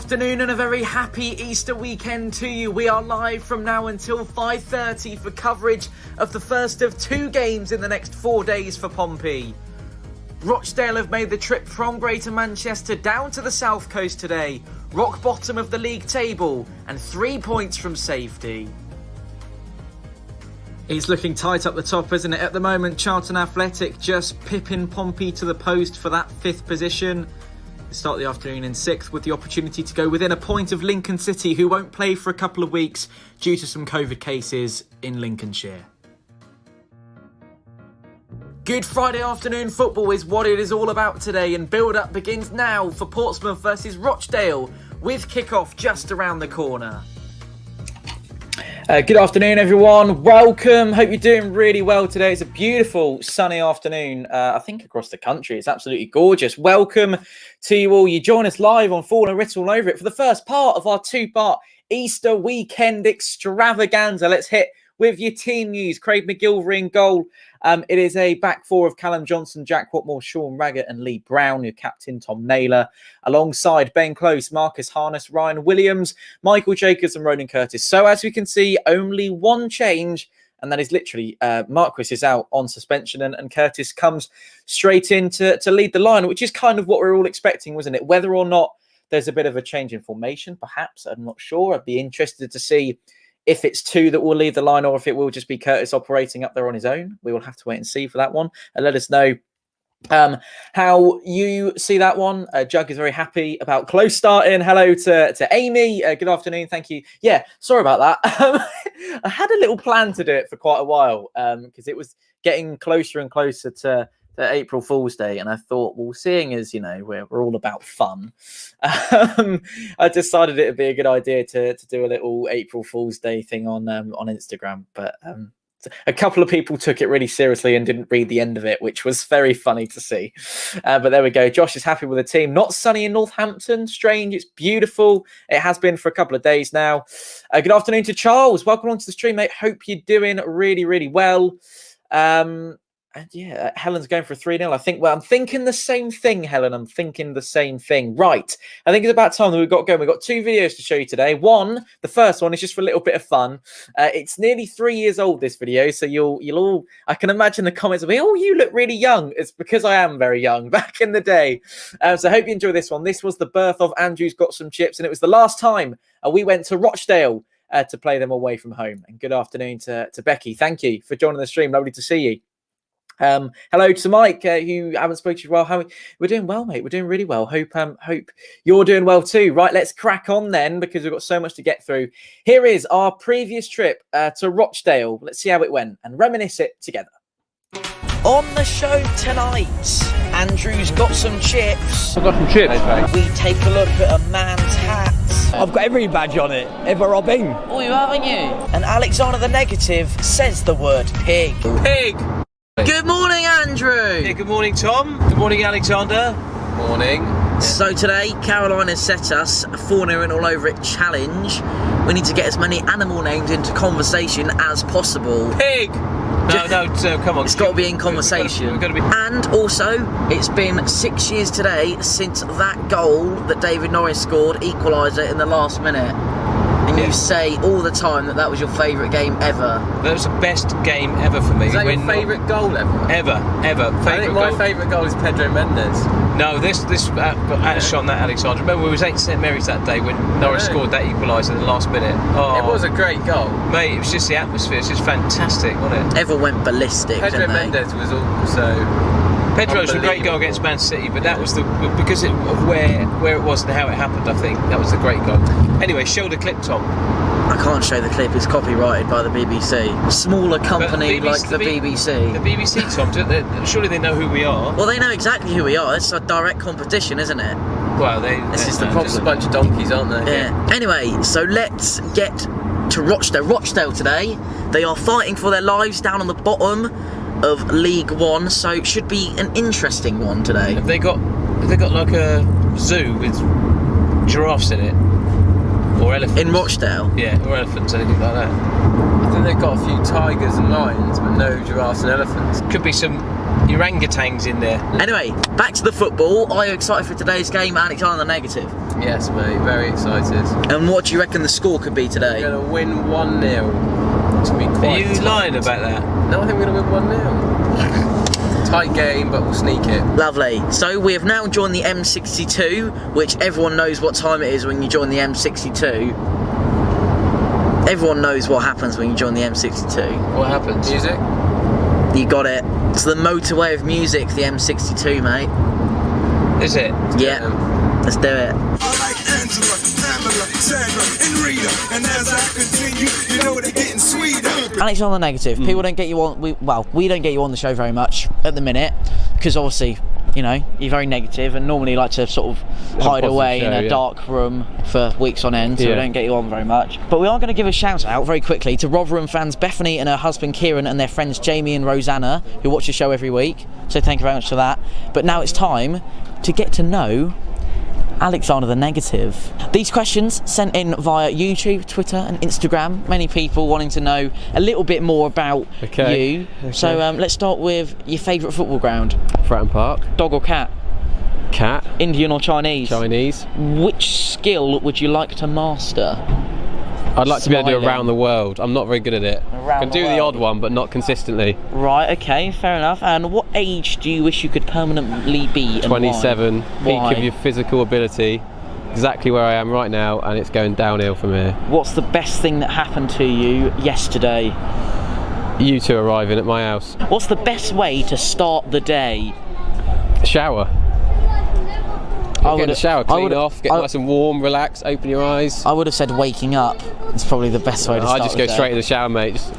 afternoon and a very happy Easter weekend to you. We are live from now until 5:30 for coverage of the first of two games in the next 4 days for Pompey. Rochdale have made the trip from Greater Manchester down to the south coast today, rock bottom of the league table and 3 points from safety. It's looking tight up the top, isn't it? At the moment, Charlton Athletic just pipping Pompey to the post for that 5th position. They start the afternoon in 6th with the opportunity to go within a point of Lincoln City, who won't play for a couple of weeks due to some COVID cases in Lincolnshire. Good Friday afternoon football is what it is all about today, and build-up begins now for Portsmouth versus Rochdale, with kick-off just around the corner. Good afternoon, everyone. Welcome. Hope you're doing really well today. It's a beautiful sunny afternoon, I think, across the country. It's absolutely gorgeous. Welcome to you all. You join us live on Fournilwrittenalloverit for the first part of our two-part Easter weekend extravaganza. Let's hit with your team news. Craig McGilvery in goal. It is a back four of Callum Johnson, Jack Watmore, Sean Raggett and Lee Brown, your captain Tom Naylor, alongside Ben Close, Marcus Harness, Ryan Williams, Michael Jacobs and Ronan Curtis. So as we can see, only one change, and that is literally Marquis is out on suspension and Curtis comes straight in to lead the line, which is kind of what we're all expecting, wasn't it? Whether or not there's a bit of a change in formation, perhaps, I'm not sure. I'd be interested to see if it's two that will lead the line or if it will just be Curtis operating up there on his own. We will have to wait and see for that one. And let us know how you see that one. Jug is very happy about Close starting. Hello to Amy. Good afternoon. Thank you. Yeah, sorry about that. I had a little plan to do it for quite a while because it was getting closer and closer to April Fool's Day, and I thought, well, seeing as we're all about fun, I decided it would be a good idea to do a little April Fool's Day thing on Instagram. But a couple of people took it really seriously and didn't read the end of it, which was very funny to see. But there we go. Josh is happy with the team. Not sunny in Northampton. Strange. It's beautiful. It has been for a couple of days now. Good afternoon to Charles. Welcome onto the stream, mate. Hope you're doing really, really well. And yeah, Helen's going for a 3-0. I'm thinking the same thing, Helen. I'm thinking the same thing. Right. I think it's about time that we've got going. We've got two videos to show you today. The first one is just for a little bit of fun. It's nearly 3 years old, this video. So you'll all, I can imagine the comments will be, oh, you look really young. It's because I am very young back in the day. So I hope you enjoy this one. This was the birth of Andrew's Got Some Chips. And it was the last time we went to Rochdale to play them away from home. And good afternoon to Becky. Thank you for joining the stream. Lovely to see you. Hello to Mike, who I haven't spoken to you well. We're doing well, mate. We're doing really well. Hope you're doing well too. Right, let's crack on then, because we've got so much to get through. Here is our previous trip to Rochdale. Let's see how it went and reminisce it together. On the show tonight, Andrew's got some chips. I've got some chips. We take a look at a man's hat. I've got every badge on it, ever robbing. Oh, you haven't you? And Alexander the Negative says the word pig. Pig! Good morning, Andrew. Yeah, good morning, Tom. Good morning, Alexander. Morning. So today, Caroline has set us a Fournilwrittenalloverit challenge. We need to get as many animal names into conversation as possible. Pig! No, come on. It's got to be in conversation. We've got to be... And also, it's been 6 years today since that goal that David Norris scored, equaliser in the last minute. And you say all the time that was your favourite game ever. That was the best game ever for me. Is that your favourite goal ever? Ever. I think my favourite goal is Pedro Mendes. No, this shone that, Alexander. Remember, we was at St Mary's that day when Norris scored that equaliser in the last minute. Oh, it was a great goal. Mate, it was just the atmosphere. It's just fantastic, wasn't it? Everyone went ballistic, Pedro Mendes was also... Pedro's a great goal against Man City, but that was because of where it was and how it happened. I think that was the great goal. Anyway, show the clip, Tom. I can't show the clip. It's copyrighted by the BBC. Smaller company like the BBC. The BBC, Tom. Surely they know who we are. Well, they know exactly who we are. It's a direct competition, isn't it? Well, this is the problem. Just a bunch of donkeys, aren't they? Yeah. Anyway, so let's get to Rochdale. Rochdale today. They are fighting for their lives down on the bottom of League One, so it should be an interesting one today. Have they got like a zoo with giraffes in it, or elephants? In Rochdale? Yeah, or elephants, anything like that. I think they've got a few tigers and lions, but no giraffes and elephants. Could be some orangutans in there. Anyway, back to the football. Are you excited for today's game, Alex, on the negative? Yes, mate, very excited. And what do you reckon the score could be today? We're going to win 1-0. It's going to be quite Are you tight. lying about that? No, I think we're going to win 1-0. Tight game, but we'll sneak it. Lovely. So we have now joined the M62, which everyone knows what time it is when you join the M62. Everyone knows what happens when you join the M62. What happens? Music? You got it. It's the motorway of music, the M62, mate. Is it? Yeah. Let's do it. I like Angela, Pamela, Sandra, and Rita. And as I continue, you know they're getting sweeter. Alex, on the negative, people don't get you on. We don't get you on the show very much at the minute because obviously, you know, you're very negative and normally like to sort of hide away in a dark room for weeks on end, so we don't get you on very much. But we are going to give a shout out very quickly to Rotherham fans Bethany and her husband Kieran and their friends Jamie and Rosanna, who watch the show every week. So thank you very much for that. But now it's time to get to know Alexander the Negative. These questions sent in via YouTube, Twitter and Instagram. Many people wanting to know a little bit more about you. So let's start with your favourite football ground. Fratton Park. Dog or cat? Cat. Indian or Chinese? Chinese. Which skill would you like to master? I'd like to be able to do around the world. I'm not very good at it. I can do the odd one, but not consistently. Right, okay, fair enough. And what age do you wish you could permanently be? 27, Why? peak of your physical ability. Exactly where I am right now, and it's going downhill from here. What's the best thing that happened to you yesterday? You two arriving at my house. What's the best way to start the day? Shower. Get in the shower, clean off, get nice and warm, relax, open your eyes. I would have said waking up. It's probably the best way to start. I just go straight to the shower, mate. Just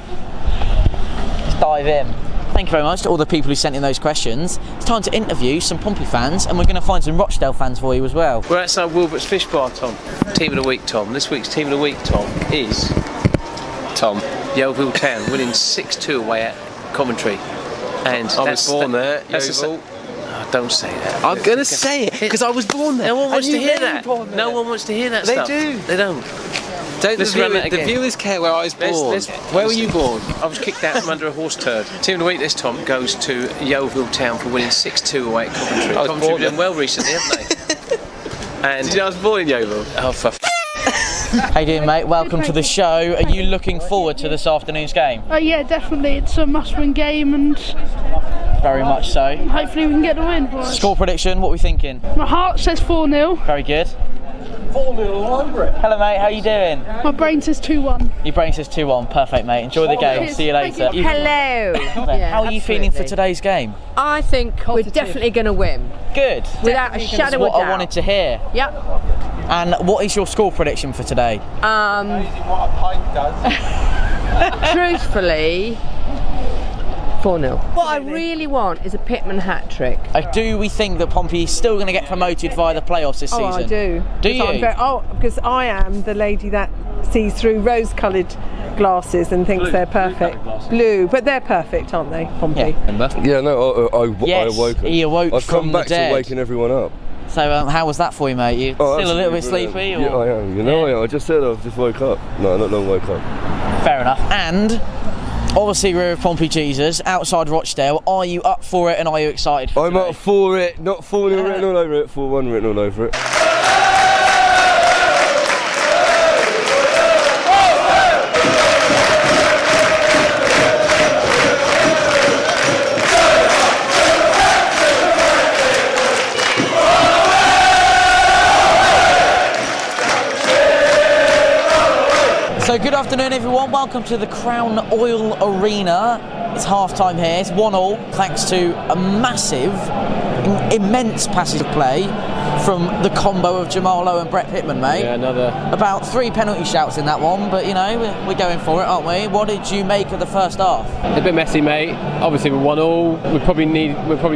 dive in. Thank you very much to all the people who sent in those questions. It's time to interview some Pompey fans, and we're going to find some Rochdale fans for you as well. We're outside Wilbert's Fish Bar, Tom. Team of the week, Tom. This week's team of the week, Tom, is Yeovil Town, winning 6-2 away at Coventry. And I was born there, Yeovil. Don't say that. I'm going to say it, because I was born there. No one wants to hear that. No No one wants to hear that They stuff. do. They don't. Don't Let's run that the again. viewers care where I was born. Where were you born? I was kicked out from under a horse turd. Team of the week this, Tom, goes to Yeovil Town for winning 6-2 away at Coventry. I was Coventry born have done well recently, haven't they? And Did you know I was born in Yeovil? oh, for How you doing, mate? Welcome to the show. Are you looking forward to this afternoon's game? Yeah, definitely. It's a must-win game, and Very much so. hopefully we can get the win for us. Score prediction, what are we thinking? My heart says 4-0. Very good. 4-0 over it. Hello, mate. How you doing? My brain says 2-1. Your brain says 2-1. Perfect, mate. Enjoy the game. cheers. See you Thank later. you. Hello. How are you feeling for today's game? I think we're definitely going to win, Good. without a shadow That's of what doubt. I wanted to hear. Yep. And what is your score prediction for today? Truthfully, 4-0. What I really want is a Pittman hat trick. Do we think that Pompey is still going to get promoted via the playoffs this season? I do. Do you? Because I am the lady that sees through rose-coloured glasses and thinks they're perfect. Blue, but they're perfect, aren't they, Pompey? Yeah, no, I Yes, awoke. he awoke I've from come back the dead. to waking everyone up. So how was that for you, mate? You still a little bit absolutely sleepy? brilliant. Or? Yeah, I am. You know, I am. I just said I've just woke up. No, not long woke up. Fair enough. And obviously we're with Pompey Jesus outside Rochdale. Are you up for it and are you excited for I'm today? up for it. Not 4-0 written all over it. 4-1 written all over it. So good afternoon everyone, welcome to the Crown Oil Arena. It's half time here, it's 1-1 thanks to a massive, immense passage of play from the combo of Jamal Lowe and Brett Pittman, mate. Yeah, another. About 3 penalty shouts in that one, but you know, we're going for it, aren't we? What did you make of the first half? A bit messy, mate. Obviously, we're 1-1. We're probably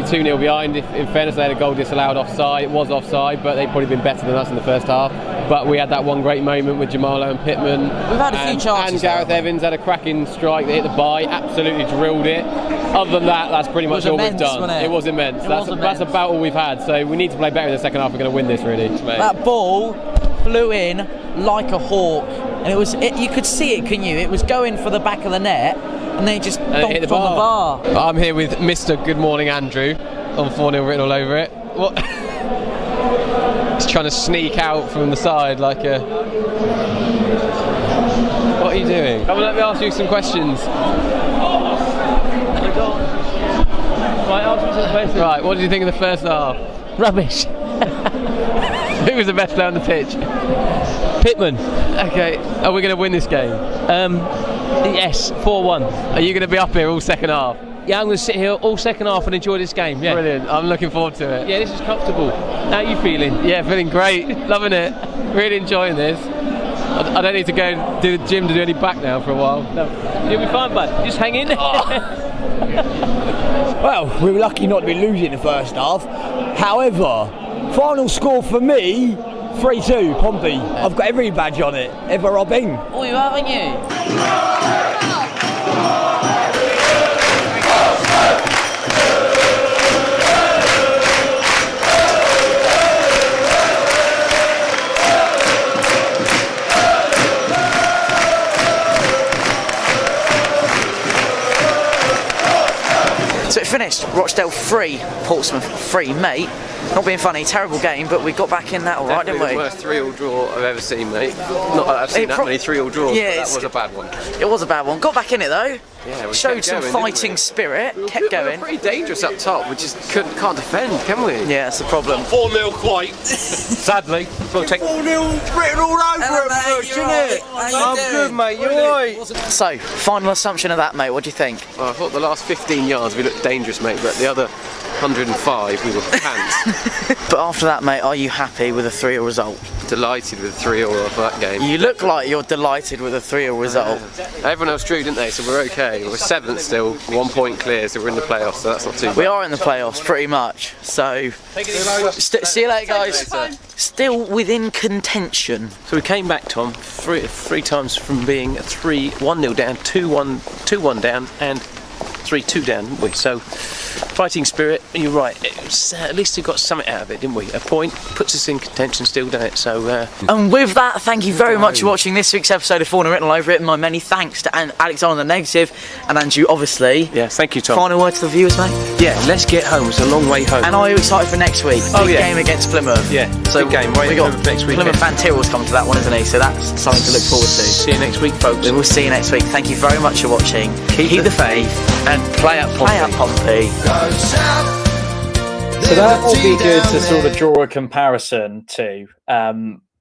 2-0 behind. If, in fairness, they had a goal disallowed offside. It was offside, but they've probably been better than us in the first half. But we had that one great moment with Jamal Lowe and Pittman. We've had a few chances. And Gareth Evans had a cracking strike that hit the by, absolutely drilled it. Other than that, that's pretty much all we've done. Wasn't it? It was immense. It That's was immense. about all we've had. So we need to play better in the second half. We're going to win this, really. Mate. That ball flew in like a hawk, and you could see it, couldn't you? It was going for the back of the net, and they just and bonked hit the on the bar. I'm here with Mr. Good Morning Andrew on 4-0 written all over it. What? He's trying to sneak out from the side like a... What are you doing? Come on, let me ask you some questions. Right, what did you think of the first half? Rubbish. Who was the best player on the pitch? Pittman. Okay, are we going to win this game? Yes, 4-1. Are you going to be up here all second half? Yeah, I'm going to sit here all second half and enjoy this game. Yeah. Brilliant, I'm looking forward to it. Yeah, this is comfortable. How are you feeling? Yeah, feeling great, loving it, really enjoying this. I don't need to go and do the gym to do any back now for a while. No. You'll be fine, bud. Just hang in. Well, we were lucky not to be losing the first half. However, final score for me, 3-2, Pompey. I've got every badge on it, ever Robin. Oh, you haven't you? So it finished, Rochdale 3, Portsmouth 3, mate. Not being funny, terrible game, but we got back in that all right, didn't we? The worst 3-3 draw I've ever seen, mate. Not that I've seen that many 3-3 draws, yeah, but that was a bad one. It was a bad one. Got back in it though. Yeah, we showed some going, fighting spirit, kept going. We were pretty dangerous up top, we just can't defend, can we? Yeah, that's the problem. 4-0 quite. Sadly. We'll take 4-0 written all over it, isn't it? I'm good, mate, you're right. So, final assumption of that, mate, what do you think? Well, I thought the last 15 yards we looked dangerous, mate, but the other 105 we were pants. But after that, mate, are you happy with a 3-0 result? Delighted with 3-0 off that game. You look like you're delighted with a 3-0 result. Everyone else drew, didn't they? So we're okay. We're 7th still, 1 point clear, so we're in the playoffs, so that's not too bad. We are in the playoffs, pretty much. So, see you later, guys. Still within contention. So we came back, Tom, three times from being 1-0 down, 2-1 down, and 3-2 down, didn't we? So, fighting spirit, you're right. At least we got something out of it, didn't we? A point puts us in contention still, doesn't it? So, and with that, thank you very much for watching this week's episode of Fournilwrittenalloverit all over it. My many thanks to Alexander the Negative and Andrew, obviously. Yeah, thank you, Tom. Final word to the viewers, mate? Yeah, let's get home. It's a long way home. And are you excited for next week? Big game against Plymouth. Yeah, so big game. We got next week. Plymouth Van Tyrrell's coming to that one, isn't he? So that's something to look forward to. See you next week, folks. We'll see you next week. Thank you very much for watching. Keep the faith and play up Pompey. Play up Pompey. So that will be good to sort of draw a comparison to.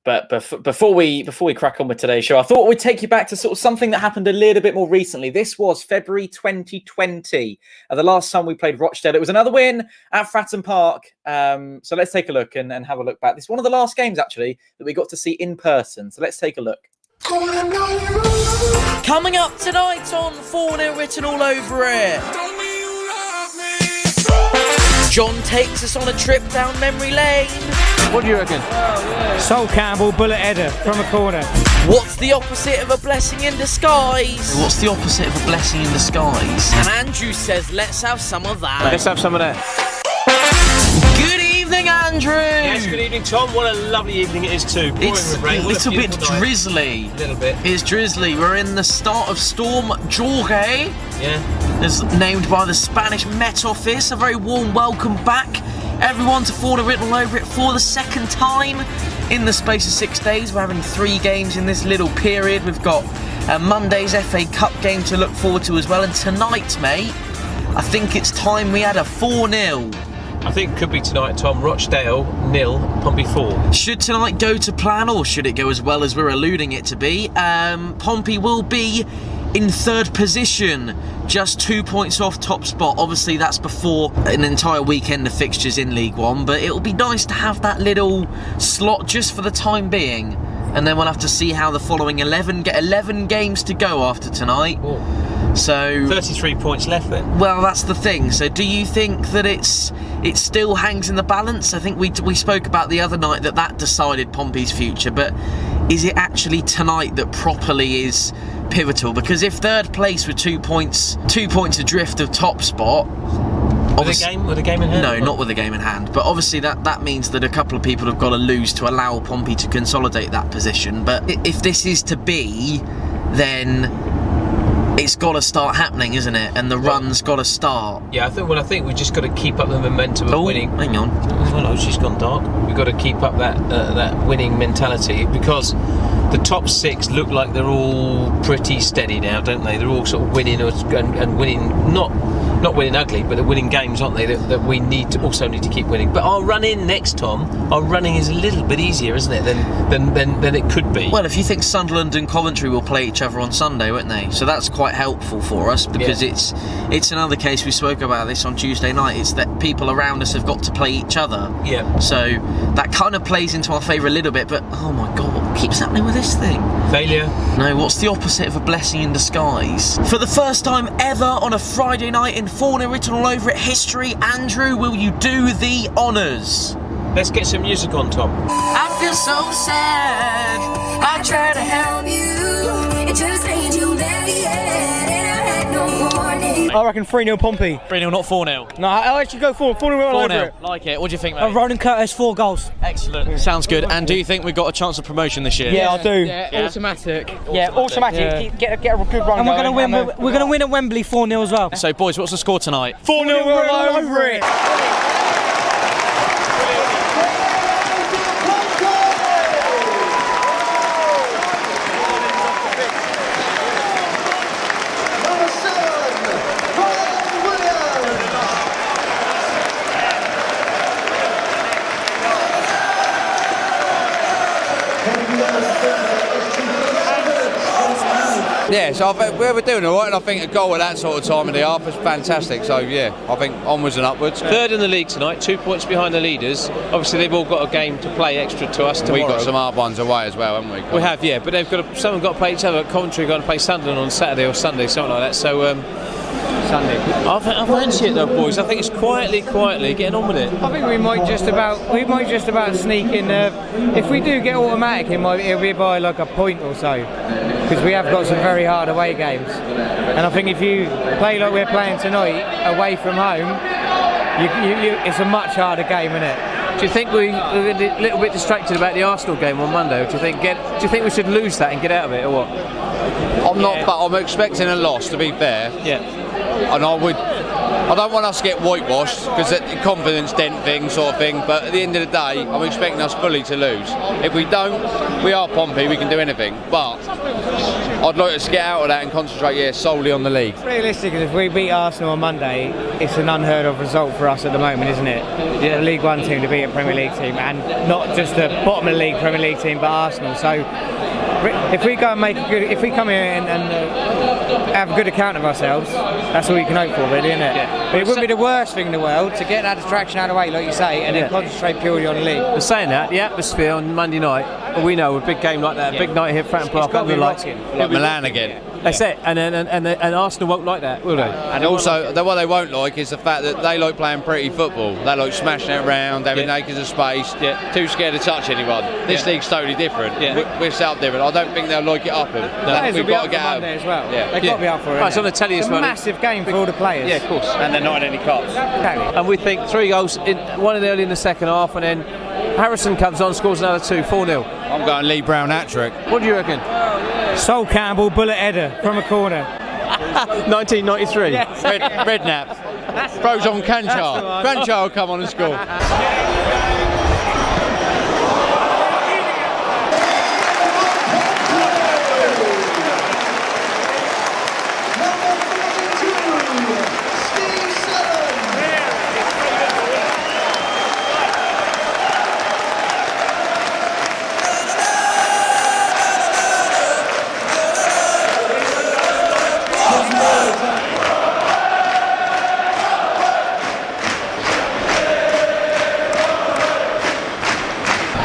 But before we crack on with today's show, I thought we'd take you back to sort of something that happened a little bit more recently. This was February 2020, the last time we played Rochdale. It was another win at Fratton Park. So let's take a look and have a look back. This is one of the last games, actually, that we got to see in person. So let's take a look. Coming up tonight on 4-0 written all over it. John takes us on a trip down memory lane. What do you reckon? Sol Campbell, bullet header from a corner. What's the opposite of a blessing in disguise? What's the opposite of a blessing in disguise? And Andrew says, let's have some of that. Let's have some of that. Good evening, Andrew. Yes, good evening, Tom. What a lovely evening it is too. It's a little bit drizzly. A little bit. It's drizzly. We're in the start of Storm Jorge. Yeah. As named by the Spanish Met Office. A very warm welcome back, everyone, to Fournilwrittenalloverit all over it for the second time in the space of 6 days. We're having 3 games in this little period. We've got Monday's FA Cup game to look forward to as well. And tonight, mate, I think it's time we had a 4-0. I think it could be tonight, Tom. Rochdale 0, Pompey 4. Should tonight go to plan, or should it go as well as we're alluding it to be? Pompey will be in 3rd position, just 2 points off top spot. Obviously, that's before an entire weekend of fixtures in League One, but it'll be nice to have that little slot just for the time being. And then we'll have to see how the following 11 games to go after tonight. Ooh. So 33 points left then. Well, that's the thing. So do you think that it still hangs in the balance? I think we spoke about the other night that decided Pompey's future, but is it actually tonight that properly is pivotal? Because if 3rd place with 2 points adrift of top spot, with a game in hand? No, not with a game in hand. But obviously that means that a couple of people have got to lose to allow Pompey to consolidate that position. But if this is to be, then it's got to start happening, isn't it? And the run's got to start. Yeah, I think we've just got to keep up the momentum of winning. Hang on. Oh, she's gone dark. We've got to keep up that winning mentality, because the top 6 look like they're all pretty steady now, don't they? They're all sort of winning and winning, not winning ugly, but they're winning games, aren't they? That we also need to keep winning. But our run in next, Tom, our running is a little bit easier, isn't it, than it could be? Well, if you think Sunderland and Coventry will play each other on Sunday, won't they? So that's quite helpful for us, because it's another case, we spoke about this on Tuesday night, it's that people around us have got to play each other. Yeah. So that kind of plays into our favour a little bit, but oh my God, what keeps happening with this thing? Failure. No, what's the opposite of a blessing in disguise? For the first time ever on a Friday night in Fournilwrittenalloverit history, Andrew, will you do the honours? Let's get some music on, Tom. I feel so sad. I try to help you. It just ain't you there yet. And I had no warning. I reckon 3-0 Pompey. 3-0, not 4-0. No, I'll actually go 4-0 4-0. Like it. What do you think, mate? Ronan Curtis, 4 goals. Excellent. Sounds good. And do you think we've got a chance of promotion this year? Yeah, I do. Yeah, automatic. Yeah, automatic. Get a good run. And we're going to win. We're going to win at Wembley 4-0 as well. So, boys, what's the score tonight? 4-0. We're all over it. Yeah, so I think we're doing all right, and I think a goal at that sort of time of the half is fantastic. So yeah, I think onwards and upwards. 3rd in the league tonight, 2 points behind the leaders. Obviously, they've all got a game to play extra to us tomorrow. We've got some hard ones away as well, haven't we? We have, yeah, but some have got to play each other. Coventry got to play Sunderland on Saturday or Sunday, something like that. So Sunday. I fancy it though, boys. I think it's quietly getting on with it. I think we might just about sneak in. If we do get automatic, it'll be by like a point or so, because we have got some very hard away games. And I think if you play like we're playing tonight, away from home, it's a much harder game, isn't it? Do you think we're a little bit distracted about the Arsenal game on Monday? Or do you think we should lose that and get out of it, or what? I'm not, but I'm expecting a loss, to be fair. Yeah. And I don't want us to get whitewashed, because the confidence dent thing sort of thing, but at the end of the day I'm expecting us fully to lose. If we don't, we are Pompey, we can do anything, but I'd like us to get out of that and concentrate solely on the league. Realistically, if we beat Arsenal on Monday, it's an unheard of result for us at the moment, isn't it? Yeah. A League One team to beat a Premier League team, and not just a bottom of the league Premier League team, but Arsenal. So if we go and if we come here and have a good account of ourselves, that's all you can hope for, really, isn't it? Yeah. But it wouldn't be the worst thing in the world to get that distraction out of the way, like you say, and then concentrate purely on the league. But saying that, the atmosphere on Monday night, we know a big game like that, a big night here at Fratton Park, under the lights. Like Milan again. That's it, and Arsenal won't like that, will they? And also, what they won't like is the fact that they like playing pretty football. They like smashing it around, having acres of space, too scared to touch anyone. This league's totally different. We're set up different. I don't think they'll like it up him. We've got to get out as well. Yeah. They've got to be up for it. Right, so on the telly it's as a well. Massive game for all the players. Yeah, of course. And they're not in any cups. Exactly. And we think 3 goals, 1 early in the second half, and then Harrison comes on, scores another 2, 4-0. I'm going Lee Brown hat-trick. What do you reckon? Sol Campbell, bullet header from a corner. 1993. Yes. Redknapp. Throws on Canchar. Canchar will come on and score.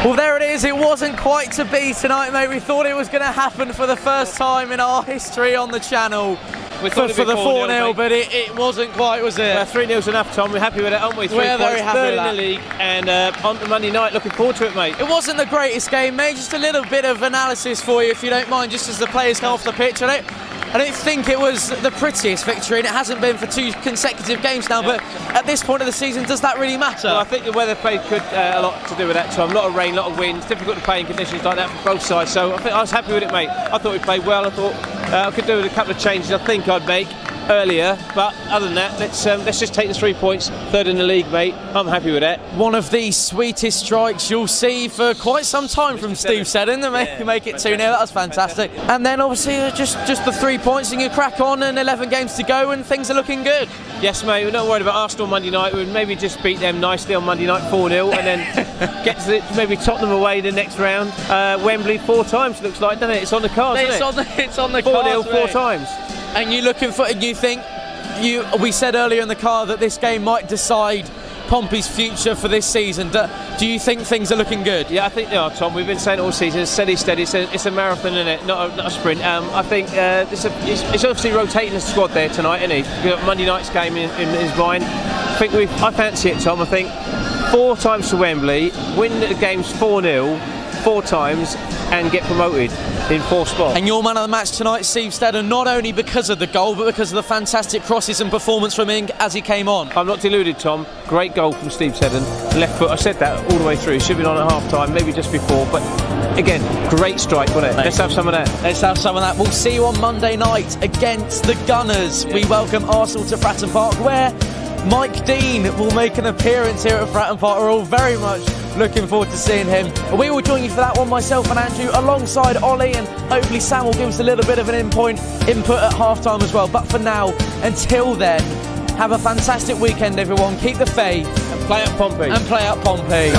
Well, there it is. It wasn't quite to be tonight, mate. We thought it was going to happen for the first time in our history on the channel. We thought for the 4-0, but it wasn't quite, was it? Well, 3-0's enough, Tom. We're happy with it, aren't we? We're very happy with that. In the league, and on to Monday night. Looking forward to it, mate. It wasn't the greatest game, mate. Just a little bit of analysis for you, if you don't mind, just as the players come off the pitch. I don't think it was the prettiest victory, and it hasn't been for 2 consecutive games now, but at this point of the season, does that really matter? Well, I think the weather played a lot to do with that, Tom. A lot of rain, a lot of wind. It's difficult to play in conditions like that for both sides, so I was happy with it, mate. I thought we played well. I thought I could do a couple of changes I think I'd make earlier, but other than that, let's just take the 3 points, third in the league, mate. I'm happy with that. One of the sweetest strikes you'll see for quite some time from Steve Seddon to make it 2-0. That was fantastic. And then obviously just the 3 points and you crack on, and 11 games to go and things are looking good. Yes, mate, we're not worried about Arsenal Monday night. We'd maybe just beat them nicely on Monday night 4-0 and then get to maybe Tottenham away the next round. Wembley 4 times, looks like, doesn't it? It's on the cards, isn't it? It's on the 4-0 cards, 4 times. And you looking for, you think, we said earlier in the car that this game might decide Pompey's future for this season. Do you think things are looking good? Yeah, I think they are, Tom. We've been saying all season, steady. It's a marathon, isn't it? Not a sprint. I think it's obviously rotating the squad there tonight, isn't it? We've got Monday night's game in his mind. I fancy it, Tom. I think 4 times to Wembley, win the games 4-0, 4 times, and get promoted in 4 spots. And your man of the match tonight, Steve Seddon, not only because of the goal, but because of the fantastic crosses and performance from him as he came on. I'm not deluded, Tom. Great goal from Steve Seddon. Left foot. I said that all the way through. Should have been on at half time, maybe just before. But again, great strike, wasn't it? Let's have some of that. Let's have some of that. We'll see you on Monday night against the Gunners. Yeah. We welcome Arsenal to Fratton Park, where Mike Dean will make an appearance here at Fratton Park. We're all very much looking forward to seeing him. We will join you for that one, myself and Andrew, alongside Ollie, and hopefully Sam will give us a little bit of an input at half-time as well. But for now, until then, have a fantastic weekend, everyone. Keep the faith. And play up Pompey.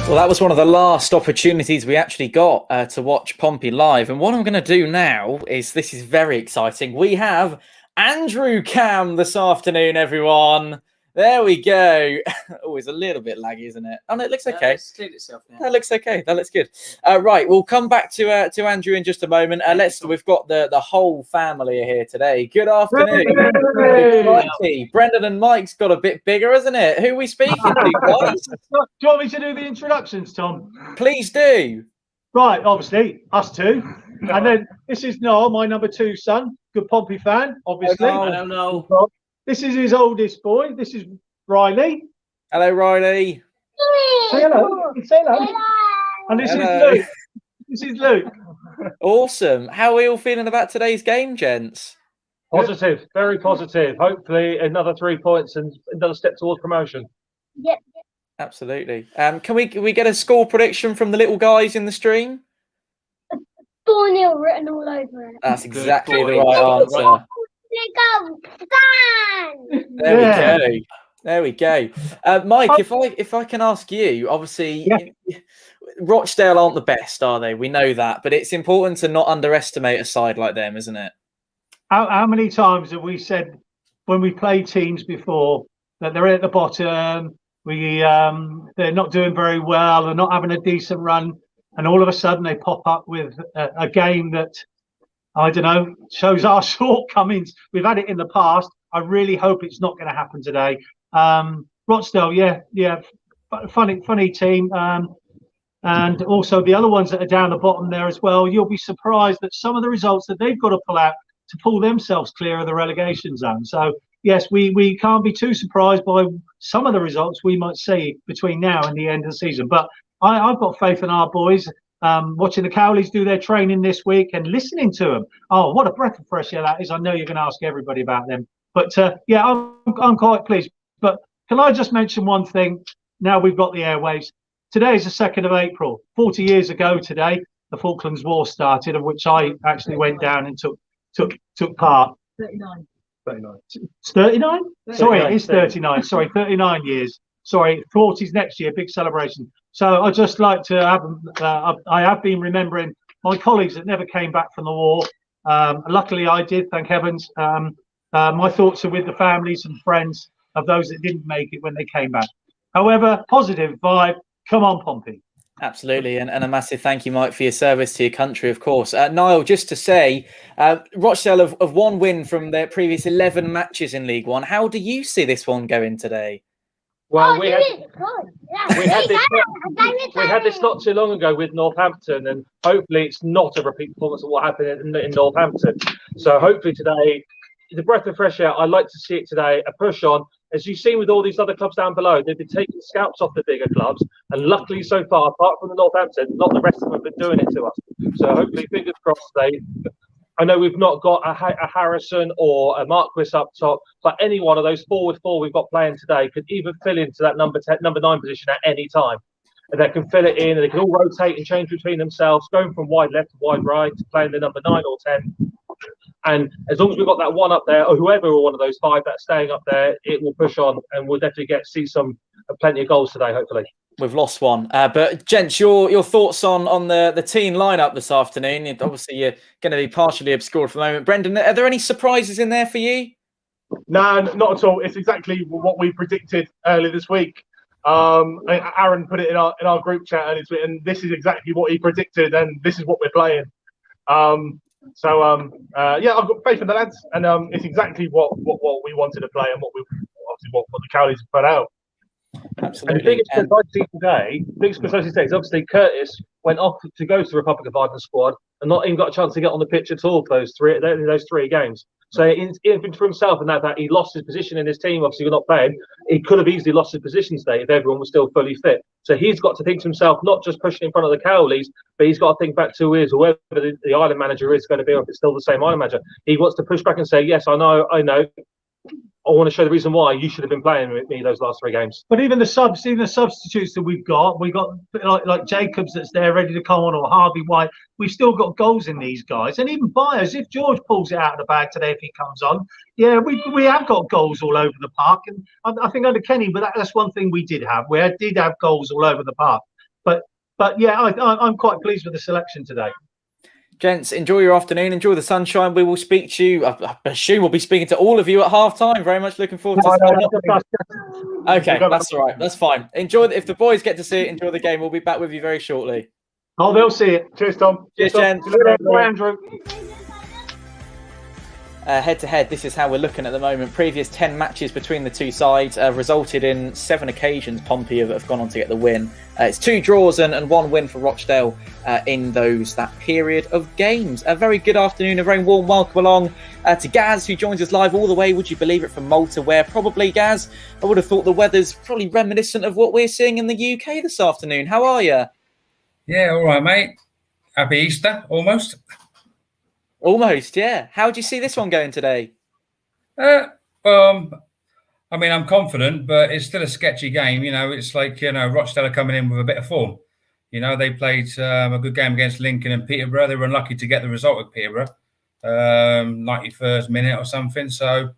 Well, that was one of the last opportunities we actually got to watch Pompey live. And what I'm going to do now this is very exciting. We have Andrew Cam this afternoon, everyone. There we go. Oh, it's a little bit laggy, isn't it? Oh, no, it looks okay. It's cleared itself now. That looks okay. That looks good. Right, we'll come back to Andrew in just a moment. We've got the whole family here today. Good afternoon. Hey. Brendan and Mike's got a bit bigger, isn't it? Who are we speaking to, guys? Do you want me to do the introductions, Tom? Please do. Right, obviously, us two. And then this is Noel, my number 2 son. Good Pompey fan, obviously. I don't know. This is his oldest boy. This is Riley. Hello, Riley. Say hello. Say hello. And this is Luke. This is Luke. Awesome. How are we all feeling about today's game, gents? Positive. Very positive. Hopefully another 3 points and another step towards promotion. Yep. Absolutely. Can we get a score prediction from the little guys in the stream? 4-0 written all over it. That's exactly the right answer. There we go. Mike, if I can ask you, obviously, Rochdale aren't the best, are they? We know that, but it's important to not underestimate a side like them, isn't it? How many times have we said when we played teams before that they're at the bottom, they're not doing very well, they're not having a decent run, and all of a sudden they pop up with a game that, I don't know, shows our shortcomings. We've had it in the past. I really hope it's not going to happen today. Rochdale, funny team. And also the other ones that are down the bottom there as well. You'll be surprised that some of the results that they've got to pull out to pull themselves clear of the relegation zone. So, yes, we can't be too surprised by some of the results we might see between now and the end of the season. But I've got faith in our boys. Watching the Cowleys do their training this week and listening to them. Oh, what a breath of fresh air that is. I know you're going to ask everybody about them. But, I'm quite pleased. But can I just mention one thing? Now we've got the airwaves. Today is the 2nd of April. 40 years ago today, the Falklands War started, of which I actually went down and took part. 39. 39? Sorry, it is 39. Sorry, 39 years. Sorry, 40s next year, big celebration. So I'd just like to have, I have been remembering my colleagues that never came back from the war. Luckily I did, thank heavens. My thoughts are with the families and friends of those that didn't make it when they came back. However, positive vibe, come on Pompey. Absolutely, and a massive thank you, Mike, for your service to your country, of course. Niall, just to say, Rochdale have one win from their previous 11 matches in League One. How do you see this one going today? Well, we had this not too long ago with Northampton, and hopefully it's not a repeat performance of what happened in Northampton. So hopefully today, the breath of fresh air, I'd like to see it today, a push on. As you've seen with all these other clubs down below, they've been taking scalps off the bigger clubs, and luckily so far, apart from the Northampton, not the rest of them have been doing it to us. So hopefully, fingers crossed, I know we've not got a Harrison or a Marquis up top, but any one of those 4 with 4 we've got playing today could even fill into that number 9 position at any time. And they can fill it in, and they can all rotate and change between themselves, going from wide left to wide right, to playing the number 9 or 10. And as long as we've got that one up there, or whoever one of those 5 that's staying up there, it will push on, and we'll definitely see plenty of goals today, hopefully. We've lost one, but gents, your thoughts on the team lineup this afternoon? Obviously, you're going to be partially obscured for the moment. Brendan, are there any surprises in there for you? No, not at all. It's exactly what we predicted earlier this week. Aaron put it in our group chat earlier this week, and this is exactly what he predicted, and this is what we're playing. Yeah, I've got faith in the lads, and it's exactly what we wanted to play, and what the Cowleys have put out. Absolutely. And the biggest surprise today is obviously Curtis went off to go to the Republic of Ireland squad and not even got a chance to get on the pitch at all for those three games. So even for himself, and that he lost his position in his team. Obviously, we're not playing. He could have easily lost his position today if everyone was still fully fit. So he's got to think to himself, not just pushing in front of the Cowleys, but he's got to think back to whoever the Ireland manager is going to be, or if it's still the same Ireland manager. He wants to push back and say, yes, I know. I want to show the reason why you should have been playing with me those last 3 games. But even the substitutes that we've got like Jacobs that's there ready to come on, or Harvey White. We've still got goals in these guys, and even Byers. If George pulls it out of the bag today, if he comes on, yeah, we have got goals all over the park. And I think under Kenny, but that's one thing we did have. We did have goals all over the park. But yeah, I'm quite pleased with the selection today. Gents, enjoy your afternoon. Enjoy the sunshine. We will speak to you. I assume we'll be speaking to all of you at half time. Very much looking forward to it. Okay, that's all right. That's fine. Enjoy. If the boys get to see it, enjoy the game. We'll be back with you very shortly. Oh, they'll see it. Cheers, Tom. Cheers, gents. Bye, Andrew. Head to head, this is how we're looking at the moment. Previous 10 matches between the two sides resulted in 7 occasions Pompey have gone on to get the win. It's 2 draws and 1 win for Rochdale in that period of games. A very good afternoon, a very warm welcome along to Gaz, who joins us live all the way, would you believe it, from Malta, where probably, Gaz, I would have thought the weather's probably reminiscent of what we're seeing in the UK this afternoon. How are you? Yeah, all right, mate. Happy Easter, almost. Almost, yeah. How do you see this one going today? I mean, I'm confident, but it's still a sketchy game. It's like, Rochdale are coming in with a bit of form. They played a good game against Lincoln and Peterborough. They were unlucky to get the result at Peterborough, 91st minute or something. So,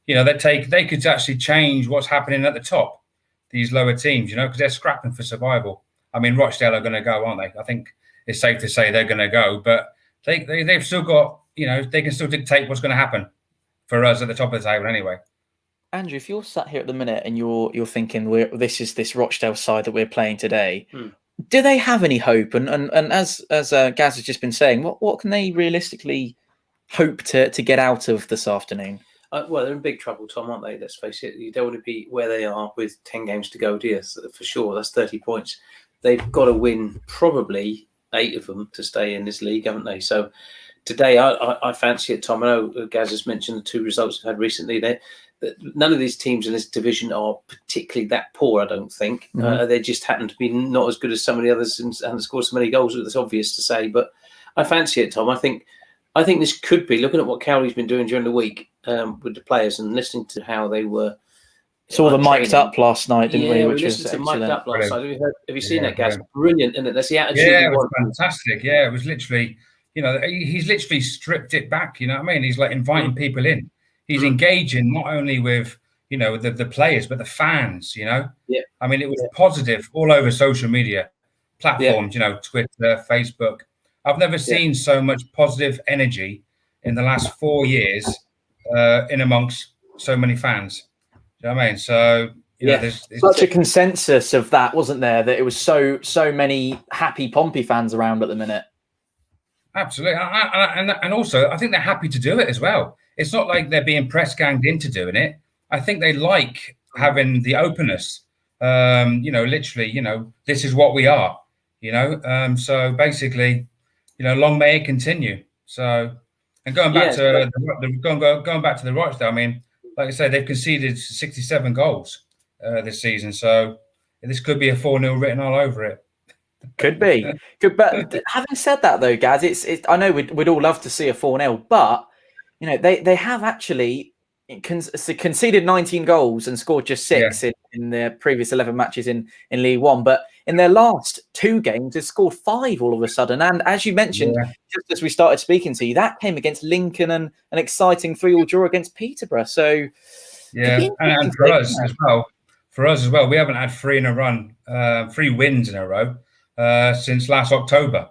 they could actually change what's happening at the top, these lower teams, because they're scrapping for survival. I mean, Rochdale are going to go, aren't they? I think it's safe to say they're going to go, but they've still got, they can still dictate what's going to happen for us at the top of the table anyway. Andrew, if you're sat here at the minute and you're thinking this is this Rochdale side that we're playing today, do they have any hope? And as Gaz has just been saying, what can they realistically hope to get out of this afternoon? Well, they're in big trouble, Tom, aren't they? Let's face it. You don't want to be where they are with 10 games to go, do you? For sure, that's 30 points. They've got to win probably 8 of them to stay in this league, haven't they? So today, I fancy it, Tom. I know Gaz has mentioned the 2 results we've had recently. None of these teams in this division are particularly that poor, I don't think. They just happen to be not as good as some of the others and scored so many goals. It's obvious to say, but I fancy it, Tom. I think this could be, looking at what Cowley's been doing during the week with the players and listening to how they were. Saw them mic'd up last night, didn't we? Which was excellent. Mic'd up last night. Have you seen that, Gaz? Brilliant, isn't it? That's the attitude. Yeah, it was fantastic. Yeah, it was literally, he's literally stripped it back. You know what I mean? He's like inviting people in. He's engaging not only with, the players, but the fans, Yeah. I mean, it was positive all over social media platforms, Twitter, Facebook. I've never seen so much positive energy in the last 4 years in amongst so many fans. Do you know what I mean? So, there's such a consensus of that, wasn't there? That it was so many happy Pompey fans around at the minute. Absolutely. And also, I think they're happy to do it as well. It's not like they're being press ganged into doing it. I think they like having the openness. Literally, this is what we are, So basically, long may it continue. So, and going back to the Rochdale, I mean, like I said, they've conceded 67 goals this season. So this could be a 4-0 written all over it. Could be. But having said that, though, Gaz, I know we'd all love to see a 4-0, but they have actually conceded 19 goals and scored just 6 in their previous 11 matches in League One. But in their last 2 games, they've scored 5 all of a sudden. And as you mentioned, just as we started speaking to you, that came against Lincoln and an exciting 3-3 draw against Peterborough. So and for us as well, we haven't had 3 in a run, 3 wins in a row since last October.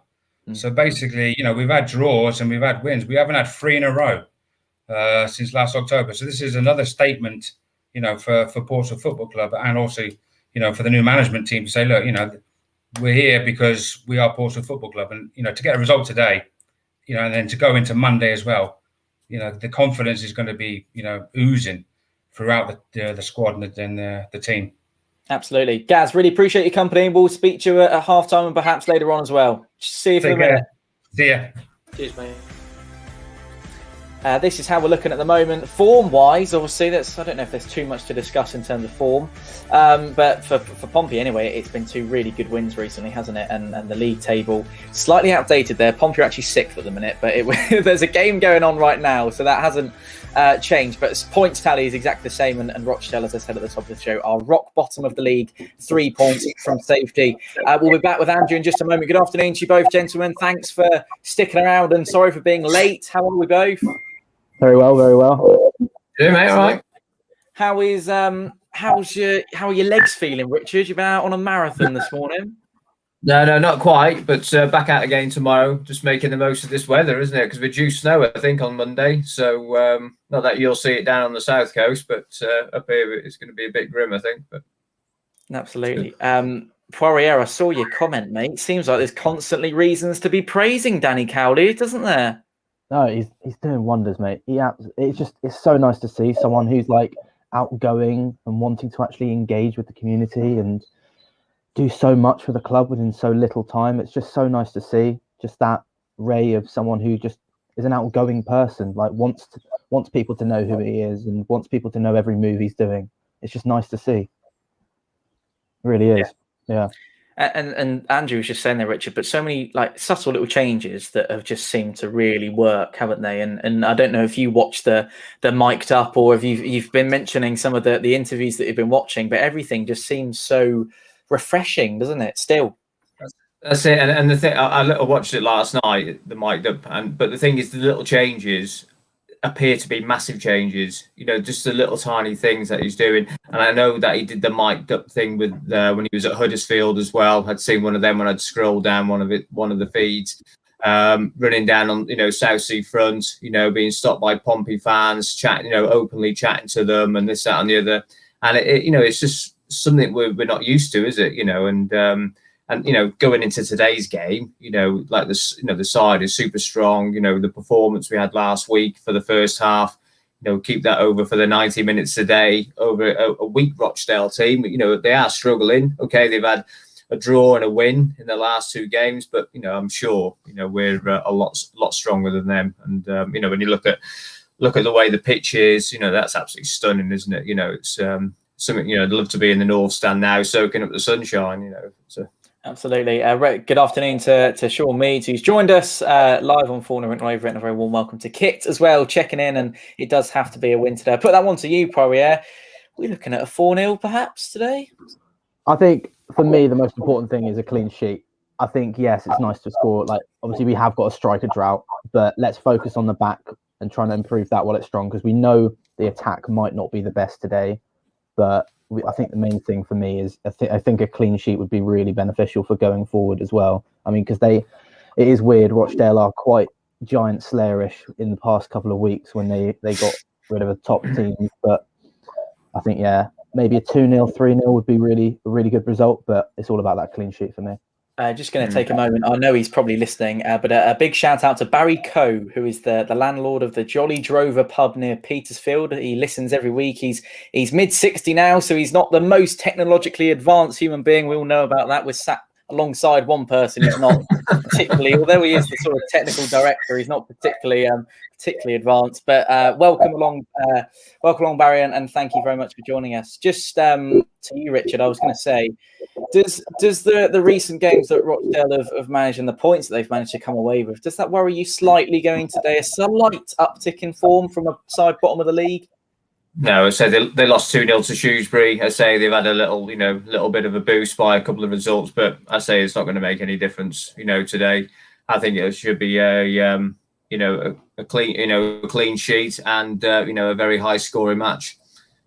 So basically, we've had draws and we've had wins. We haven't had 3 in a row since last October. So this is another statement, for Portsmouth Football Club, and also, for the new management team to say, look, we're here because we are Portsmouth Football Club, and to get a result today, and then to go into Monday as well, the confidence is going to be, oozing throughout the squad and the team. Absolutely. Gaz, really appreciate your company. We'll speak to you at halftime and perhaps later on as well. See you for a minute. See ya. Cheers, mate. This is how we're looking at the moment. Form-wise, obviously, I don't know if there's too much to discuss in terms of form. But for Pompey, anyway, it's been 2 really good wins recently, hasn't it? And the league table, slightly outdated there. Pompey are actually 6th at the minute, but there's a game going on right now, so that hasn't changed. But points tally is exactly the same. And Rochdale, as I said at the top of the show, are rock bottom of the league, 3 points from safety. We'll be back with Andrew in just a moment. Good afternoon to you both, gentlemen. Thanks for sticking around, and sorry for being late. How are we both? Very well, very well. Yeah, mate, all right. How are your legs feeling, Richard? You've been out on a marathon this morning. No, not quite, but back out again tomorrow. Just making the most of this weather, isn't it? Because we're due snow, I think, on Monday. So not that you'll see it down on the south coast, but up here it's going to be a bit grim, I think. But absolutely. Poirier, I saw your comment, mate. Seems like there's constantly reasons to be praising Danny Cowley, doesn't there? No, he's doing wonders, mate. It's so nice to see someone who's like outgoing and wanting to actually engage with the community and do so much for the club within so little time. It's just so nice to see just that ray of someone who just is an outgoing person, like wants people to know who he is and wants people to know every move he's doing. It's just nice to see. It really is. Yeah. And Andrew was just saying there, Richard, but so many like subtle little changes that have just seemed to really work, haven't they? And I don't know if you watched the mic'd up or if you've been mentioning some of the interviews that you've been watching, but everything just seems so refreshing, doesn't it? Still. That's it. And the thing, I watched it last night, the mic'd up, but the thing is, the little changes appear to be massive changes, just the little tiny things that he's doing. And I know that he did the mic'd up thing with when he was at Huddersfield as well. I'd seen one of them when I'd scrolled down one of the feeds, running down on South Sea front, being stopped by Pompey fans, chatting, openly chatting to them, and this, that, and the other. And it's just something we're not used to, is it? And going into today's game, like the side is super strong. The performance we had last week for the first half, keep that over for the 90 minutes today over a weak Rochdale team. They are struggling. Okay, they've had a draw and a win in the last 2 games, but I'm sure we're a lot stronger than them. And when you look at the way the pitch is, that's absolutely stunning, isn't it? It's something I'd love to be in the North Stand now, soaking up the sunshine. So. Absolutely. Good afternoon to Sean Meads, who's joined us live on Fournilwrittenalloverit, and a very warm welcome to Kit as well, checking in. And it does have to be a win today. I put that one to you, Poirier. We're looking at a 4-0 perhaps today? I think for me, the most important thing is a clean sheet. I think, yes, it's nice to score. Like, obviously, we have got a striker drought, but let's focus on the back and trying to improve that while it's strong, because we know the attack might not be the best today, but I think the main thing for me is I think a clean sheet would be really beneficial for going forward as well. I mean, because it is weird. Rochdale are quite giant slayerish in the past couple of weeks when they got rid of a top team. But I think, maybe a 2-0, 3-0 would be a really good result. But it's all about that clean sheet for me. Just going to take a moment. I know he's probably listening, but a big shout out to Barry Coe, who is the landlord of the Jolly Drover pub near Petersfield. He listens every week. He's mid-60 now, so he's not the most technologically advanced human being. We all know about that. We're sat alongside one person who's not particularly, although he is the sort of technical director, he's not particularly advanced. But welcome along, Barry, and thank you very much for joining us. Just to you, Richard, I was going to say, does the recent games that Rochdale have managed and the points that they've managed to come away with, does that worry you slightly going today? A slight uptick in form from a side bottom of the league? No, I say they lost 2-0 to Shrewsbury. I say they've had a little bit of a boost by a couple of results, but I say it's not going to make any difference. Today, I think it should be a clean sheet and a very high scoring match.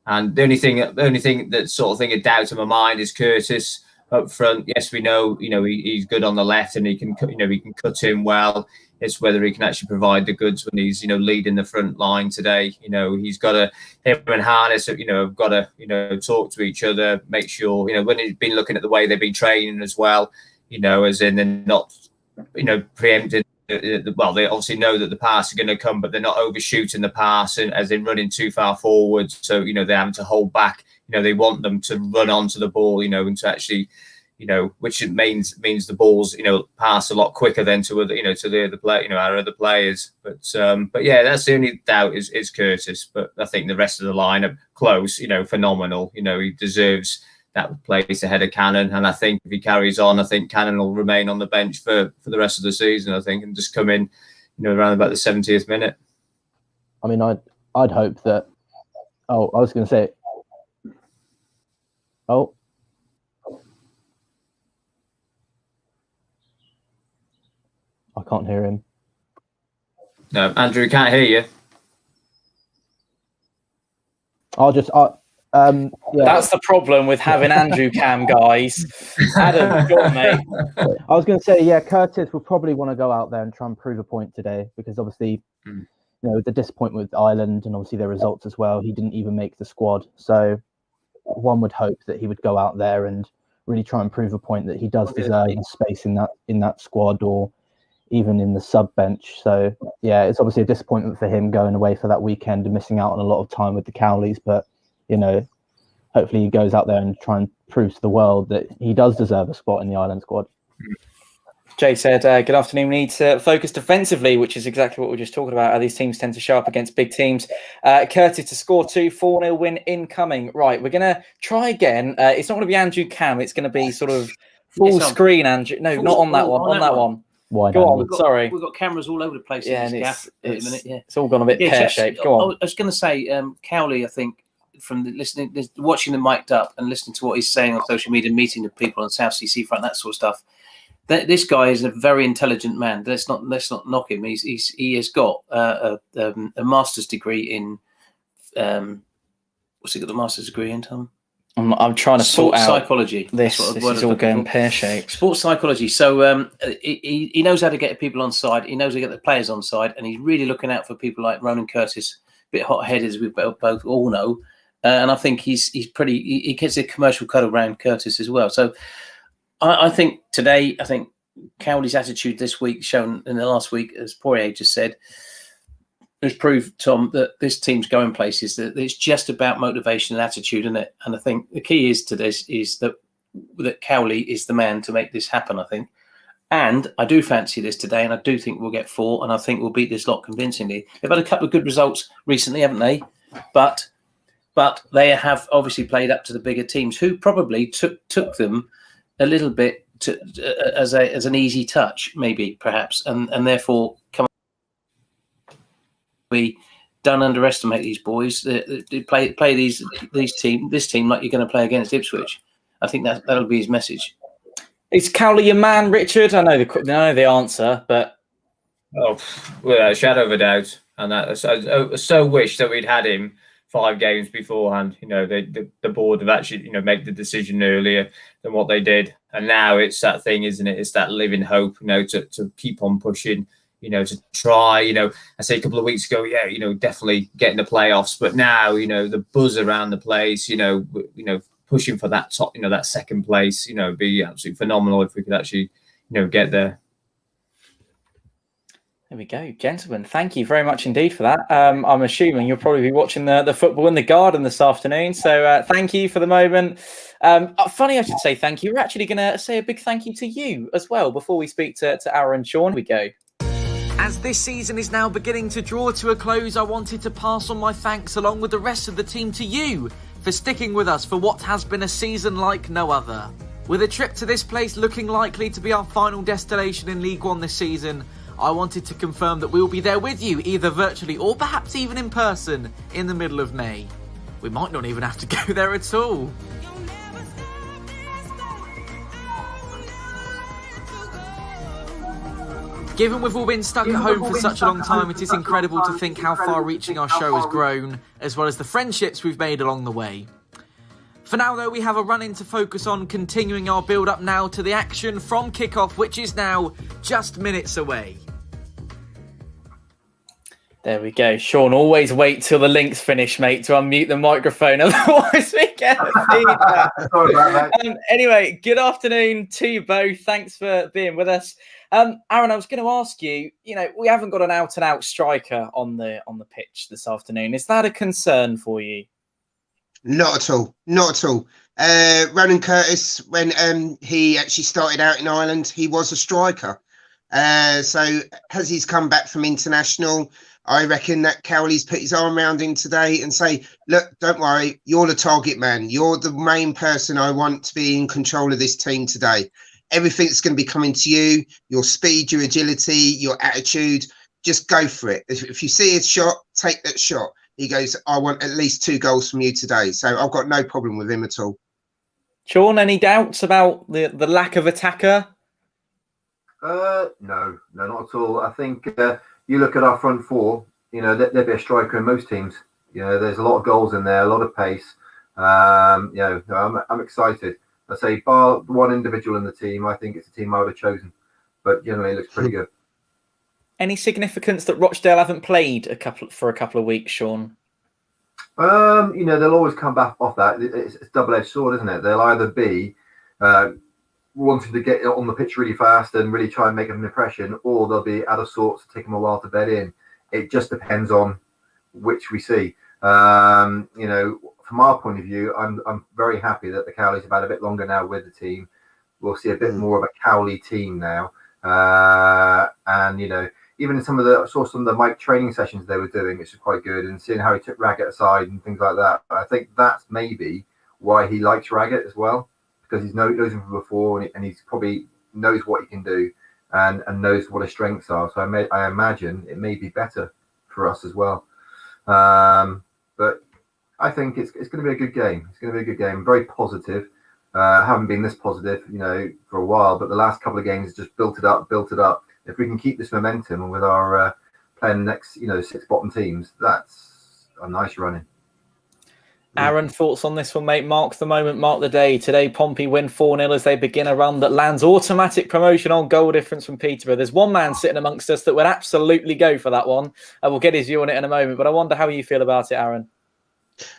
And the only thing that sort of thing of doubt in my mind is Curtis up front. Yes, we know he's good on the left and he can cut in well. It's whether he can actually provide the goods when he's leading the front line today. He's got to, him and Harness have got to talk to each other, make sure when he's been looking at the way they've been training as well, as in they're not preempting. Well, they obviously know that the pass is going to come, but they're not overshooting the pass and as in running too far forward. So they're having to hold back. They want them to run onto the ball, and to actually. Which it means the balls, pass a lot quicker than to other, to the other play, our other players. But yeah, that's the only doubt is Curtis. But I think the rest of the line are close, phenomenal. He deserves that place ahead of Cannon, and I think if he carries on, I think Cannon will remain on the bench for the rest of the season. I think and just come in, around about the 70th minute. I mean, I'd hope that. Oh, I was going to say. Oh. I can't hear him. No, Andrew, can't hear you. Yeah. That's the problem with having Andrew Cam, guys. Adam, go on, mate. I was going to say, yeah, Curtis will probably want to go out there and try and prove a point today because obviously, the disappointment with Ireland and obviously their results as well. He didn't even make the squad, so one would hope that he would go out there and really try and prove a point that he does deserve space in that squad or even in the sub bench. So yeah, it's obviously a disappointment for him going away for that weekend and missing out on a lot of time with the Cowleys, but hopefully he goes out there and try and prove to the world that he does deserve a spot in the Ireland squad. Jay said, good afternoon. We need to focus defensively, which is exactly what we're just talking about. How these teams tend to show up against big teams. Curtis to score 2, 4-0 win incoming. Right, we're going to try again. It's not going to be Andrew Cam. It's going to be sort of full screen, Andrew. No, not on that one. On that one. Why Go on, sorry. We've got cameras all over the place. Yeah, in and this gaff at the minute. Yeah, it's all gone a bit pear-shaped. Go on. I was going to say, Cowley, I think, from watching them mic'd up and listening to what he's saying on social media, meeting the people on South Sea Seafront, that sort of stuff. This guy is a very intelligent man. Let's not knock him. He has got a master's degree in what's he got the master's degree in, Tom? I'm trying to sort out psychology. This is all going pear-shaped. Sports psychology. So he knows how to get people on side. He knows how to get the players on side, and he's really looking out for people like Ronan Curtis, a bit hot-headed, as we both all know. And I think he's pretty. He gets a commercial cut around Curtis as well. So I think today, Cowley's attitude this week, shown in the last week, as Poirier just said, has proved, Tom, that this team's going places. That it's just about motivation and attitude, isn't it? And I think the key is to this is that Cowley is the man to make this happen. I think, and I do fancy this today, and I do think we'll get 4, and I think we'll beat this lot convincingly. They've had a couple of good results recently, haven't they? But they have obviously played up to the bigger teams, who probably took them a little bit as an easy touch, maybe, perhaps, and therefore we don't underestimate these boys. They play this team like you're going to play against Ipswich. I think that'll be his message. Is Cowley your man, Richard? I know the answer, but without a shadow of a doubt, and that I so wish that we'd had him 5 games beforehand. The board have actually made the decision earlier than what they did, and now it's that thing, isn't it? It's that living hope, to keep on pushing. To try, I say a couple of weeks ago, definitely getting the playoffs. But now, the buzz around the place, pushing for that top, that second place, be absolutely phenomenal if we could actually, get there. There we go, gentlemen. Thank you very much indeed for that. I'm assuming you'll probably be watching the football in the garden this afternoon. So thank you for the moment. Funny, I should say thank you. We're actually going to say a big thank you to you as well before we speak to Aaron and Sean. Here we go. As this season is now beginning to draw to a close, I wanted to pass on my thanks along with the rest of the team to you for sticking with us for what has been a season like no other. With a trip to this place looking likely to be our final destination in League One this season, I wanted to confirm that we will be there with you, either virtually or perhaps even in person, in the middle of May. We might not even have to go there at all. Given we've all been stuck at home for such a long time, it is incredible to think how far-reaching our show has grown, as well as the friendships we've made along the way. For now, though, we have a run-in to focus on continuing our build-up now to the action from kick-off, which is now just minutes away. There we go. Sean, always wait till the link's finished, mate, to unmute the microphone. Otherwise, we get feedback. Sorry about that. Anyway, good afternoon to you both. Thanks for being with us. Aaron, I was going to ask you, we haven't got an out-and-out striker on the pitch this afternoon. Is that a concern for you? Not at all. Not at all. Ronan Curtis, when he actually started out in Ireland, he was a striker. So as he's come back from international, I reckon that Cowley's put his arm around him today and say, look, don't worry, you're the target man. You're the main person I want to be in control of this team today. Everything's going to be coming to you, your speed, your agility, your attitude. Just go for it. If you see a shot, take that shot. He goes, I want at least 2 goals from you today. So I've got no problem with him at all. Sean, any doubts about the lack of attacker? No, not at all. I think you look at our front four, there'd be a striker in most teams. There's a lot of goals in there, a lot of pace. I'm excited. I say, bar one individual in the team, I think it's a team I would have chosen. But generally, it looks pretty good. Any significance that Rochdale haven't played for a couple of weeks, Sean? They'll always come back off that. It's a double-edged sword, isn't it? They'll either be wanting to get on the pitch really fast and really try and make an impression, or they'll be out of sorts, take them a while to bed in. It just depends on which we see. From our point of view, I'm very happy that the Cowleys have had a bit longer now with the team. We'll see a bit more of a Cowley team now, and even in some of the Mike training sessions they were doing, which is quite good, and seeing how he took Raggett aside and things like that. I think that's maybe why he likes Raggett as well, because he knows him from before, and he's probably knows what he can do and knows what his strengths are. So I imagine it may be better for us as well. But I think it's going to be a good game. It's going to be a good game. Very positive. Haven't been this positive, for a while, but the last couple of games just built it up. If we can keep this momentum with our playing next, 6 bottom teams, that's a nice running. Aaron, thoughts on this one, mate? Mark the moment, mark the day. Today, Pompey win 4-0 as they begin a run that lands automatic promotion on goal difference from Peterborough. There's one man sitting amongst us that would absolutely go for that one. We'll get his view on it in a moment, but I wonder how you feel about it, Aaron.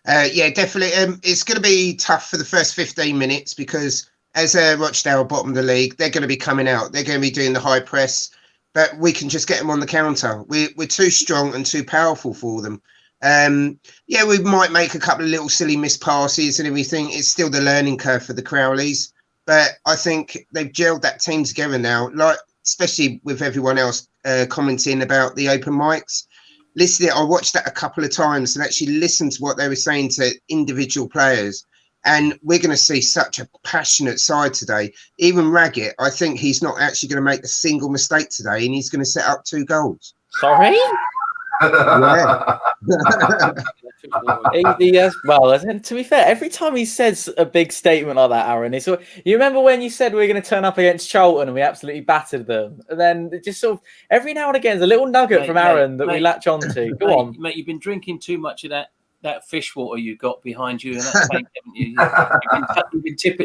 Yeah, definitely. It's going to be tough for the first 15 minutes because as Rochdale bottom of the league, they're going to be coming out. They're going to be doing the high press, but we can just get them on the counter. We're too strong and too powerful for them. Yeah, we might make a couple of little silly missed passes and everything. It's still the learning curve for the Crowleys, but I think they've gelled that team together now, like especially with everyone else commenting about the open mics. Listen, I watched that a couple of times and actually listened to what they were saying to individual players. And we're going to see such a passionate side today. Even Raggett, I think he's not actually going to make a single mistake today, and he's going to set up 2 goals. Sorry? Yeah. Well, to be fair, every time he says a big statement like that, Aaron, you remember when you said we were going to turn up against Charlton and we absolutely battered them? And then just sort of every now and again, there's a little nugget from Aaron that we latch on to. Go on. Mate, you've been drinking too much of that fish water you got behind you in that tank, haven't you?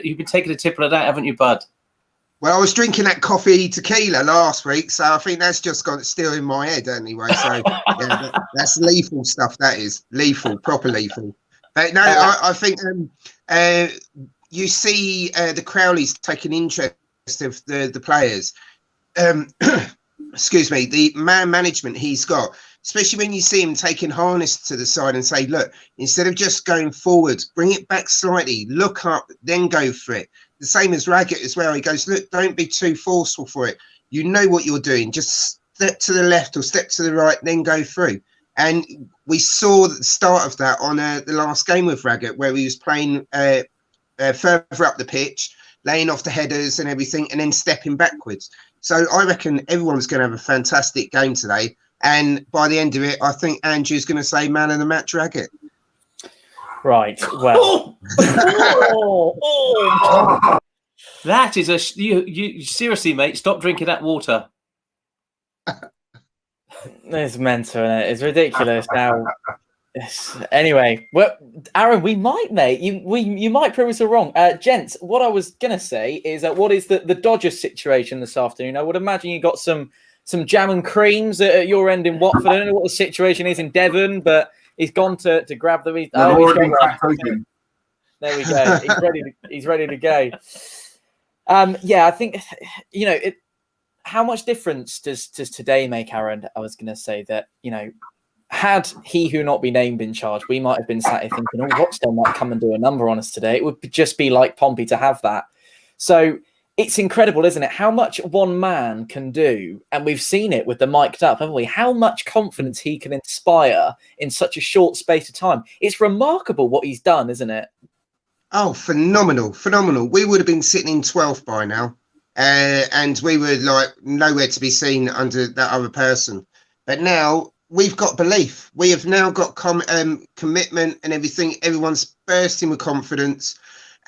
You've been taking a tipple of that, haven't you, bud? Well, I was drinking that coffee tequila last week, so I think that's just got still in my head anyway. So yeah, that's lethal stuff. That is lethal, proper lethal. But no, I think you see the Crowleys taking interest of the players. the man management he's got, especially when you see him taking Harness to the side and say, look, instead of just going forward, bring it back slightly, look up, then go for it. The same as Raggett as well. He goes, look, don't be too forceful for it. You know what you're doing. Just step to the left or step to the right, then go through. And we saw the start of that on the last game with Raggett, where he was playing further up the pitch, laying off the headers and everything, and then stepping backwards. So I reckon everyone's going to have a fantastic game today. And by the end of it, I think Andrew's going to say man of the match, Raggett. Right. Well. That is you seriously, mate. Stop drinking that water. It's mental, isn't it? It's ridiculous now. Anyway, well, Aaron, we might, mate. You might prove us wrong. Gents, what I was gonna say is that what is the Dodgers situation this afternoon? I would imagine you got some jam and creams at your end in Watford. I don't know what the situation is in Devon, but he's gone to grab them. There we go. He's ready to go. Yeah, I think how much difference does today make, Aaron? I was going to say that, had he who not be named in charge, we might have been sat here thinking, oh, Rochdale might come and do a number on us today. It would just be like Pompey to have that. So it's incredible, isn't it? How much one man can do. And we've seen it with the mic'd up, haven't we? How much confidence he can inspire in such a short space of time. It's remarkable what he's done, isn't it? Oh, phenomenal. We would have been sitting in 12th by now. And we were like nowhere to be seen under that other person. But now we've got belief. We have now got commitment and everything. Everyone's bursting with confidence.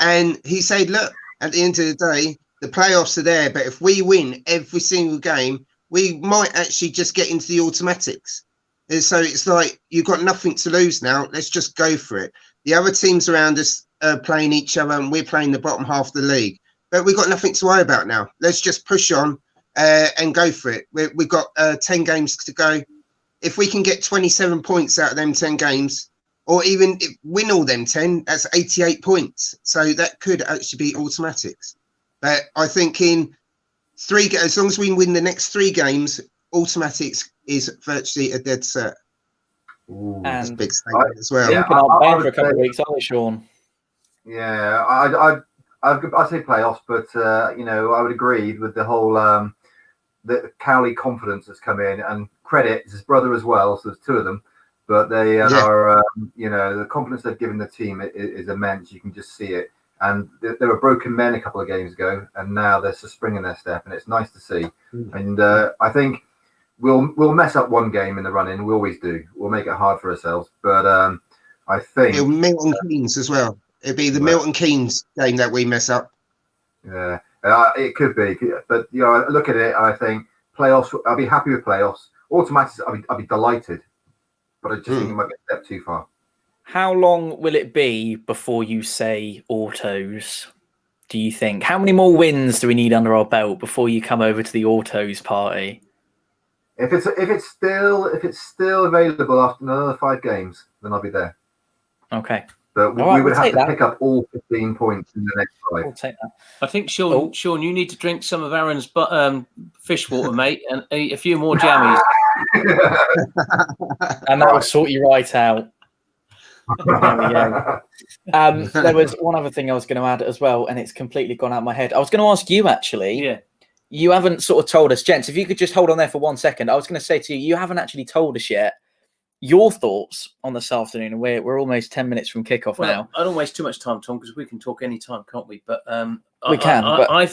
And he said, look, at the end of the day, the playoffs are there. But if we win every single game, we might actually just get into the automatics. And so it's like, you've got nothing to lose now. Let's just go for it. The other teams around us are playing each other and we're playing the bottom half of the league. But we've got nothing to worry about now. Let's just push on and go for it. We've got 10 games to go. If we can get 27 points out of them 10 games, or even win all them 10, that's 88 points. So that could actually be automatics. But I think in as long as we win the next 3 games, automatics is virtually a dead cert. Ooh, that's a big statement as well. Lincoln aren't playing for a couple of weeks, aren't they, Sean? Yeah, I'd say playoffs, but I would agree with the whole the Cowley confidence that's come in, and credit his brother as well. So there's 2 of them, but they are the confidence they've given the team is immense. You can just see it, and they were broken men a couple of games ago, and now they're springing their step, and it's nice to see. And I think we'll mess up one game in the run-in. We always do. We'll make it hard for ourselves, but I think Milton Keynes as well. It'd be the Milton Keynes game that we mess up. Yeah, it could be. But I look at it, I think playoffs. I'll be happy with playoffs. Automatics, I'll be delighted. But I just think it might be a step too far. How long will it be before you say autos? Do you think? How many more wins do we need under our belt before you come over to the autos party? If it's still available after another 5 games, then I'll be there. Okay. But we would have to pick up all 15 points in the next 5. We'll take that. I think, Sean, you need to drink some of Aaron's fish water, mate, and eat a few more jammies. And that will sort you right out. There we go. There was one other thing I was going to add as well, and it's completely gone out of my head. I was going to ask you, actually. Yeah. You haven't sort of told us, gents, if you could just hold on there for 1 second. I was going to say to you, you haven't actually told us yet your thoughts on this afternoon, and we're almost 10 minutes from kickoff now. I don't waste too much time, Tom, because we can talk any time, can't we? But we can. I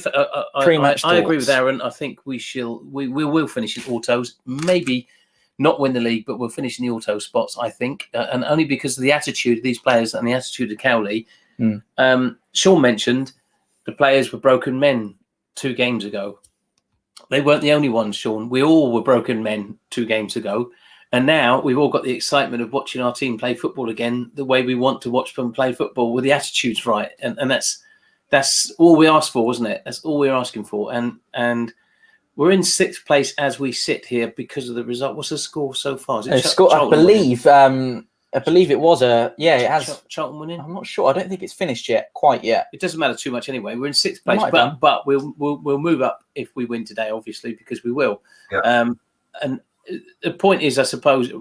agree with Aaron. I think we will finish in autos. Maybe not win the league, but we'll finish in the auto spots. I think, and only because of the attitude of these players and the attitude of Cowley. Sean mentioned the players were broken men 2 games ago. They weren't the only ones, Sean. We all were broken men 2 games ago. And now we've all got the excitement of watching our team play football again, the way we want to watch them play football, with the attitudes right. And that's all we asked for, wasn't it? That's all we're asking for. And we're in 6th place as we sit here because of the result. What's the score so far? Is it I believe I believe it was it has. Charlton winning. I'm not sure. I don't think it's finished quite yet. It doesn't matter too much anyway. We're in 6th place, might have done. but we'll move up if we win today, obviously, because we will. Yeah. And the point is, I suppose,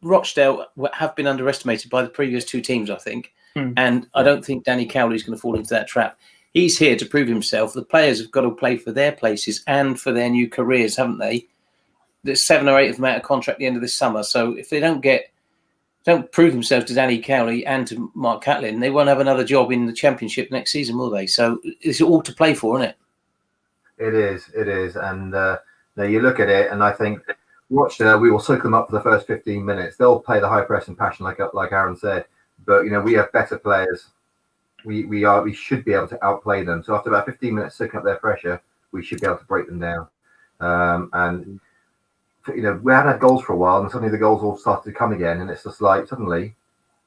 Rochdale have been underestimated by the previous 2 teams, I think, and I don't think Danny Cowley is going to fall into that trap. He's here to prove himself. The players have got to play for their places and for their new careers, haven't they? There's 7 or 8 of them out of contract at the end of this summer. So if they don't prove themselves to Danny Cowley and to Mark Catlin, they won't have another job in the Championship next season, will they? So it's all to play for, isn't it? It is. And now you look at it, and I think Rochdale, we will soak them up for the first 15 minutes. They'll play the high press and passion, like Aaron said. But we have better players. We should be able to outplay them. So after about 15 minutes soaking up their pressure, we should be able to break them down. And we hadn't had goals for a while, and suddenly the goals all started to come again, and it's just like suddenly,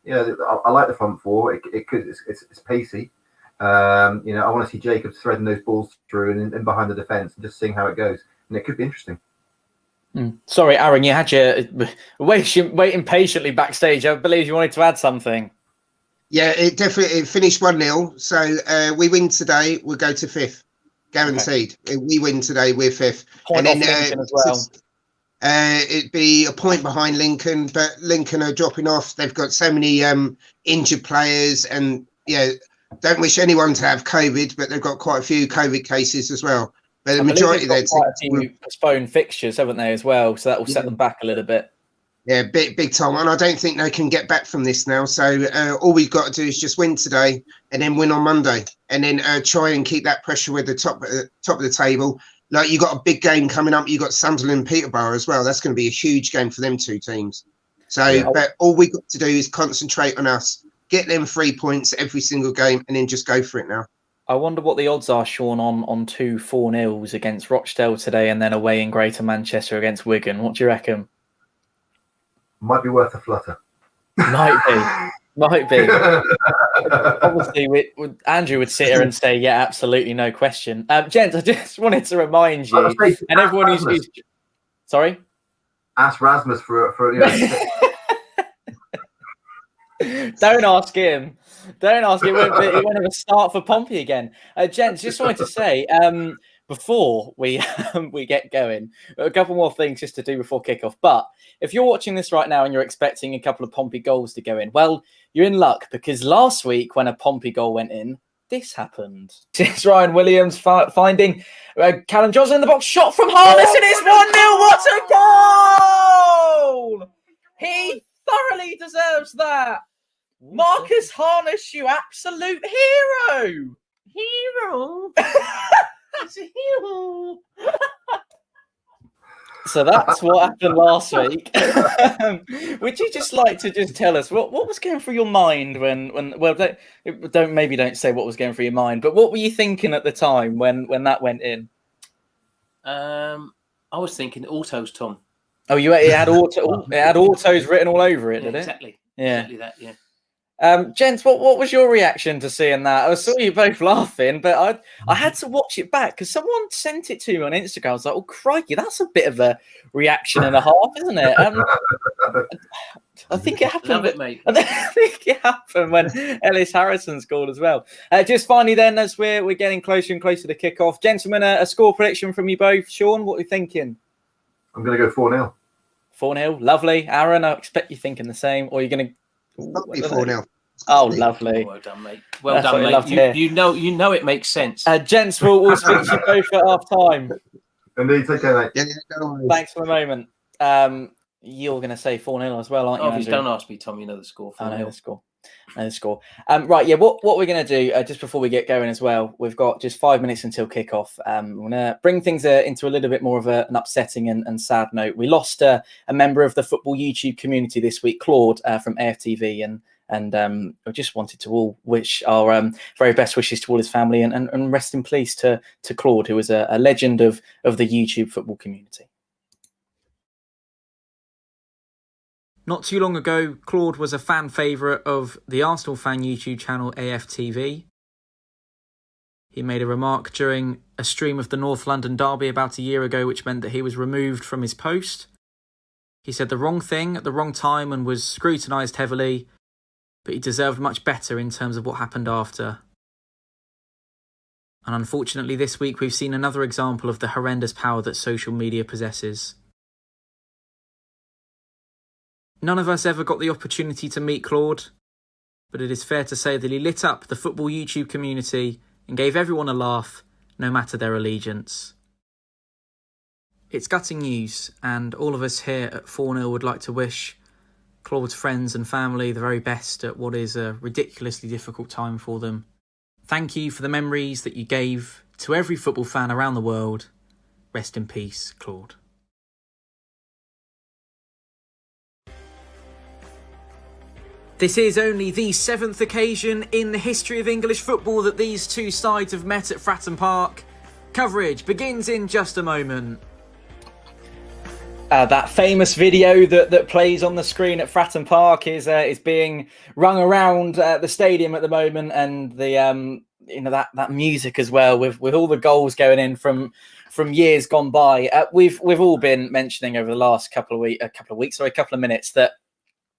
I like the front four. It's pacey. I want to see Jacobs threading those balls through and behind the defence and just seeing how it goes, and it could be interesting. Sorry, Aaron, you had your waiting patiently backstage. I believe you wanted to add something. Yeah, it finished 1-0. So we win today, we'll go to 5th, guaranteed. Okay. We win today, we're 5th. Point off Lincoln as well. It'd be a point behind Lincoln, but Lincoln are dropping off. They've got so many injured players, and don't wish anyone to have COVID, but they've got quite a few COVID cases as well. But the majority of their quite a few postponed fixtures, haven't they, as well? So that will set them back a little bit. Yeah, big time. And I don't think they can get back from this now. So all we've got to do is just win today and then win on Monday, and then try and keep that pressure with the top of the table. Like, you got a big game coming up. You got Sunderland and Peterborough as well. That's going to be a huge game for them 2 teams. So, but all we got to do is concentrate on us, get them 3 points every single game, and then just go for it now. I wonder what the odds are, Sean, on 2 4-0s against Rochdale today, and then away in Greater Manchester against Wigan. What do you reckon? Might be worth a flutter. Might be. Obviously, Andrew would sit here and say, yeah, absolutely, no question. Gents, I just wanted to remind you, and everyone who's... Sorry? Ask Rasmus for Don't ask him. Don't ask him. He won't have a start for Pompey again. Gents, just wanted to say, before we get going, a couple more things just to do before kickoff. But if you're watching this right now and you're expecting a couple of Pompey goals to go in, well, you're in luck, because last week when a Pompey goal went in, this happened. It's Ryan Williams finding Callum Johnson in the box, shot from Harness, and it's 1-0. What a goal! He thoroughly deserves that. Marcus Harness, you absolute hero. That's a hero. So that's what happened last week. Would you just like to just tell us what was going through your mind when don't say what was going through your mind, but what were you thinking at the time when that went in? I was thinking autos, Tom. Oh, it had autos written all over it, did it? Exactly. Yeah. Exactly that. Yeah. Gents, what was your reaction to seeing that? I saw you both laughing, but I had to watch it back because someone sent it to me on Instagram. I was like, oh, crikey, that's a bit of a reaction and a half, isn't it? I think it happened. Love it, mate. I think it happened when Ellis Harrison scored as well. Just finally then, as we're getting closer and closer to kick-off, gentlemen, a score prediction from you both. Sean, what are you thinking? I'm going to go 4-0. 4-0, lovely. Aaron, I expect you're thinking the same, or you're going to... 4-0. Oh, lovely. Well done, mate. Well done, mate. You know it makes sense. Gents, we'll speak to you both at half time. Indeed, take care, mate. Yeah, thanks for the moment. You're going to say 4-0 as well, aren't you? Obviously, don't ask me, Tom. You know the score. I know the score. Right, yeah. What we're going to do just before we get going as well, we've got just 5 minutes until kickoff. We're going to bring things into a little bit more of an upsetting and sad note. We lost a member of the football YouTube community this week, Claude from AFTV, and I just wanted to all wish our very best wishes to all his family and rest in peace to Claude, who was a legend of the YouTube football community. Not too long ago, Claude was a fan favourite of the Arsenal fan YouTube channel AFTV. He made a remark during a stream of the North London derby about a year ago, which meant that he was removed from his post. He said the wrong thing at the wrong time and was scrutinised heavily, but he deserved much better in terms of what happened after. And unfortunately this week we've seen another example of the horrendous power that social media possesses. None of us ever got the opportunity to meet Claude, but it is fair to say that he lit up the football YouTube community and gave everyone a laugh, no matter their allegiance. It's gutting news, and all of us here at 4-0 would like to wish Claude's friends and family the very best at what is a ridiculously difficult time for them. Thank you for the memories that you gave to every football fan around the world. Rest in peace, Claude. This is only the 7th occasion in the history of English football that these two sides have met at Fratton Park. Coverage begins in just a moment. That famous video that plays on the screen at Fratton Park is being rung around the stadium at the moment, and the that music as well with all the goals going in from years gone by. We've all been mentioning over the last couple of minutes that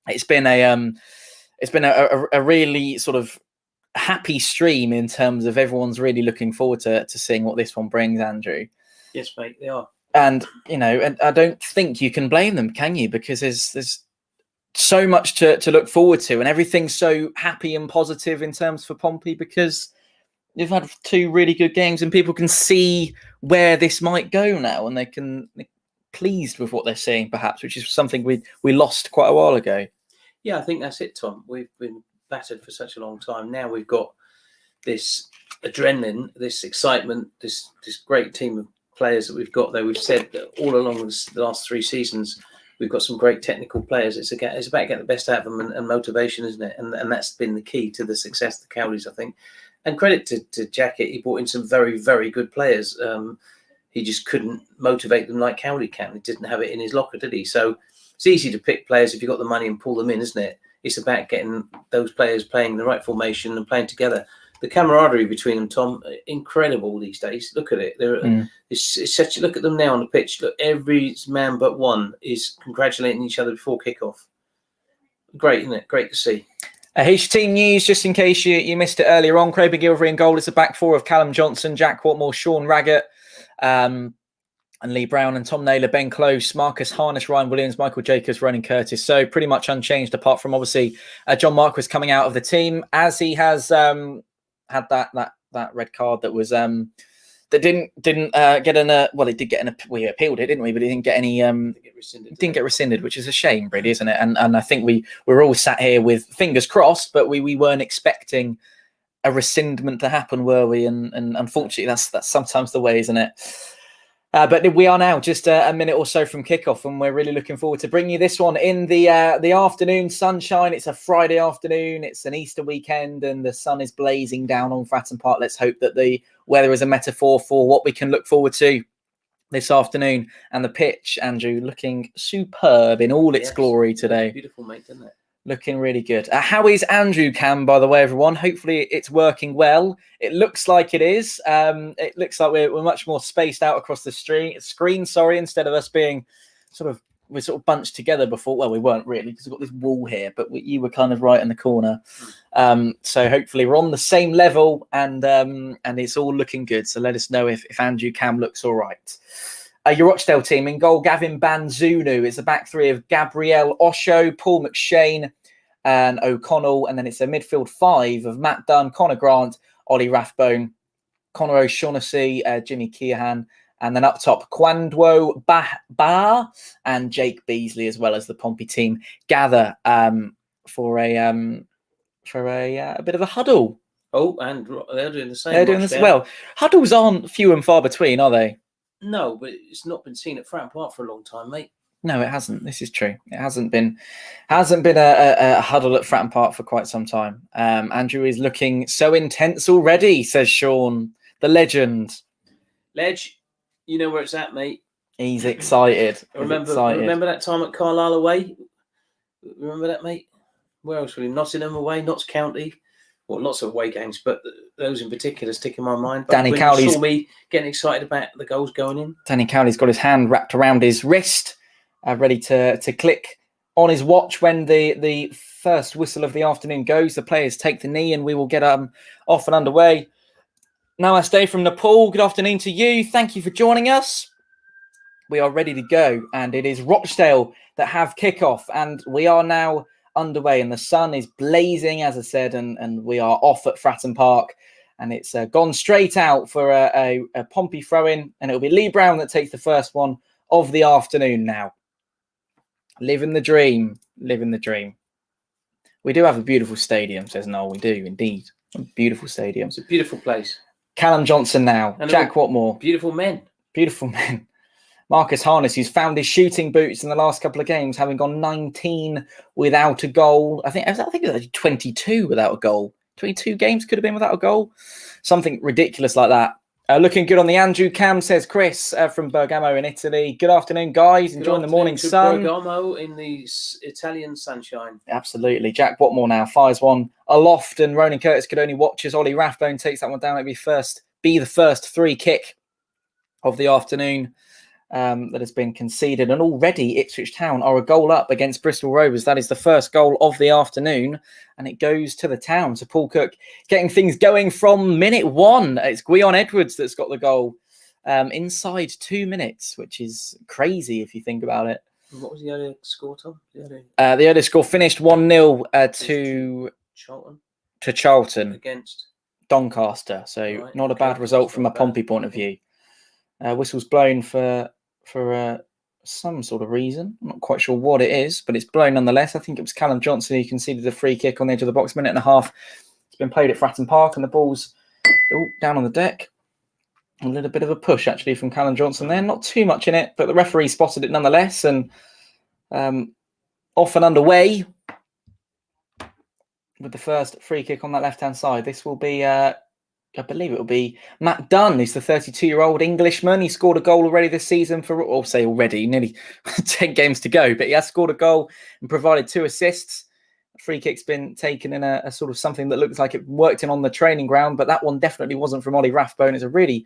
it's been a really sort of happy stream in terms of everyone's really looking forward to seeing what this one brings, Andrew. Yes, mate, they are. And, and I don't think you can blame them, can you? Because there's so much to look forward to, and everything's so happy and positive in terms for Pompey because they've had 2 really good games and people can see where this might go now, and they're pleased with what they're seeing, perhaps, which is something we lost quite a while ago. Yeah, I think that's it, Tom. We've been battered for such a long time. Now we've got this adrenaline, this excitement, this great team of players that we've got there. We've said that all along the last 3 seasons, we've got some great technical players. It's about getting the best out of them and motivation, isn't it? And that's been the key to the success of the Cowleys, I think. And credit to Jacket, he brought in some very, very good players. He just couldn't motivate them like Cowley can. He didn't have it in his locker, did he? So it's easy to pick players if you've got the money and pull them in, isn't it? It's about getting those players playing the right formation and playing together. The camaraderie between them, Tom, incredible these days. Look at it. It's such. Look at them now on the pitch. Look, every man but one is congratulating each other before kickoff. Great, isn't it? Great to see. Here's your team news, just in case you missed it earlier on. Craig McGilvery in goal. It's a back 4 of Callum Johnson, Jack Watmore, Sean Raggett, and Lee Brown and Tom Naylor, Ben Close, Marcus Harness, Ryan Williams, Michael Jacobs, Ronan Curtis. So pretty much unchanged, apart from obviously John Marquis coming out of the team, as he has had that red card that was that didn't get an well, it did get an we appealed it, didn't we? But it didn't get any didn't get rescinded, which is a shame, really, isn't it? And I think we were all sat here with fingers crossed, but we weren't expecting a rescindment to happen, were we? And unfortunately, that's sometimes the way, isn't it? But we are now just a minute or so from kickoff, and we're really looking forward to bringing you this one in the afternoon sunshine. It's a Friday afternoon. It's an Easter weekend, and the sun is blazing down on Fratton Park. Let's hope that the weather is a metaphor for what we can look forward to this afternoon. And the pitch, Andrew, looking superb in all its glory today. Beautiful, mate, isn't it? Looking really good. How is Andrew Cam, by the way, everyone? Hopefully it's working well. It looks like it is. It looks like we're much more spaced out across the screen, instead of us being we're sort of bunched together before. Well, we weren't really, because we've got this wall here, but you were kind of right in the corner. So hopefully we're on the same level, and it's all looking good. So let us know if Andrew Cam looks all right. Your Rochdale team in goal, Gavin Banzunu. It's a back 3 of Gabriel Osho, Paul McShane and O'Connell. And then it's a midfield 5 of Matt Dunn, Connor Grant, Ollie Rathbone, Connor O'Shaughnessy, Jimmy Keohan. And then up top, Kwandwo Ba and Jake Beasley, as well as the Pompey team gather for a bit of a huddle. Oh, and they're doing the same. They're doing this as well. Huddles aren't few and far between, are they? No, but it's not been seen at Fratton Park for a long time, mate. No, it hasn't. This is true. It hasn't been a huddle at Fratton Park for quite some time. Andrew is looking so intense already, says Sean, the legend. Ledge, you know where it's at, mate. He's excited. Remember that time at Carlisle away? Remember that, mate? Where else were we? Nottingham away, Notts County. Well, lots of away games, but those in particular stick in my mind. But Danny Cowley's saw me getting excited about the goals going in. Danny Cowley's got his hand wrapped around his wrist, ready to click on his watch when the first whistle of the afternoon goes. The players take the knee and we will get off and underway. Namaste from Nepal. Good afternoon to you. Thank you for joining us. We are ready to go, and it is Rochdale that have kickoff, and we are now underway, and the sun is blazing, as I said, and we are off at Fratton Park, and it's gone straight out for a Pompey throw-in, and it'll be Lee Brown that takes the first one of the afternoon now. Living the dream, living the dream. We do have a beautiful stadium, says Noel. We do indeed. A beautiful stadium. It's a beautiful place. Callum Johnson now. And Jack Watmore. Beautiful men. Beautiful men. Marcus Harness, who's found his shooting boots in the last couple of games, having gone 19 without a goal. I think it was 22 without a goal. 22 games could have been without a goal. Something ridiculous like that. Looking good on the Andrew Cam, says Chris from Bergamo in Italy. Good afternoon, guys. Enjoying the morning sun. Bergamo in the Italian sunshine. Absolutely. Jack Watmore now fires one aloft, and Ronan Curtis could only watch as Ollie Rathbone takes that one down. It'll be the first free kick of the afternoon that has been conceded. And already Ipswich Town are a goal up against Bristol Rovers. That is the first goal of the afternoon, and it goes to the Town. So Paul Cook getting things going from minute 1. It's Gwion Edwards that's got the goal inside 2 minutes, which is crazy if you think about it. What was the earlier score, Tom? The earlier score finished 1-0 to Charlton against Doncaster. So not a bad result from a Pompey point of view. Whistle's blown for some sort of reason. I'm not quite sure what it is, but it's blown nonetheless. I think it was Callum Johnson who conceded the free kick on the edge of the box, minute and a half. It's been played at Fratton Park, and the ball's down on the deck. A little bit of a push, actually, from Callum Johnson there. Not too much in it, but the referee spotted it nonetheless, and off and underway with the first free kick on that left-hand side. This will be... I believe it will be Matt Dunn, who's the 32-year-old Englishman. He scored a goal already this season nearly 10 games to go, but he has scored a goal and provided 2 assists. A free kick's been taken in a sort of something that looks like it worked in on the training ground, but that one definitely wasn't from Ollie Rathbone. It's a really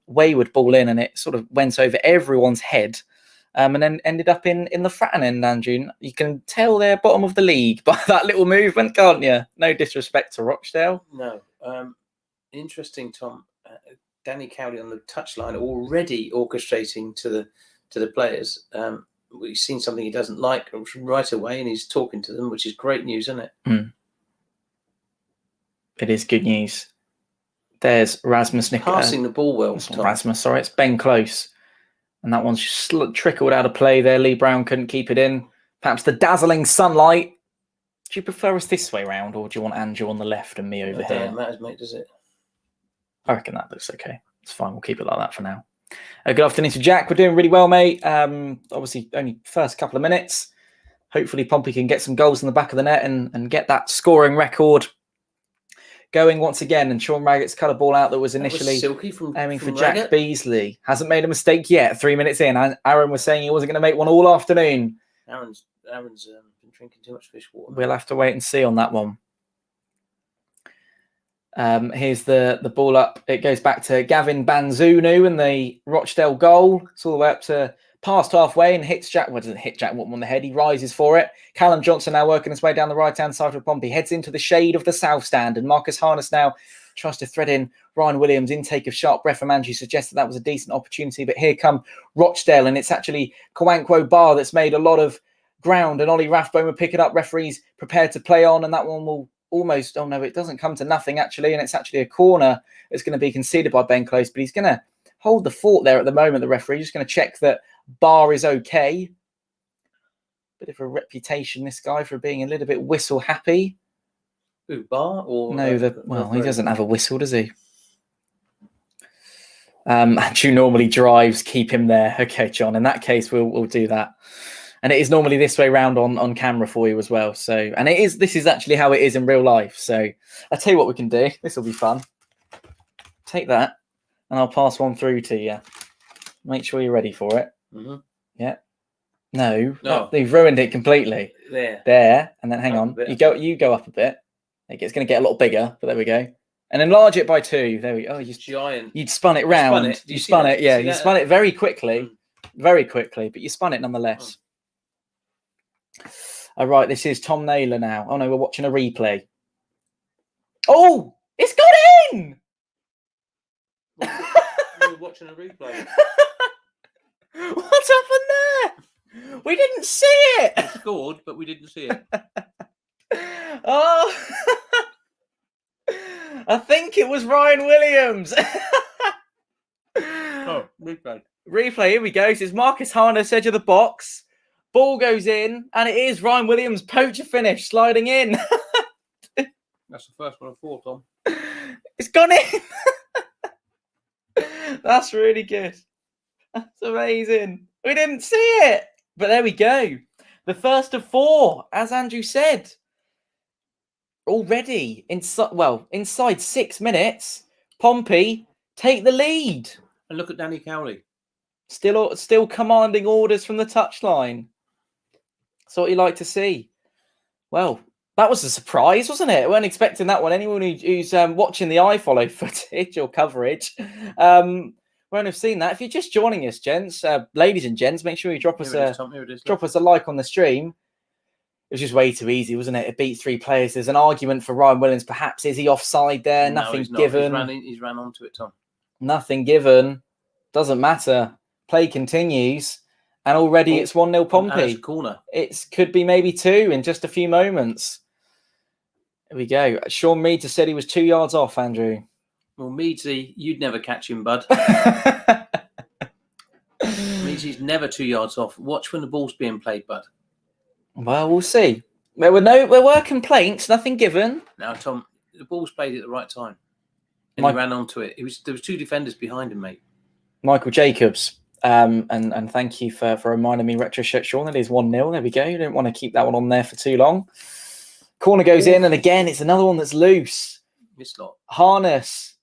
wayward ball in, and it sort of went over everyone's head and then ended up in the Fratton end, Andrew. You can tell they're bottom of the league by that little movement, can't you? No disrespect to Rochdale. No. Interesting, Tom. Danny Cowley on the touchline already orchestrating to the players. We've seen something he doesn't like right away, and he's talking to them, which is great news, isn't it? It is good news. There's Rasmus passing the ball well. Tom. Rasmus, sorry, it's Ben Close, and that one's just trickled out of play there. Lee Brown couldn't keep it in. Perhaps the dazzling sunlight. Do you prefer us this way round, or do you want Andrew on the left and me over here? It matters, mate, does it? I reckon that looks okay. It's fine. We'll keep it like that for now. Good afternoon to Jack. We're doing really well, mate. Obviously, only first couple of minutes. Hopefully, Pompey can get some goals in the back of the net and get that scoring record going once again. And Sean Raggett's cut a ball out that was initially aiming for Jack Raggett. Beasley. Hasn't made a mistake yet. 3 minutes in. Aaron was saying he wasn't going to make one all afternoon. Aaron's been drinking too much fish water. We'll have to wait and see on that one. Here's the ball up. It goes back to Gavin Banzunu and the Rochdale goal. It's all the way up to past halfway and hits Jack. Well, doesn't hit Jack Watmore on the head. He rises for it. Callum Johnson now working his way down the right-hand side of Pompey. Heads into the shade of the south stand. And Marcus Harness now tries to thread in Ryan Williams' intake of sharp breath from Andrew suggests that was a decent opportunity. But here come Rochdale, and it's actually Kawankwo Bar that's made a lot of ground. And Ollie Rathbone will pick it up. Referees prepared to play on, and that one will almost, oh no, it doesn't come to nothing actually, and it's actually a corner that's going to be conceded by Ben Close, but he's going to hold the fort there at the moment, the referee. Just going to check that Bar is okay. Bit of a reputation, this guy, for being a little bit whistle happy. Who, Bar? Or no, he doesn't have a whistle, does he? Andrew normally drives, keep him there. Okay, John, in that case, we'll do that. And it is normally this way round on camera for you as well. So, and this is actually how it is in real life. So I'll tell you what we can do. This will be fun. Take that and I'll pass one through to you. Make sure you're ready for it. Mm-hmm. Yeah. No, they've ruined it completely. There. And then hang on. You go up a bit. It's going to get a lot bigger, but there we go. And enlarge it by 2. There we go. Oh, giant. You'd spun it round. You spun it. Yeah, you spun it very quickly. very quickly, but you spun it nonetheless. All right, this is Tom Naylor now. Oh no, we're watching a replay. Oh, it's got in! We're watching a replay. What's happened there? We didn't see it. We scored, but we didn't see it. Oh, I think it was Ryan Williams. Oh, replay. Replay, here we go. So it's Marcus Harness, edge of the box. Ball goes in, and it is Ryan Williams' poacher finish, sliding in. That's the first one I thought, Tom. It's gone in. That's really good. That's amazing. We didn't see it, but there we go. The first of 4, as Andrew said. Already, inside 6 minutes, Pompey take the lead. And look at Danny Cowley. Still commanding orders from the touchline. That's what you like to see. Well, that was a surprise, wasn't it? We weren't expecting that one. Anyone who's watching the iFollow footage or coverage won't have seen that. If you're just joining us, gents, ladies and gents, make sure you drop us a like on the stream. It was just way too easy, wasn't it? It beat 3 players. There's an argument for Ryan Williams. Perhaps is he offside there? No, Nothing he's not. given. He's ran onto it, Tom. Nothing given. Doesn't matter. Play continues. And already it's 1-0 Pompey. Corner. It could be maybe 2 in just a few moments. There we go. Sean Mead just said he was 2 yards off, Andrew. Well, Meadsy, you'd never catch him, bud. Meadsy's never 2 yards off. Watch when the ball's being played, bud. Well, we'll see. There were complaints, nothing given. Now, Tom, the ball's played at the right time. And he ran onto it. There was 2 defenders behind him, mate. Michael Jacobs. And thank you for reminding me, Retro Shirt Sean, it is 1-0. There we go. You didn't want to keep that one on there for too long. Corner goes in, and again, it's another one that's loose. This lot. Harness.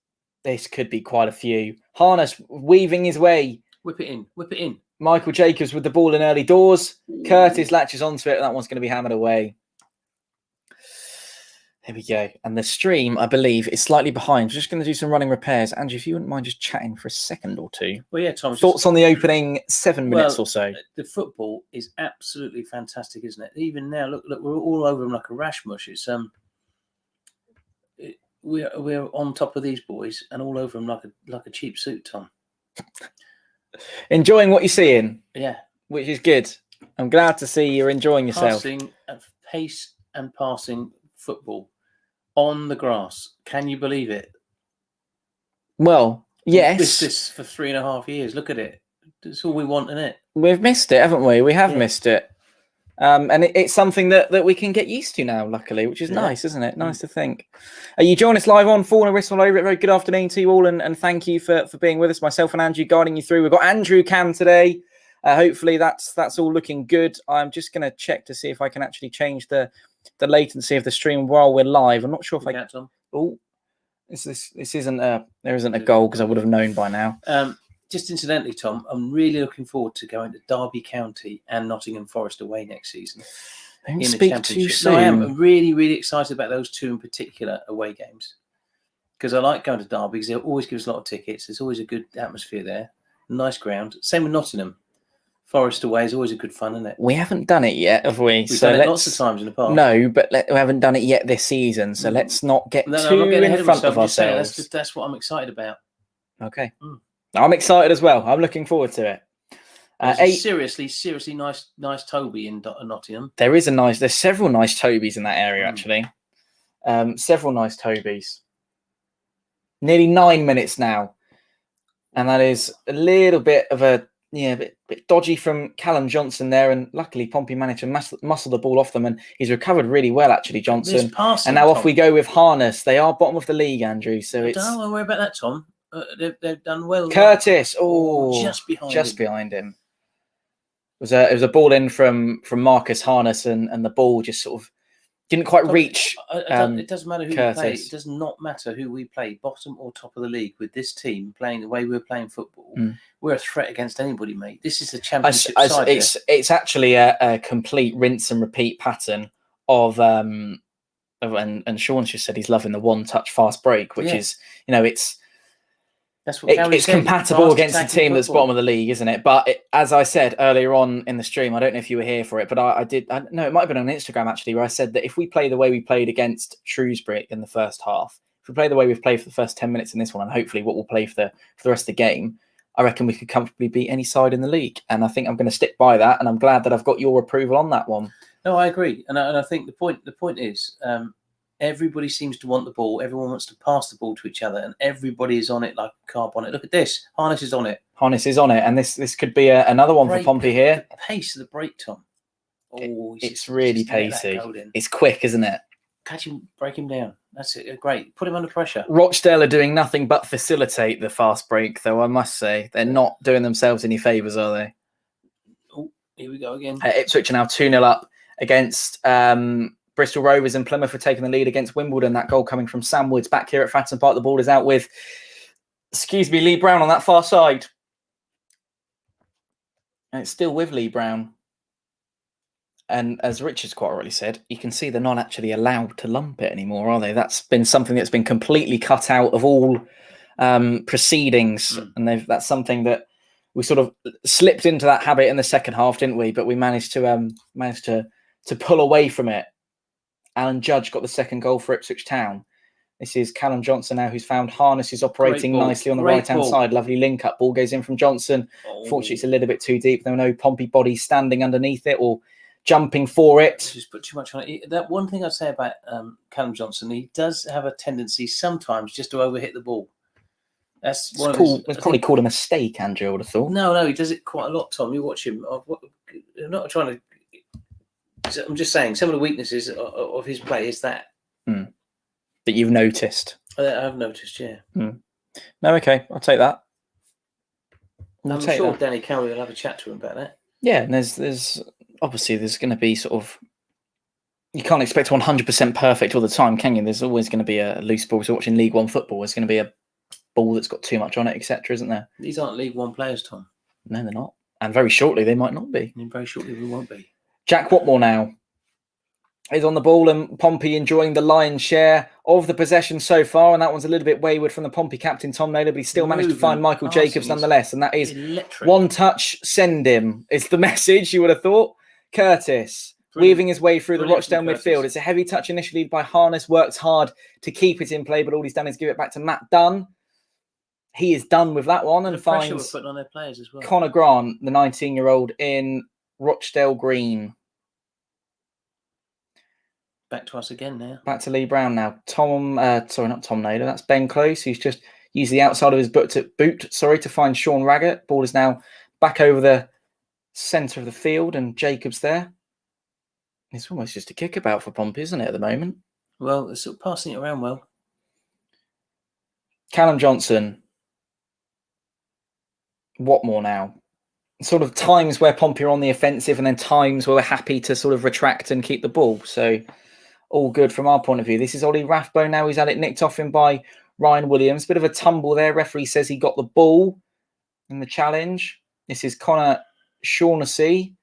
This could be quite a few. Harness weaving his way. Whip it in. Whip it in. Michael Jacobs with the ball in early doors. Curtis latches onto it, and that one's going to be hammered away. There we go. And the stream, I believe, is slightly behind. We're just going to do some running repairs. Andrew, if you wouldn't mind just chatting for a second or two. Well, yeah, Tom. Thoughts on the opening 7 minutes or so? The football is absolutely fantastic, isn't it? Even now, look, we're all over them like a rash mush. It's we're on top of these boys and all over them like a cheap suit, Tom. Enjoying what you're seeing. Yeah. Which is good. I'm glad to see you're enjoying yourself. Passing at pace and passing football on the grass. Can you believe it? Well, yes. We've missed this for 3.5 years. Look at it. That's all we want, isn't it? We've missed it, haven't we? We have missed it. And it's something that we can get used to now, luckily, which is nice, isn't it? Nice to think. You join us live on Fournilwrittenalloverit. Very good afternoon to you all, and thank you for being with us. Myself and Andrew guiding you through. We've got Andrew Cam today. Hopefully that's all looking good. I'm just going to check to see if I can actually change the latency of the stream while we're live. I'm not sure if I can. Oh, this isn't there isn't a goal because I would have known by now. Just incidentally, Tom, I'm really looking forward to going to Derby County and Nottingham Forest away next season. Don't speak too soon. No, I am really, really excited about those 2 in particular away games because I like going to Derby because they always give us a lot of tickets. There's always a good atmosphere there, nice ground. Same with Nottingham. Forest away is always a good fun, isn't it? We haven't done it yet, have we? We've done it lots of times in the past. No, but we haven't done it yet this season, so let's not get too I'm not getting ahead in front of myself. ourselves. That's what I'm excited about. Okay. I'm excited as well. I'm looking forward to it. Seriously nice Toby in Nottingham. There's several nice Tobys in that area, actually. Several nice Tobys. Nearly 9 minutes now. And that is a little bit of a bit dodgy from Callum Johnson there, and luckily Pompey managed to muscle the ball off them, and he's recovered really well, actually, Johnson. Passing, and now Tom. off we go with Harness. They are bottom of the league, Andrew. So Don't worry about that, Tom. They've done well. Curtis, just behind him. It was a ball in from Marcus Harness, and the ball just sort of didn't quite reach. It doesn't matter who Curtis. we play. It does not matter who we play, bottom or top of the league. With this team playing the way we're playing football, we're a threat against anybody, mate. This is the championship side. It's actually a complete rinse and repeat pattern of and Sean's just said he's loving the one-touch fast break, which is it's That's what Gary it's said. compatible Fast against a attacking team that's football. bottom of the league, isn't it? But as I said earlier on in the stream, I don't know if you were here for it, but I no, it might have been on Instagram actually, where I said that if we play the way we played against Shrewsbury in the first half, if we play the way we've played for the first 10 minutes in this one, and hopefully what we'll play for the rest of the game, I reckon we could comfortably beat any side in the league. And I think I'm going to stick by that, and I'm glad that I've got your approval on that one. No, I agree, and I think the point is. Everybody seems to want the ball. Everyone wants to pass the ball to each other, and everybody is on it like a carp on it. Look at this. Harness is on it. Harness is on it, and this could be another one for Pompey here. The pace of the break, Tom. Oh, it's really pacey. It's quick, isn't it? Catch him, break him down. That's it. Great. Put him under pressure. Rochdale are doing nothing but facilitate the fast break, though, I must say. They're not doing themselves any favours, are they? Oh, here we go again. Ipswich are now 2-0 up against Bristol Rovers, and Plymouth are taking the lead against Wimbledon. That goal coming from Sam Woods back here at Fratton Park. The ball is out with, Lee Brown on that far side. And it's still with Lee Brown. And as Richard's quite rightly said, you can see they're not actually allowed to lump it anymore, are they? That's been something that's been completely cut out of all proceedings. And that's something that we sort of slipped into that habit in the second half, didn't we? But we managed to pull away from it. Alan Judge got the second goal for Ipswich Town. This is Callum Johnson now, who's found Harness is operating nicely on the right-hand side. Lovely link-up. Ball goes in from Johnson. Fortunately, it's a little bit too deep. There were no Pompey bodies standing underneath it or jumping for it. Just put too much on it. That one thing I'd say about Callum Johnson, he does have a tendency sometimes just to overhit the ball. That's probably called a mistake, Andrew, I would have thought. No, he does it quite a lot, Tom. You watch him. I'm not trying to... I'm just saying some of the weaknesses of his play is that. That you've noticed. I've noticed, yeah. No, okay, I'll take that. I'm sure Danny Cowley will have a chat to him about that. Yeah, and there's obviously there's going to be sort of, you can't expect 100% perfect all the time, can you? There's always going to be a loose ball. So watching League One football, there's going to be a ball that's got too much on it, etc., isn't there? These aren't League One players, Tom. No, they're not. And very shortly they might not be. And very shortly we won't be. Jack Watmore now is on the ball, and Pompey enjoying the lion's share of the possession so far. And that one's a little bit wayward from the Pompey captain, Tom Naylor, but he still managed to find Michael Jacobs nonetheless. And that is electric. One touch, send him. It's the message you would have thought. Curtis weaving his way through the Rochdale midfield. It's a heavy touch initially by Harness, works hard to keep it in play, but all he's done is give it back to Matt Dunn. He is done with that one and finds putting on their players as well. Connor Grant, the 19-year-old in Rochdale Green. Back to us again now. Back to Lee Brown now. Sorry, not Tom Naylor. That's Ben Close, who's just used the outside of his boot to find Sean Raggett. Ball is now back over the centre of the field, and Jacobs there. It's almost just a kickabout for Pompey, isn't it, at the moment? Well, they're sort of passing it around well. Callum Johnson. Watmore now. Sort of times where Pompey are on the offensive and then times where we're happy to sort of retract and keep the ball. So all good from our point of view. This is Ollie Rathbone now. He's had it nicked off him by Ryan Williams. Bit of a tumble there. Referee says he got the ball in the challenge. This is Connor Shaughnessy,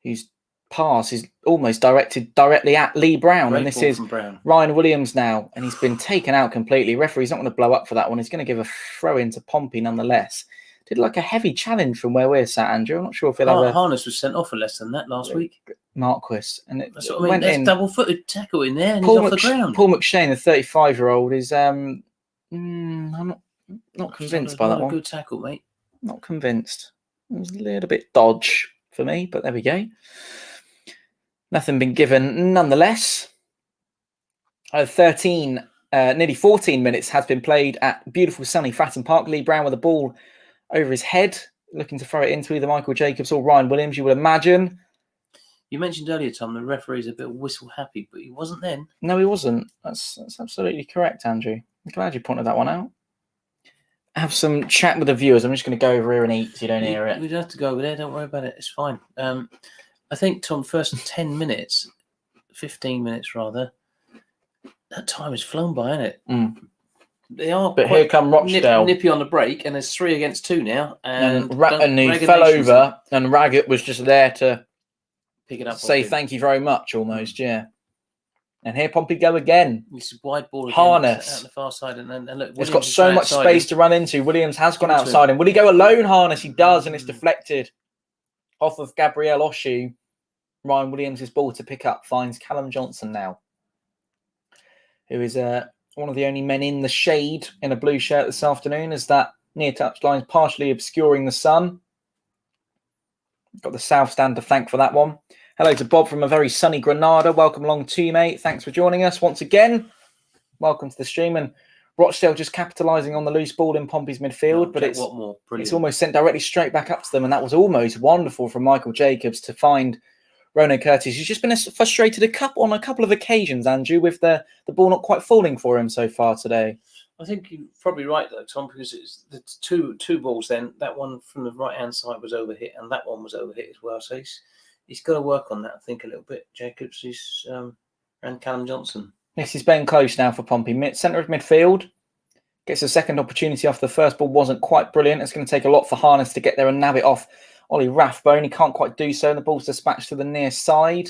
whose pass is almost directed directly at Lee Brown. Great, and this is Ryan Williams now. And he's been taken out completely. Referee's not going to blow up for that one. He's going to give a throw in to Pompey nonetheless. Did like a heavy challenge from where we're sat, Andrew. I'm not sure if he'll have a... Harness was sent off for less than that last week. Marquis. And that's what I mean. There's double-footed tackle in there and Paul he's off the ground. Paul McShane, the 35-year-old, is... I'm not convinced by that one. A good tackle, mate. Not convinced. It was a little bit dodge for me, but there we go. Nothing been given nonetheless. nearly 14 minutes has been played at beautiful sunny Fratton Park. Lee Brown with the ball over his head, looking to throw it into either Michael Jacobs or Ryan Williams, you would imagine. You mentioned earlier, Tom, the referee's a bit whistle happy, but he wasn't then. No, he wasn't. That's absolutely correct, Andrew. I'm glad you pointed that one out. Have some chat with the viewers. I'm just going to go over here and eat so you don't hear it. We don't have to go over there. Don't worry about it. It's fine. I think, Tom, first 10 minutes, 15 minutes rather, that time has flown by, hasn't it? Mm. They are, but here come Rochdale, nippy on the break, and there's 3 against 2 now. And he fell over, and Raggett was just there to pick it up. Say thank you very much, almost. Yeah. And here Pompey go again. This is wide ball again. Harness. Out on the far side, and look, It's Williams got is so going much outside space him. to run into. Williams has gone Give it to outside him. him. Will he go alone, Harness? He does, and it's deflected off of Gabriel Oshu. Ryan Williams' ball to pick up finds Callum Johnson now, who is one of the only men in the shade in a blue shirt this afternoon, as that near touchline is partially obscuring the sun. Got the South Stand to thank for that one. Hello to Bob from a very sunny Granada. Welcome along too, mate. Thanks for joining us once again. Welcome to the stream. And Rochdale just capitalising on the loose ball in Pompey's midfield, but it's almost sent directly straight back up to them, and that was almost wonderful from Michael Jacobs to find Ronan Curtis, who's just been frustrated on a couple of occasions, Andrew, with the ball not quite falling for him so far today. I think you're probably right, though, Tom, because it's the two balls then. That one from the right-hand side was overhit, and that one was overhit as well. So he's got to work on that, I think, a little bit. Jacobs is and Callum Johnson. This is Ben Close now for Pompey. Centre of midfield. Gets a second opportunity after the first ball wasn't quite brilliant. It's going to take a lot for Harness to get there and nab it off Ollie Rathbone. He can't quite do so. And the ball's dispatched to the near side.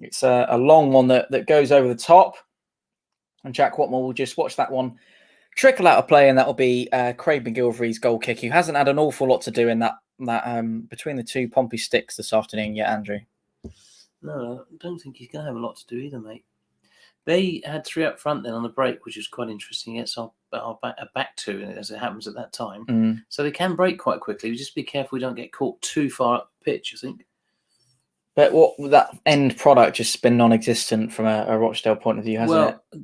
It's a long one that goes over the top. And Jack Watmore will just watch that one trickle out of play, and that will be Craig McGilvery's goal kick, who hasn't had an awful lot to do in that between the two Pompey sticks this afternoon yet, Andrew. No, I don't think he's going to have a lot to do either, mate. They had three up front then on the break, which was quite interesting. Yes, I'll back to it as it happens at that time. So they can break quite quickly. Just be careful we don't get caught too far up the pitch, I think. But that end product just been non-existent from a Rochdale point of view, hasn't it?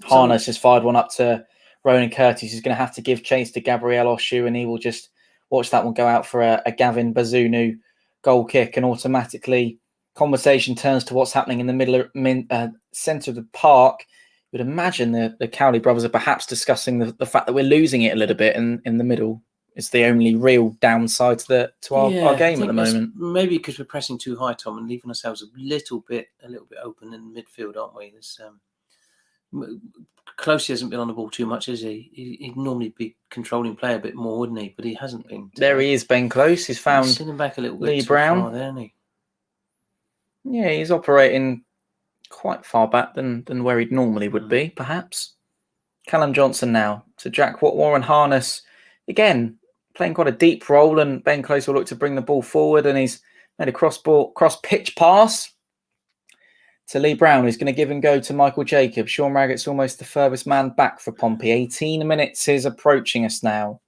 Harness has fired one up to Ronan Curtis, who's going to have to give chase to Gabriel Oshu, and he will just watch that one go out for a Gavin Bazunu goal kick, and automatically conversation turns to what's happening in the centre of the park. You would imagine the Cowley brothers are perhaps discussing the fact that we're losing it a little bit in the middle. It's the only real downside to our game at the moment. Maybe because we're pressing too high, Tom, and leaving ourselves a little bit open in the midfield, aren't we? Close hasn't been on the ball too much, has he? He'd normally be controlling play a bit more, wouldn't he? But he hasn't been. There he is, Ben Close. He's found sitting back a little bit Lee too Brown. far there, hasn't he? Yeah, he's operating quite far back than where he'd normally would be, perhaps. Callum Johnson now to Jack Watmore, and Harness again playing quite a deep role, and Ben Close will look to bring the ball forward, and he's made a cross pitch pass to Lee Brown, who's going to give and go to Michael Jacobs. Sean Raggett's almost the furthest man back for Pompey. 18 minutes is approaching us now.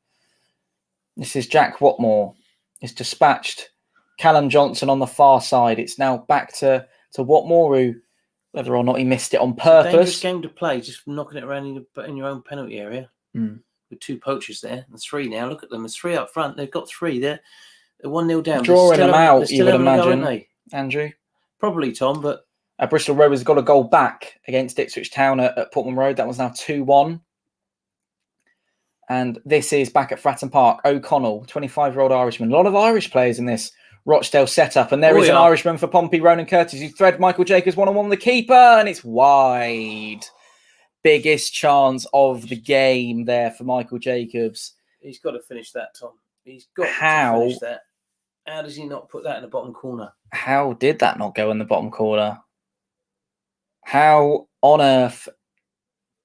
This is Jack Watmore. It's dispatched Callum Johnson on the far side. It's now back to Watmore, who, whether or not he missed it on purpose. Dangerous game to play, just knocking it around in your own penalty area. With two poachers there. And three now. Look at them. There's three up front. They've got three. They're 1-0 down. Drawing them out, you would imagine, Andrew. Probably, Tom, but Bristol Rovers got a goal back against Ipswich Town at Portman Road. That was now 2-1. And this is back at Fratton Park. O'Connell, 25-year-old Irishman. A lot of Irish players in this Rochdale setup. And there is an Irishman for Pompey, Ronan Curtis, who thread Michael Jacobs one-on-one with the keeper. And it's wide. Biggest chance of the game there for Michael Jacobs. He's got to finish that, Tom. He's got to finish that. How does he not put that in the bottom corner? How did that not go in the bottom corner? How on earth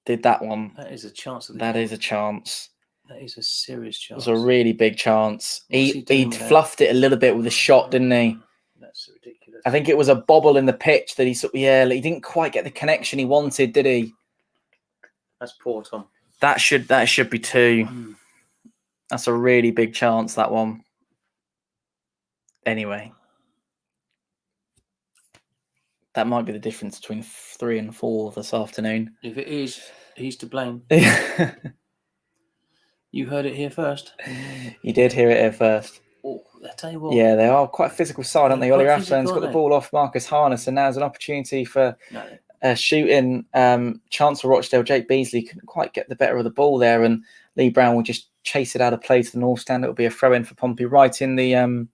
did that one? That is a chance. That is a chance. That is a serious chance. It was a really big chance. He fluffed it a little bit with a shot, didn't he? That's ridiculous. I think it was a bobble in the pitch that he he didn't quite get the connection he wanted, did he? That's poor, Tom. That should be two. That's a really big chance, that one. Anyway, that might be the difference between 3 and 4 this afternoon. If it is, he's to blame. You heard it here first. You did hear it here first. Oh, I tell you what. Yeah, they are quite a physical side, aren't they? Ollie Rathbone's got the they? ball off Marcus Harness, and now there's an opportunity for a shooting chance for Rochdale. Jake Beasley couldn't quite get the better of the ball there, and Lee Brown will just chase it out of play to the north stand. It will be a throw-in for Pompey right in the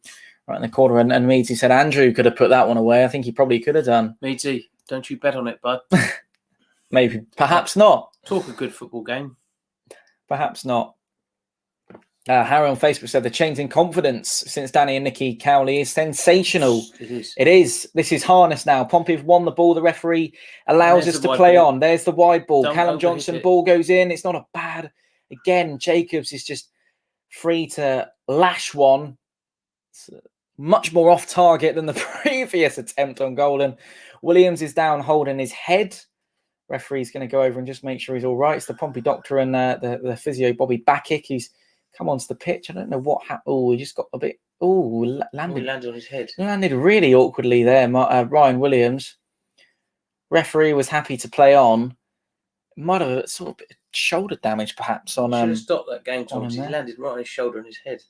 corner. And Meadsy said Andrew could have put that one away. I think he probably could have done. Meadsy, don't you bet on it, bud. Maybe, perhaps not. Talk a good football game. Perhaps not. Harry on Facebook said the change in confidence since Danny and Nikki Cowley is sensational. It is. It is. This is harness now. Pompey have won the ball. The referee allows us to play on. There's the wide ball. Don't Callum overhit Johnson, it. ball goes in. It's not a bad. Again, Jacobs is just free to lash one. It's much more off target than the previous attempt on goal. And Williams is down holding his head. Referee's going to go over and just make sure he's all right. It's the Pompey doctor and the physio, Bobby Backick, who's come onto the pitch. I don't know what happened. Oh, he just got a bit. Oh, He landed landed on his head. Landed really awkwardly there. Ryan Williams. Referee was happy to play on. Might have a sort of bit of shoulder damage, perhaps. On Should have stopped that game, Tom, on because him he there. landed right on his shoulder and his head.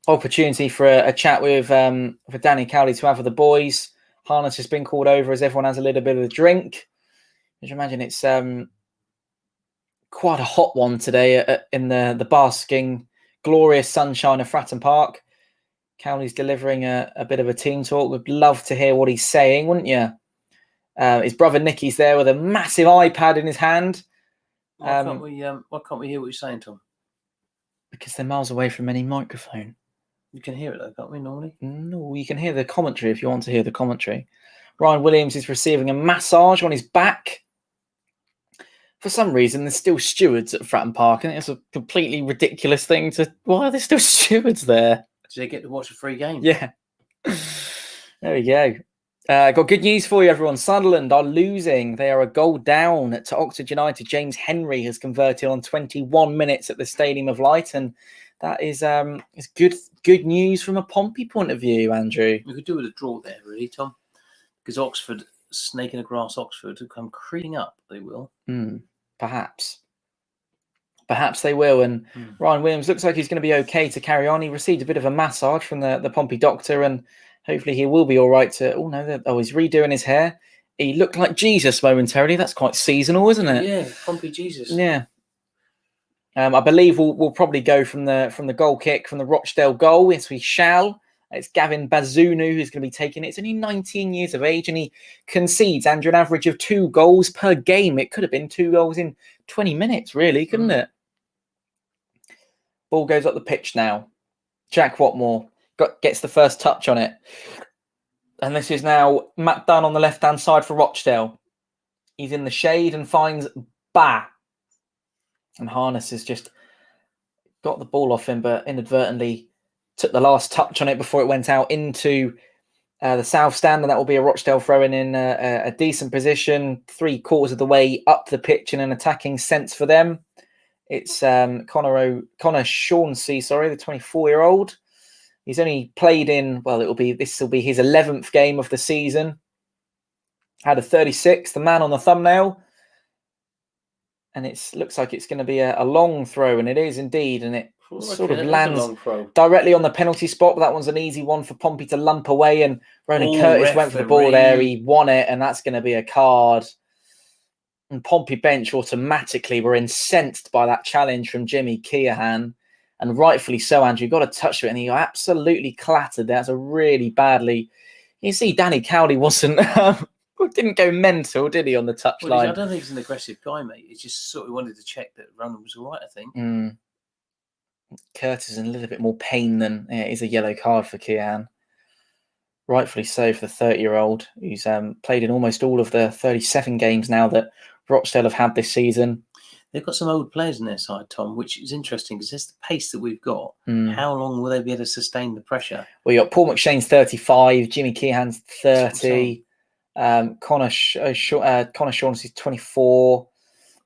Opportunity for a chat with for Danny Cowley to have with the boys. Harness has been called over as everyone has a little bit of a drink. As you imagine, it's quite a hot one today in the basking, glorious sunshine of Fratton Park. Cowley's delivering a bit of a team talk. Would love to hear what he's saying, wouldn't you? His brother Nicky's there with a massive iPad in his hand. Why can't we hear what you're saying, Tom? Because they're miles away from any microphone. You can hear it though, can't we, normally? No, you can hear the commentary if you want to hear the commentary. Ryan Williams is receiving a massage on his back. For some reason, there's still stewards at Fratton Park, and it's a completely ridiculous thing to... Why are there still stewards there? Did they get to watch a free game? Yeah. There we go. Got good news for you, everyone. Sunderland are losing. They are a goal down to Oxford United. James Henry has converted on 21 minutes at the Stadium of Light, and that is good news from a Pompey point of view, Andrew. We could do with a draw there, really, Tom, because Oxford, snake in the grass, Oxford, will come creeping up. They will. Perhaps they will. And Ryan Williams looks like he's going to be okay to carry on. He received a bit of a massage from the Pompey doctor, and hopefully he will be all right to... Oh, no, he's redoing his hair. He looked like Jesus momentarily. That's quite seasonal, isn't it? Yeah, Pompey Jesus. Yeah. I believe we'll probably go from the goal kick, from the Rochdale goal. Yes, we shall. It's Gavin Bazunu who's going to be taking it. It's only 19 years of age, and he concedes, Andrew, an average of 2 goals per game. It could have been 2 goals in 20 minutes, really, couldn't it? Ball goes up the pitch now. Jack Watmore gets the first touch on it. And this is now Matt Dunn on the left-hand side for Rochdale. He's in the shade and finds Ba. And Harness has just got the ball off him, but inadvertently took the last touch on it before it went out into the south stand, and that will be a Rochdale throw-in in a decent position, 3/4 of the way up the pitch in an attacking sense for them. It's Connor Shaughnessy, the 24-year-old. He's only played in, this will be his 11th game of the season. Had a 36, the man on the thumbnail. And it looks like it's going to be a long throw, and it is indeed, and it sort of lands directly on the penalty spot, but that one's an easy one for Pompey to lump away, and Ronan Curtis went for the ball there. He won it, and that's going to be a card. And Pompey bench automatically were incensed by that challenge from Jimmy Keohan, and rightfully so, Andrew. Got a touch of it, and he absolutely clattered. That's a really badly... You see, Danny Cowley didn't go mental, did he, on the touchline? Well, I don't think he's an aggressive guy, mate. He just sort of wanted to check that Ronan was all right, I think. Curtis is in a little bit more pain than it is a yellow card for Keohan. Rightfully so for the 30-year-old, who's played in almost all of the 37 games now that Rochdale have had this season. They've got some old players in their side, Tom, which is interesting because there's the pace that we've got. How long will they be able to sustain the pressure? Well, you got Paul McShane's 35, Jimmy Keohan's 30, Connor Shaughnessy's 24.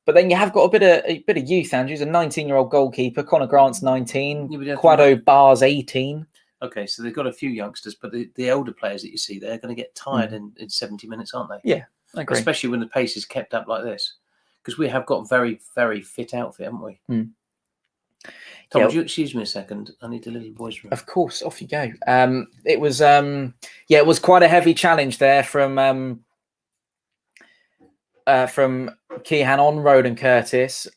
But then you have got a bit of youth, Andrew. He's a 19-year-old goalkeeper. Connor Grant's 19. Quado Barr's 18. Okay, so they've got a few youngsters, but the older players that you see there are going to get tired in 70 minutes, aren't they? Yeah, I agree. Especially when the pace is kept up like this. Because we have got very, very fit outfit, haven't we? Tom, would you excuse me a second? I need a little voice room. Of course, off you go. It was quite a heavy challenge there from Keohan on Ronan Curtis.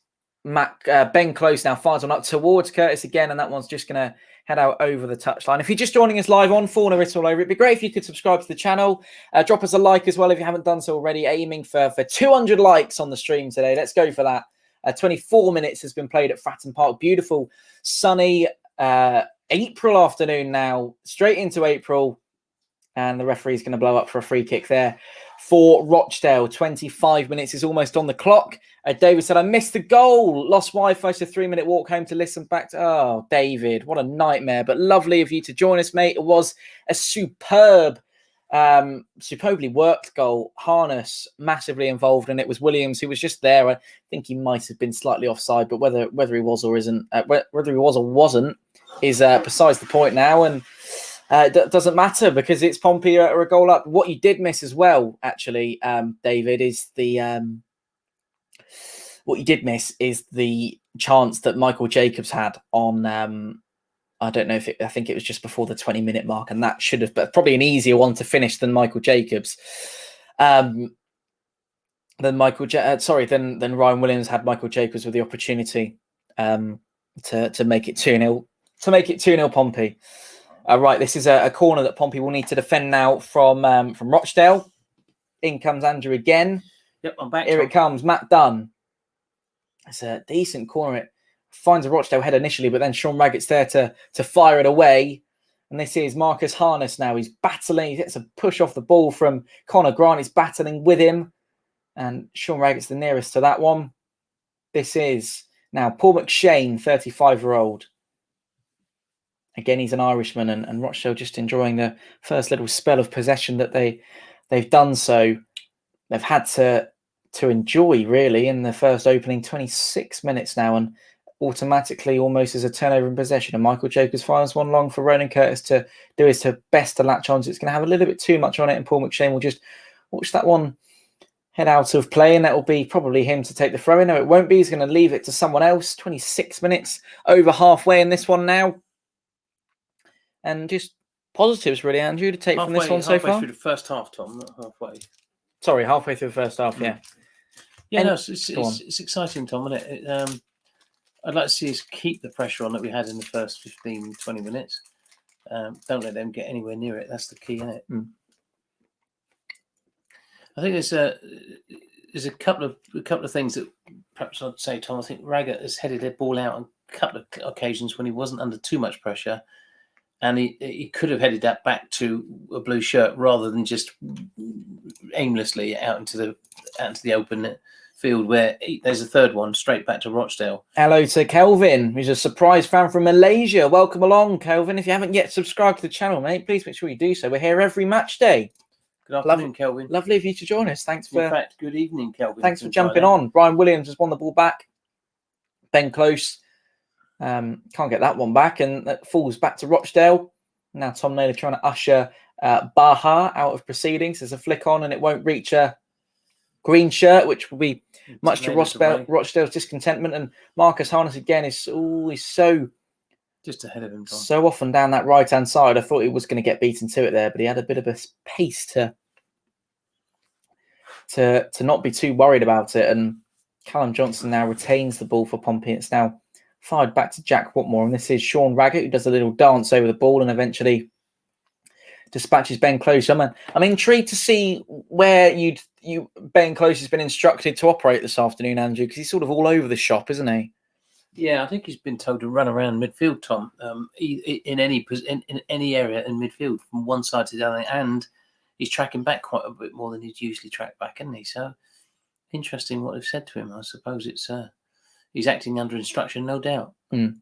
Ben Close now fires one up towards Curtis again, and that one's just going to head out over the touchline. If you're just joining us live on Fournilwrittenalloverit, it'd be great if you could subscribe to the channel. Drop us a like as well if you haven't done so already. Aiming for 200 likes on the stream today. Let's go for that. 24 minutes has been played at Fratton Park. Beautiful, sunny April afternoon now, straight into April. And the referee's going to blow up for a free kick there for Rochdale. 25 minutes is almost on the clock. David said, I missed the goal. Lost Wi-Fi, so 3-minute walk home to listen back to... Oh, David, what a nightmare. But lovely of you to join us, mate. It was a superbly worked goal. Harness massively involved, and it was Williams who was just there. I think he might have been slightly offside, but whether he was or isn't, whether he was or wasn't, is besides the point now. And doesn't matter because it's Pompey are a goal up. What you did miss as well, actually, David, is what you did miss is the chance that Michael Jacobs had on. I don't know I think it was just before the 20-minute mark, and that should have, but probably an easier one to finish than Michael Jacobs. Than Ryan Williams had Michael Jacobs with the opportunity to make it 2-0. To make it 2-0 Pompey. Right, this is a corner that Pompey will need to defend now from Rochdale. In comes Andrew again. Yep, I'm back. Here it comes, Matt Dunn. It's a decent corner. It finds a Rochdale head initially, but then Sean Raggett's there to fire it away. And this is Marcus Harness now. He's battling. He gets a push off the ball from Connor Grant. He's battling with him. And Sean Raggett's the nearest to that one. This is now Paul McShane, 35-year-old. Again, he's an Irishman, and Rochdale just enjoying the first little spell of possession that they've done so. They've had to enjoy, really, in the first opening 26 minutes now, and automatically almost as a turnover in possession. And Michael Jacobs finds one long for Ronan Curtis to do his best to latch on. It's going to have a little bit too much on it, and Paul McShane will just watch that one head out of play, and that will be probably him to take the throw in. No, it won't be. He's going to leave it to someone else. 26 minutes, over halfway in this one now. And just positives, really, Andrew, to take from this one so far? Halfway through the first half, Tom, not halfway. Sorry, halfway through the first half, yeah. Yeah, no, it's exciting, Tom, isn't it? I'd like to see us keep the pressure on that we had in the first 15, 20 minutes. Don't let them get anywhere near it. That's the key, isn't it? I think there's a couple of things that perhaps I'd say, Tom. I think Raggett has headed the ball out on a couple of occasions when he wasn't under too much pressure. And he could have headed that back to a blue shirt rather than just aimlessly out into the open field where there's a third one straight back to Rochdale. Hello to Kelvin, who's a surprise fan from Malaysia. Welcome along, Kelvin. If you haven't yet subscribed to the channel, mate, please make sure you do so. We're here every match day. Good afternoon, Kelvin. Lovely of you to join us. Thanks for. In fact, good evening, Kelvin. Thanks for jumping on. Brian Williams has won the ball back. Ben Close. Can't get that one back, and that falls back to Rochdale. Now Tom Naylor trying to usher Baha out of proceedings. There's a flick on, and it won't reach a green shirt, which will be much to Rochdale's discontentment. And Marcus Harness again is he's so just ahead of him, Tom. So often down that right hand side. I thought he was going to get beaten to it there, but he had a bit of a pace to not be too worried about it. And Callum Johnson now retains the ball for Pompey. It's now fired back to Jack Watmore, and this is Sean Raggett, who does a little dance over the ball and eventually dispatches Ben Close. I'm intrigued to see where Ben Close has been instructed to operate this afternoon, Andrew, because he's sort of all over the shop, isn't he? Yeah, I think he's been told to run around midfield, Tom, in any area in midfield from one side to the other, and he's tracking back quite a bit more than he'd usually track back, isn't he? So interesting what they've said to him. I suppose it's he's acting under instruction, no doubt. And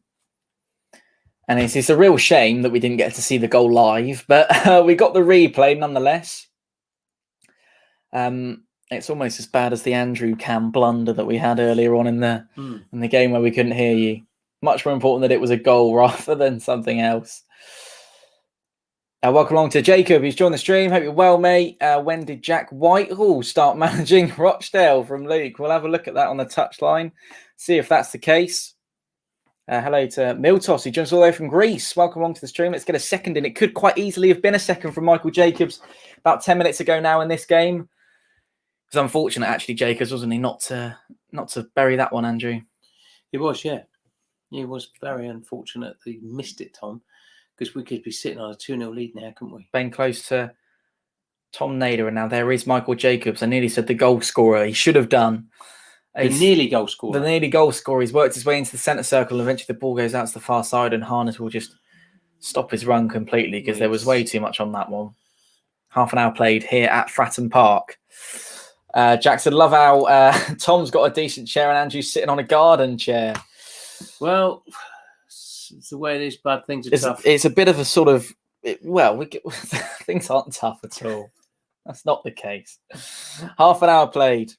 it's a real shame that we didn't get to see the goal live, but we got the replay nonetheless. It's almost as bad as the Andrew Cam blunder that we had earlier on in the game where we couldn't hear you. Much more important that it was a goal rather than something else. Welcome along to Jacob, who's joined the stream. Hope you're well, mate. When did Jack Whitehall start managing Rochdale from Luke? We'll have a look at that on the touchline, see if that's the case. Hello to Miltos, who joins all the way from Greece. Welcome along to the stream. Let's get a second in. It could quite easily have been a second from Michael Jacobs about 10 minutes ago now in this game. It was unfortunate, actually, Jacobs, wasn't he, not to bury that one, Andrew? He was, yeah. He was very unfortunate that he missed it, Tom, because we could be sitting on a 2-0 lead now, couldn't we? Ben Close to Tom Nader, and now there is Michael Jacobs. I nearly said the goal scorer. He should have done. The nearly goal scorer. The nearly goal scorer. He's worked his way into the centre circle, and eventually the ball goes out to the far side, and Harness will just stop his run completely because there was way too much on that one. Half an hour played here at Fratton Park. Jackson, love how Tom's got a decent chair and Andrew's sitting on a garden chair. Well, it's the way it is, bud. Things are tough. It's a bit of a sort of, things aren't tough at all. That's not the case. Half an hour played.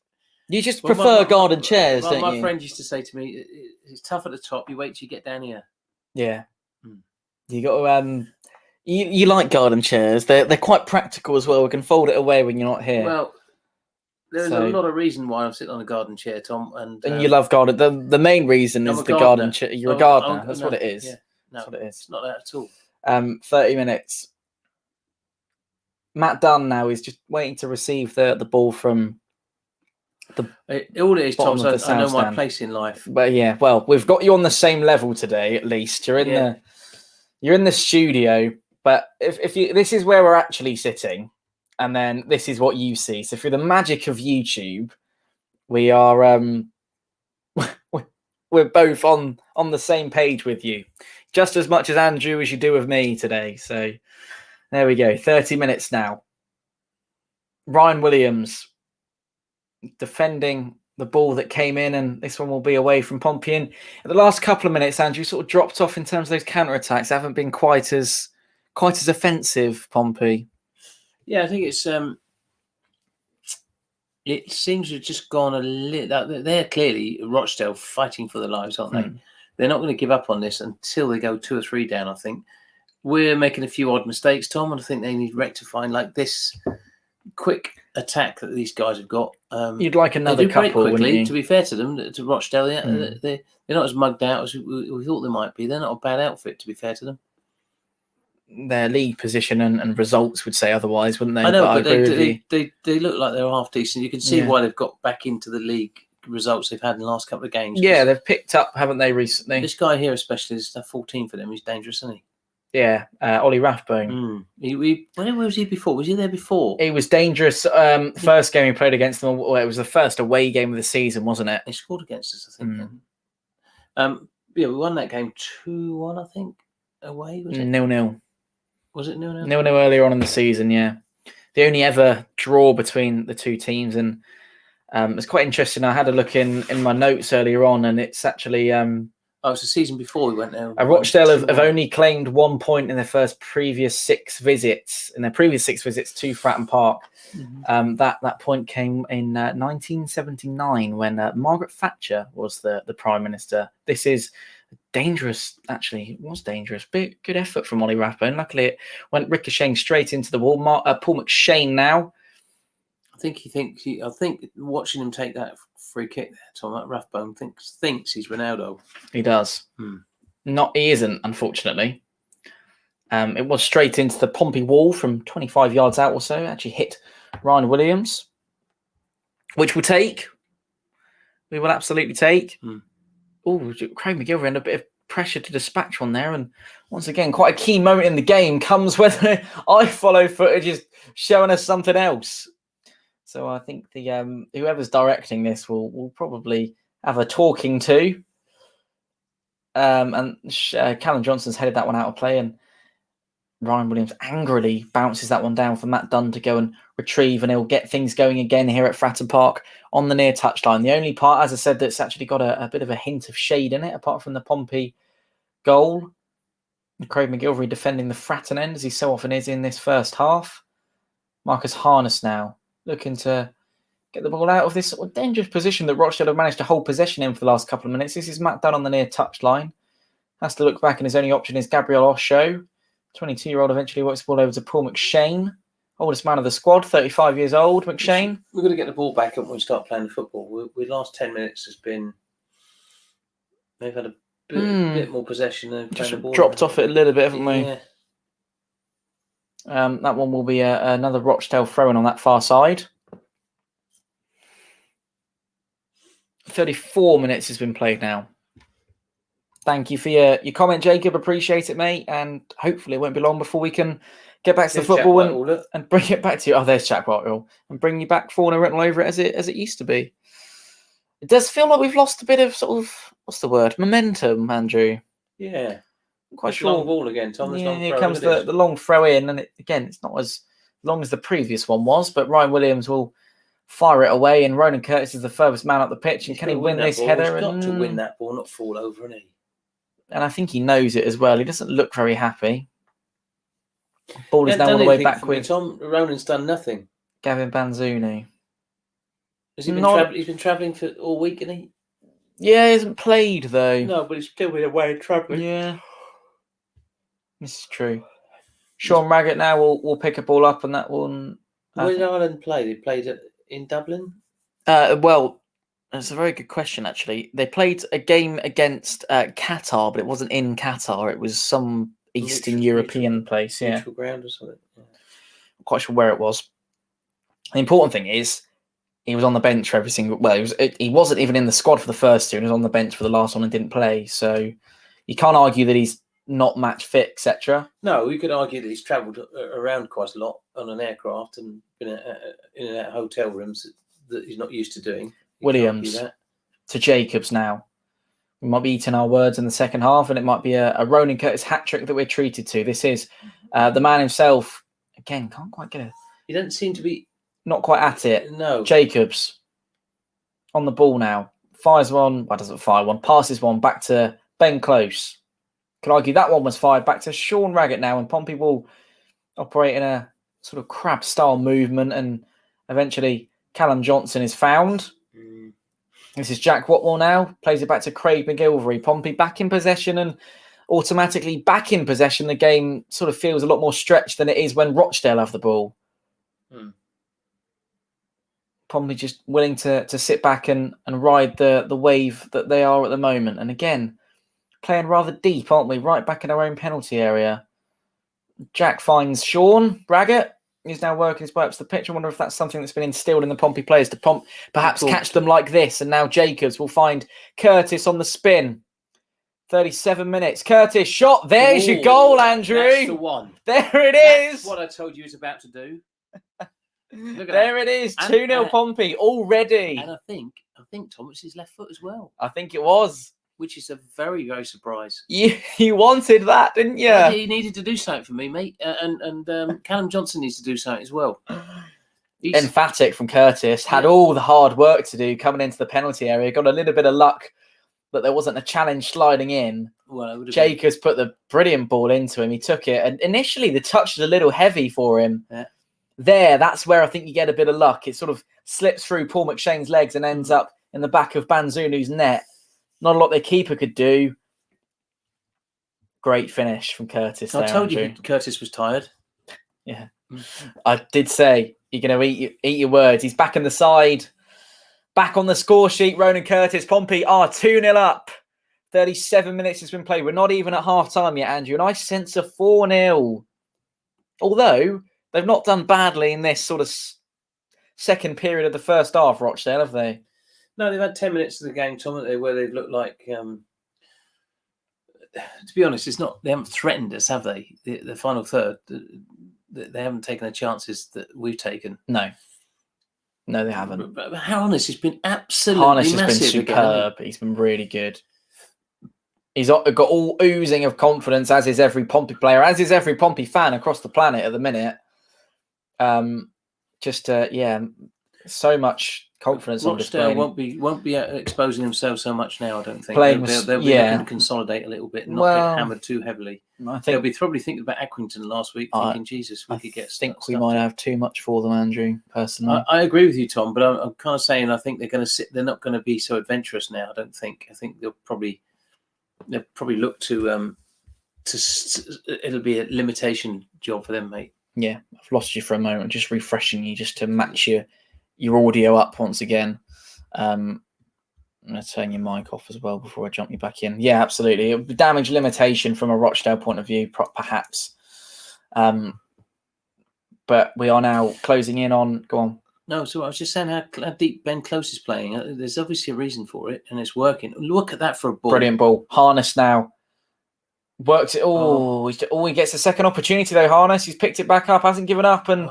You just prefer garden chairs, don't you? My friend used to say to me, it's tough at the top. You wait till you get down here. Yeah. You got to, you like garden chairs. They're quite practical as well. We can fold it away when you're not here. Well, there's a lot of reason why I'm sitting on a garden chair, Tom. And you love garden. The main reason is the garden chair. You're a gardener. That's what it is. Yeah. No, that's what it is. It's not that at all. 30 minutes. Matt Dunn now is just waiting to receive the ball from all it is, Tom. I know my stand. place in life. But yeah, well, we've got you on the same level today. At least you're in the studio. But if you, this is where we're actually sitting, and then this is what you see. So through the magic of YouTube, we are we're both on the same page with you, just as much as Andrew as you do with me today. So there we go. 30 minutes now. Ryan Williams defending the ball that came in, and this one will be away from Pompey. And in the last couple of minutes, Andrew sort of dropped off in terms of those counter-attacks. They haven't been quite as offensive, Pompey. Yeah, I think it's it seems to have just gone a little. They're clearly Rochdale fighting for their lives, aren't they? They're not going to give up on this until they go 2 or 3 down. I think we're making a few odd mistakes, Tom, and I think they need rectifying, like this quick attack that these guys have got. You'd like another couple, quickly. wouldn't To be fair to them, to Rochdale, they're not as mugged out as we thought they might be. They're not a bad outfit, to be fair to them. Their league position and results would say otherwise, wouldn't they? I know, but they look like they're half decent. You can see why they've got back into the league results they've had in the last couple of games. Yeah, they've picked up, haven't they, recently? This guy here, especially, is 14 for them. He's dangerous, isn't he? Yeah, Ollie Rathbone. Where was he before? Was he there before? He was dangerous. First game he played against them, well, it was the first away game of the season, wasn't it? He scored against us, I think. We won that game 2-1, I think, away. Was it 0-0? Was it 0-0? 0-0 earlier on in the season, yeah. The only ever draw between the two teams, and it's quite interesting. I had a look in my notes earlier on, and it's actually it's the season before we went there. Rochdale have only claimed 1 point in their previous 6 visits to Fratton Park. That point came in 1979 when Margaret Thatcher was the Prime Minister. This is dangerous, actually. It was dangerous. But good effort from Ollie Rathbone. Luckily, it went ricocheting straight into the wall. Paul McShane now. I think watching him take that free kick there, Tom, that Rathbone thinks he's Ronaldo. He does. He isn't, unfortunately. It was straight into the Pompey wall from 25 yards out or so. Actually hit Ryan Williams, which we'll take. We will absolutely take. Oh, Craig McGilvery under a bit of pressure to dispatch one there. And once again, quite a key moment in the game comes when the iFollow footage is showing us something else. So I think the whoever's directing this will probably have a talking to. And Callum Johnson's headed that one out of play, and Ryan Williams angrily bounces that one down for Matt Dunn to go and retrieve, and he'll get things going again here at Fratton Park on the near touchline. The only part, as I said, that's actually got a bit of a hint of shade in it, apart from the Pompey goal. And Craig McGilvery defending the Fratton end, as he so often is in this first half. Marcus Harness now looking to get the ball out of this sort of dangerous position that Rochdale have managed to hold possession in for the last couple of minutes. This is Matt Dunn on the near touchline. Has to look back, and his only option is Gabriel Osho. 22-year-old eventually works the ball over to Paul McShane. Oldest man of the squad, 35 years old, McShane. We're going to get the ball back up when we start playing the football. The last 10 minutes has been... They've had a bit more possession and playing the ball. Dropped off it a little bit, haven't we? Yeah. That one will be another Rochdale throw-in on that far side. 34 minutes has been played now. Thank you for your comment, Jacob. Appreciate it, mate. And hopefully it won't be long before we can get back to the football and bring it back to you. Oh, there's Jack Bartwell. And bring you back Fournilwrittenalloverit as it used to be. It does feel like we've lost a bit of sort of, what's the word, momentum, Andrew. Yeah. I'm quite It's sure. long ball again, Tom. There's Yeah, long here throw, comes look at the long throw in, and again, it's not as long as the previous one was, but Ryan Williams will fire it away, and Ronan Curtis is the furthest man up the pitch, and can he win this header? He's got to win that ball, not fall over, hasn't he? And I think he knows it as well. He doesn't look very happy. Ball is now all the way back with Tom. Ronan's done nothing. Gavin Banzuni. Has he been He's been travelling for all week, hasn't he? Yeah, he hasn't played though. No, but he's still been away travelling. Yeah, this is true. Sean Raggett now will pick a ball up, and that one. Where did Ireland play? They played in Dublin. Well, that's a very good question. Actually, they played a game against Qatar, but it wasn't in Qatar. It was some Eastern European place. Yeah, Neutral ground or something. Yeah. I'm quite sure where it was. The important thing is he was on the bench for every single. Well, he wasn't even in the squad for the first two, and he was on the bench for the last one and didn't play. So you can't argue that he's not match fit, etc. No, we could argue that he's travelled around quite a lot on an aircraft and been in and out hotel rooms that he's not used to doing. Williams to Jacobs now. We might be eating our words in the second half, and it might be a Ronan Curtis hat trick that we're treated to. This is the man himself. Again, can't quite get it. He doesn't seem to be. Not quite at it. No. Jacobs on the ball now. Fires one. Well, doesn't fire one. Passes one back to Ben Close. Could argue that one was fired back to Sean Raggett now, and Pompey will operate in a sort of crab-style movement, and eventually Callum Johnson is found. This is Jack Watwell now. Plays it back to Craig McGilvery. Pompey back in possession, and automatically back in possession. The game sort of feels a lot more stretched than it is when Rochdale have the ball. Pompey just willing to sit back and ride the wave that they are at the moment. And again, playing rather deep, aren't we? Right back in our own penalty area. Jack finds Sean Raggett. He's now working his way up to the pitch. I wonder if that's something that's been instilled in the Pompey players to perhaps catch them like this. And now Jacobs will find Curtis on the spin. 37 minutes. Curtis shot. There's your goal, Andrew. That's the one. There it is. That's what I told you he was about to do. Look at there that. it is. 2-0 Pompey already. And I think Tom, it's his left foot as well. I think it was. Which is a very, very surprise. You wanted that, didn't you? Yeah, he needed to do something for me, mate. And Callum Johnson needs to do something as well. Emphatic from Curtis. Had all the hard work to do coming into the penalty area. Got a little bit of luck that there wasn't a challenge sliding in. Well, Jacobs put the brilliant ball into him. He took it. And initially, the touch was a little heavy for him. Yeah. That's where I think you get a bit of luck. It sort of slips through Paul McShane's legs and ends up in the back of Banzunu's net. Not a lot the keeper could do. Great finish from Curtis. I told you Curtis was tired. Yeah. I did say you're going to eat your words. He's back on the side. Back on the score sheet, Ronan Curtis. Pompey are 2-0 up. 37 minutes has been played. We're not even at half-time yet, Andrew. And I sense a 4-0. Although they've not done badly in this sort of second period of the first half, Rochdale, have they? No, they've had 10 minutes of the game, Tom, where they've looked like, to be honest, they haven't threatened us, have they? The final third, they haven't taken the chances that we've taken. No, they haven't. But Harness has been absolutely Harness massive. Has been superb. He's been really good. He's got all oozing of confidence, as is every Pompey player, as is every Pompey fan across the planet at the minute. So much confidence on display. Won't be exposing themselves so much now. I don't think they'll be looking to consolidate a little bit and not get hammered too heavily. I think they'll be probably thinking about Accrington last week, thinking, Jesus, we could get. I think we might have too much for them, Andrew. Personally, I agree with you, Tom, but I'm kind of saying I think they're going to sit. They're not going to be so adventurous now. I don't think. I think they'll probably look to it'll be a limitation job for them, mate. Yeah, I've lost you for a moment. Just refreshing you, just to match your audio up once again. I'm going to turn your mic off as well before I jump you back in. Yeah, absolutely. Damage limitation from a Rochdale point of view, perhaps. But we are now closing in on... Go on. No, so I was just saying how deep Ben Close is playing. There's obviously a reason for it, and it's working. Look at that for a ball. Brilliant ball. Harness now. Works it. He gets a second opportunity, though, Harness. He's picked it back up, hasn't given up, and...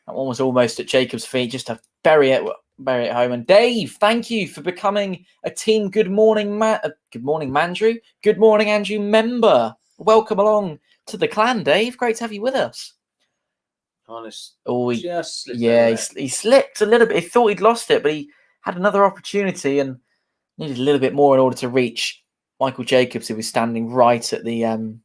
That one was almost at Jacobs' feet, just to bury it bury it home. And Dave, thank you for becoming a team Good Morning Mandrew. Good morning, Andrew member. Welcome along to the clan, Dave. Great to have you with us. Harness. Oh, Just slipped yeah, over he slipped a little bit. He thought he'd lost it, but he had another opportunity and needed a little bit more in order to reach Michael Jacobs, who was standing right at the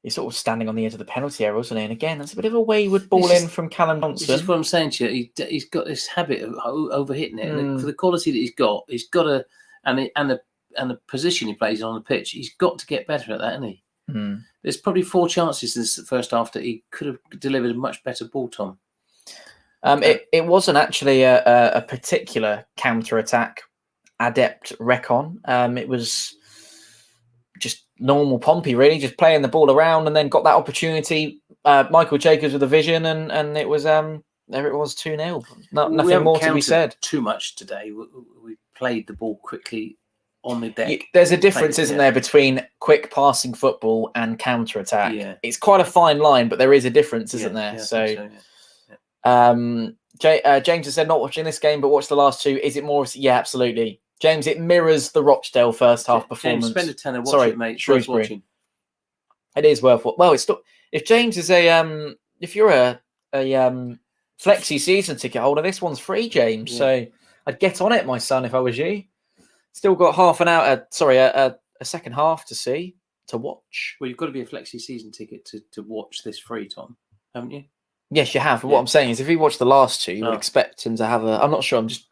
he's sort of standing on the edge of the penalty area, wasn't he? And again, that's a bit of a wayward ball in from Callum Johnson. This is what I'm saying to you. He's got this habit of overhitting it, and for the quality that he's got to, and the position he plays on the pitch, he's got to get better at that, hasn't he? There's probably 4 chances in the first half that he could have delivered a much better ball, Tom. It wasn't actually a particular counter-attack adept recon. It was just normal Pompey, really, just playing the ball around, and then got that opportunity. Michael Jacobs with a vision, and it was there. It was 2-0. Nothing more to be said. Too much today. We played the ball quickly on the deck. There's a difference, isn't there, between quick passing football and counter-attack? Yeah. It's quite a fine line, but there is a difference, isn't there? James has said not watching this game, but watch the last 2. Is it more? Yeah, absolutely. James, it mirrors the Rochdale first half performance. James, spend a tenner, watch it, mate. It's worth watching. It is worth. Well, it's not. If James is if you're a flexi season ticket holder, this one's free, James. So I'd get on it, my son, if I was you. Still got half an hour. A second half to watch. Well, you've got to be a flexi season ticket to watch this free, Tom, haven't you? Yes, you have. But what I'm saying is, if he watched the last 2, you would expect him to have a. I'm not sure. I'm just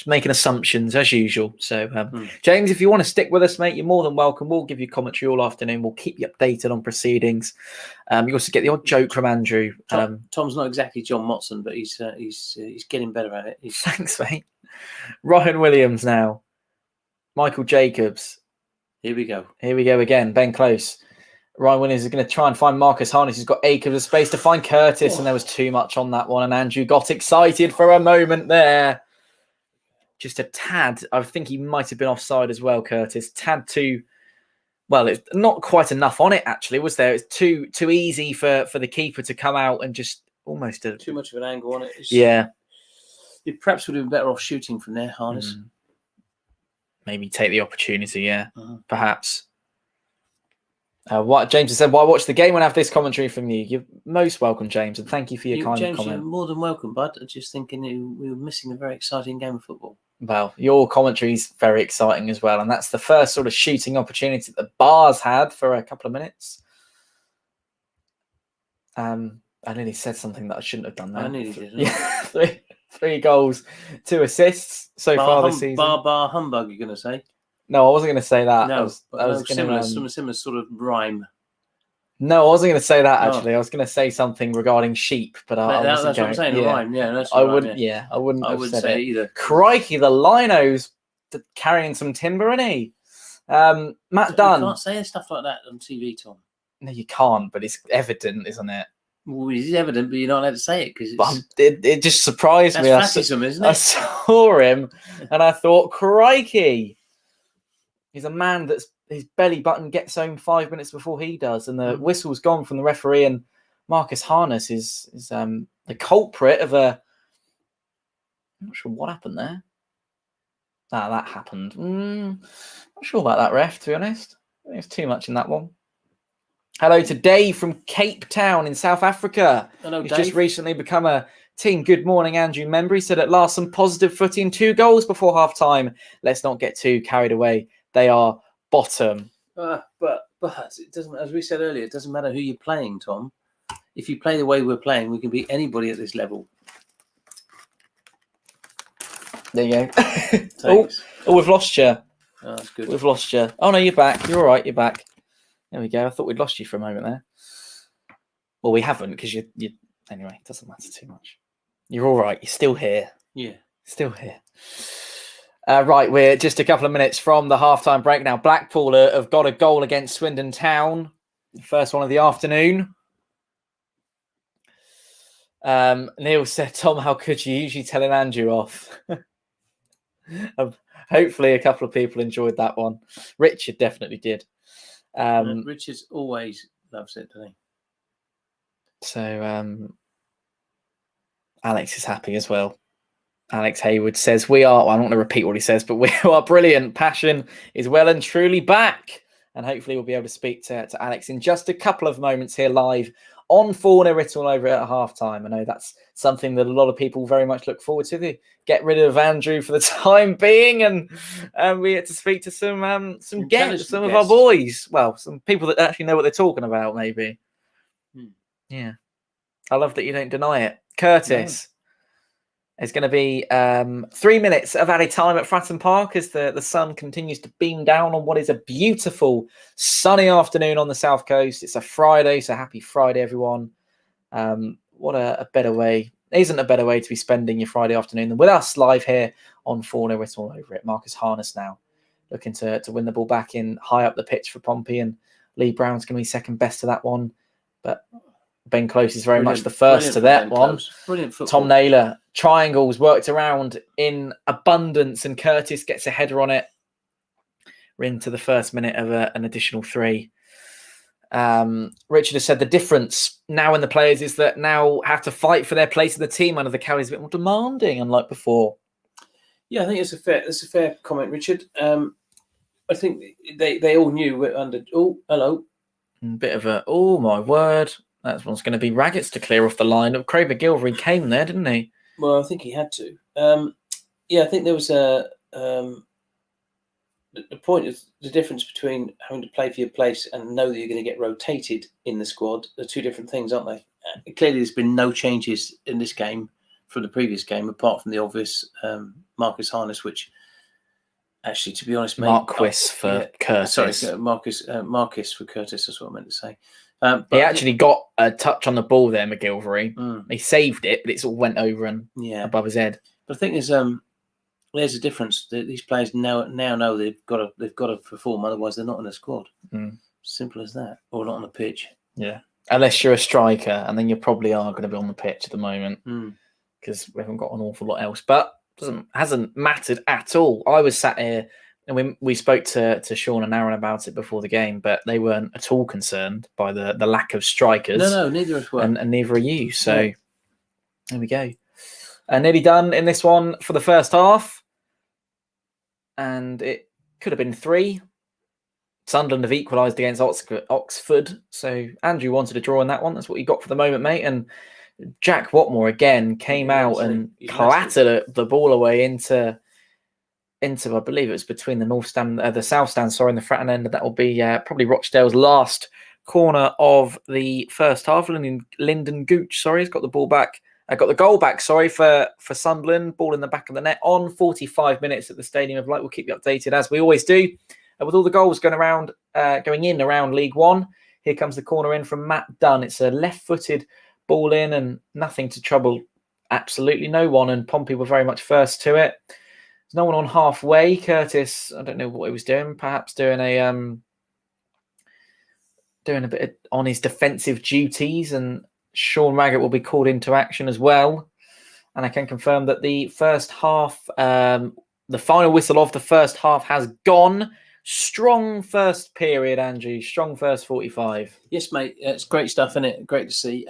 making assumptions as usual. So, James, if you want to stick with us, mate, you're more than welcome. We'll give you commentary all afternoon. We'll keep you updated on proceedings. You also get the odd joke from Andrew. Tom's not exactly John Motson, but he's getting better at it. Thanks, mate. Ryan Williams now. Michael Jacobs. Here we go. Here we go again. Ben Close. Ryan Williams is going to try and find Marcus Harness. He's got acres of space to find Curtis, and there was too much on that one. And Andrew got excited for a moment there. Just a tad. I think he might have been offside as well, Curtis. Tad too. Well, it's not quite enough on it, actually, was there? It's too easy for the keeper to come out and just almost too much of an angle on it. It perhaps would have been better off shooting from there, Harness. Maybe take the opportunity, perhaps. What James has said, why watch the game when I have this commentary from you? You're most welcome, James, and thank you for your kind James, comment. You're more than welcome, bud. I'm just thinking we were missing a very exciting game of football. Well, your commentary is very exciting as well, and that's the first sort of shooting opportunity that the Bars had for a couple of minutes. I nearly said something that I shouldn't have done there. I nearly did. Yeah, 3 goals, 2 assists so far this season. Bar humbug, you're going to say? No, I wasn't going to say that. No, I was similar sort of rhyme. No, I wasn't going to say that, actually. I was going to say something regarding sheep, but that's what I'm saying, a rhyme. Yeah, that's I wouldn't I wouldn't say it either. Crikey, the Lino's carrying some timber, isn't he? Matt Dunn. You can't say stuff like that on TV, Tom. No, you can't, but it's evident, isn't it? Well, it's evident, but you're not allowed to say it because it just surprised me. That's fascism, isn't it? I saw him and I thought, crikey, he's a man that's his belly button gets home 5 minutes before he does, and the whistle's gone from the referee, and Marcus Harness is the culprit of a. I'm not sure what happened there. That happened. Not sure about that, ref, to be honest. I think there's too much in that one. Hello to Dave from Cape Town in South Africa. Hello, He's Dave. just recently become a Team Good Morning Andrew member. He said at last some positive footy and 2 goals before half time. Let's not get too carried away. They are bottom. But it doesn't. As we said earlier, it doesn't matter who you're playing, Tom. If you play the way we're playing, we can beat anybody at this level. There you go. oh, we've lost you. Oh, that's good. We've lost you. Oh no, you're back. You're all right. You're back. There we go. I thought we'd lost you for a moment there. Well, we haven't because you. Anyway, it doesn't matter too much. You're all right. You're still here. Yeah, still here. Right, we're just a couple of minutes from the halftime break now. Blackpool have got a goal against Swindon Town, the first one of the afternoon. Neil said, "Tom, how could you usually telling Andrew off?" Hopefully, a couple of people enjoyed that one. Richard definitely did. Richard always loves it, doesn't he? So Alex is happy as well. Alex Hayward says, we are, well, I'm not going to repeat what he says, but we are brilliant. Passion is well and truly back. And hopefully we'll be able to speak to Alex in just a couple of moments here live on Fournilwrittenalloverit at halftime. I know that's something that a lot of people very much look forward to. They get rid of Andrew for the time being, and we get to speak to some guests, some of our boys. Well, some people that actually know what they're talking about, maybe. Yeah. I love that you don't deny it. Curtis. It's going to be 3 minutes of added time at Fratton Park as the sun continues to beam down on what is a beautiful sunny afternoon on the south coast. It's a Friday, so happy Friday, everyone. What a better way. There isn't a better way to be spending your Friday afternoon than with us live here on Fournilwrittenalloverit. Marcus Harness now looking to win the ball back in high up the pitch for Pompey, and Lee Brown's going to be second best to that one. But Ben Close is very much the first to that one. Brilliant football. Tom Naylor, triangles worked around in abundance, and Curtis gets a header on it. We're into the first minute of an additional 3. Richard has said the difference now in the players is that now have to fight for their place in the team under the Cowleys, a bit more demanding, unlike before. Yeah, I think it's a fair comment, Richard. I think they all knew we're under. Oh, hello. Bit of a, oh my word. That one's going to be Raggets to clear off the line. Craig McGilvery came there, didn't he? Well, I think he had to. I think there was the point is the difference between having to play for your place and know that you're going to get rotated in the squad. They're two different things, aren't they? Clearly, there's been no changes in this game from the previous game, apart from the obvious Marcus Harness, which actually, to be honest, Curtis. Sorry, Marcus for Curtis. That's what I meant to say. He actually got a touch on the ball there, McGilvery. He saved it, but it all went over and above his head. But I think there's a difference. These players now know they've got to perform, otherwise they're not in the squad. Simple as that, or not on the pitch. Yeah, unless you're a striker, and then you probably are going to be on the pitch at the moment because we haven't got an awful lot else. But hasn't mattered at all. I was sat here. And we spoke to Sean and Aaron about it before the game, but they weren't at all concerned by the lack of strikers. No, neither of us were. And neither are you. So there we go. Nearly done in this one for the first half. And it could have been 3. Sunderland have equalised against Oxford. So Andrew wanted a draw in that one. That's what you got for the moment, mate. And Jack Watmore again came out and clattered the ball away into, I believe it was between the south stand, and the Fratton end. That will be probably Rochdale's last corner of the first half. Lyndon Gooch, has got the ball back. Got the goal back, for Sunderland. Ball in the back of the net on 45 minutes at the Stadium of Light. We'll keep you updated as we always do. With all the goals going in around League One. Here comes the corner in from Matt Dunn. It's a left-footed ball in and nothing to trouble absolutely no one. And Pompey were very much first to it. No one on halfway. Curtis, I don't know what he was doing. Perhaps doing a bit on his defensive duties, and Sean Raggett will be called into action as well. And I can confirm that the first half, the final whistle of the first half has gone. Strong first period, Andrew. Strong first 45. Yes, mate. It's great stuff, isn't it? Great to see.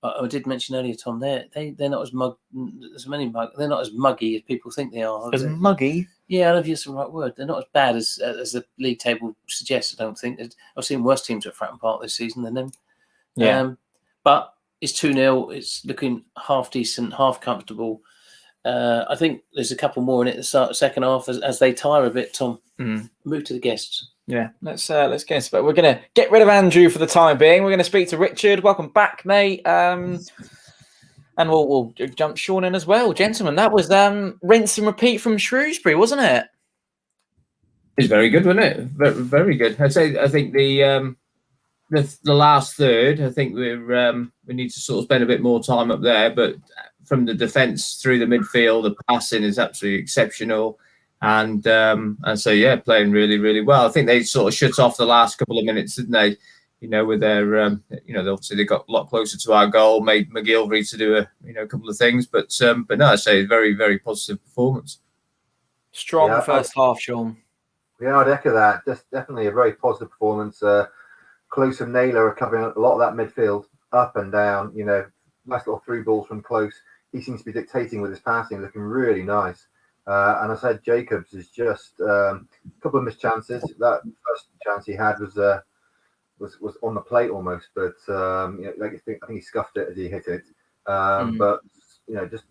I did mention earlier, Tom. They're not they're not as muggy as people think they are. As muggy? Yeah, I don't know if that's the right word. They're not as bad as the league table suggests. I don't think. I've seen worse teams at Fratton Park this season than them. Yeah. But it's 2-0. It's looking half decent, half comfortable. I think there's a couple more in it at the start of the second half as they tire a bit. Tom, move to the guests. Yeah, let's guess. But we're going to get rid of Andrew for the time being. We're going to speak to Richard. Welcome back, mate. And we'll jump Sean in as well. Gentlemen, that was rinse and repeat from Shrewsbury, wasn't it? It's very good, wasn't it? Very, very good. I think the last third, I think we need to sort of spend a bit more time up there. But from the defence through the midfield, the passing is absolutely exceptional. And so, yeah, playing really, really well. I think they sort of shut off the last couple of minutes, didn't they? With their, obviously they got a lot closer to our goal, made McGilvery to do a couple of things. But no, I say very, very positive performance. Strong first half, Sean. Yeah, I'd echo that. Just definitely a very positive performance. Close and Naylor are covering a lot of that midfield, up and down. Nice little through balls from Close. he seems to be dictating with his passing, looking really nice. And I said Jacobs is just a couple of missed chances. That first chance he had was on the plate almost, but I think he scuffed it as he hit it. But just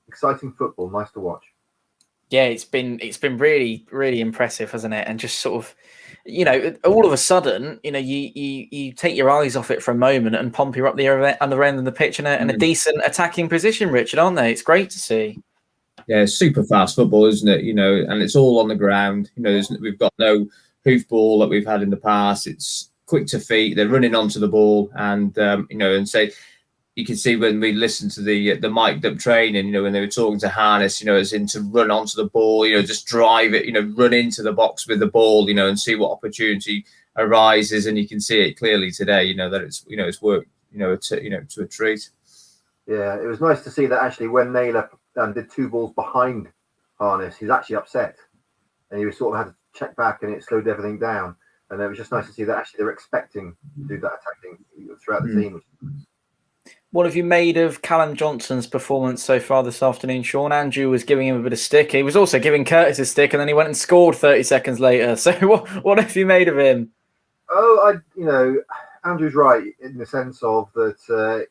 exciting football, nice to watch. Yeah, it's been really, really impressive, hasn't it? And just sort of, all of a sudden, you take your eyes off it for a moment, and Pompey are up the other end of the pitch in a decent attacking position, Richard, aren't they? It's great to see. Yeah, it's super fast football, isn't it? And it's all on the ground. We've got no hoof ball that we've had in the past. It's quick to feet. They're running onto the ball, and and say. You can see when we listened to the mic'd up training, when they were talking to Harness, as in to run onto the ball, just drive it, run into the box with the ball, and see what opportunity arises. And you can see it clearly today, that it's worked, to a treat. Yeah, it was nice to see that actually when Naylor did 2 balls behind Harness, he's actually upset, and he was sort of had to check back, and it slowed everything down. And it was just nice to see that actually they were expecting to do that attacking throughout the team. What have you made of Callum Johnson's performance so far this afternoon, Sean? Andrew was giving him a bit of stick. He was also giving Curtis a stick, and then he went and scored 30 seconds later. So what have you made of him? Oh, Andrew's right in the sense of that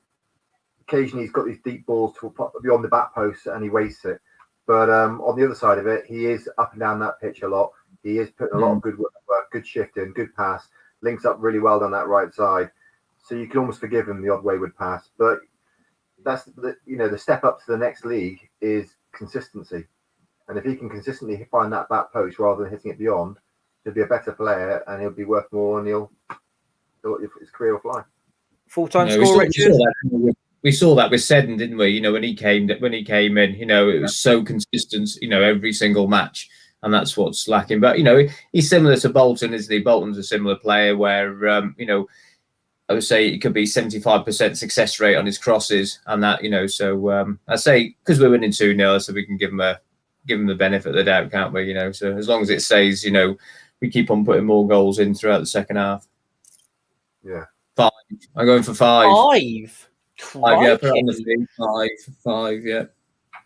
occasionally he's got these deep balls beyond the back post and he wastes it. But on the other side of it, he is up and down that pitch a lot. He is putting a lot of good work, good shift in, good pass, links up really well down that right side. So you can almost forgive him the odd wayward pass, but that's the step up to the next league is consistency, and if he can consistently find that back post rather than hitting it beyond, he'll be a better player and he'll be worth more, and his career will fly. Full-time score, Richard. We saw that with Seddon, didn't we? When he came in, it was so consistent, every single match, and that's what's lacking. But he's similar to Bolton, isn't he? Bolton's a similar player where I would say it could be 75% success rate on his crosses, and that So I say because we're winning 2-0, so we can give him the benefit of the doubt, can't we? So as long as it stays, we keep on putting more goals in throughout the second half. Yeah, 5. I'm going for 5. 5. 5, yeah. Put it on the screen. 5, yeah.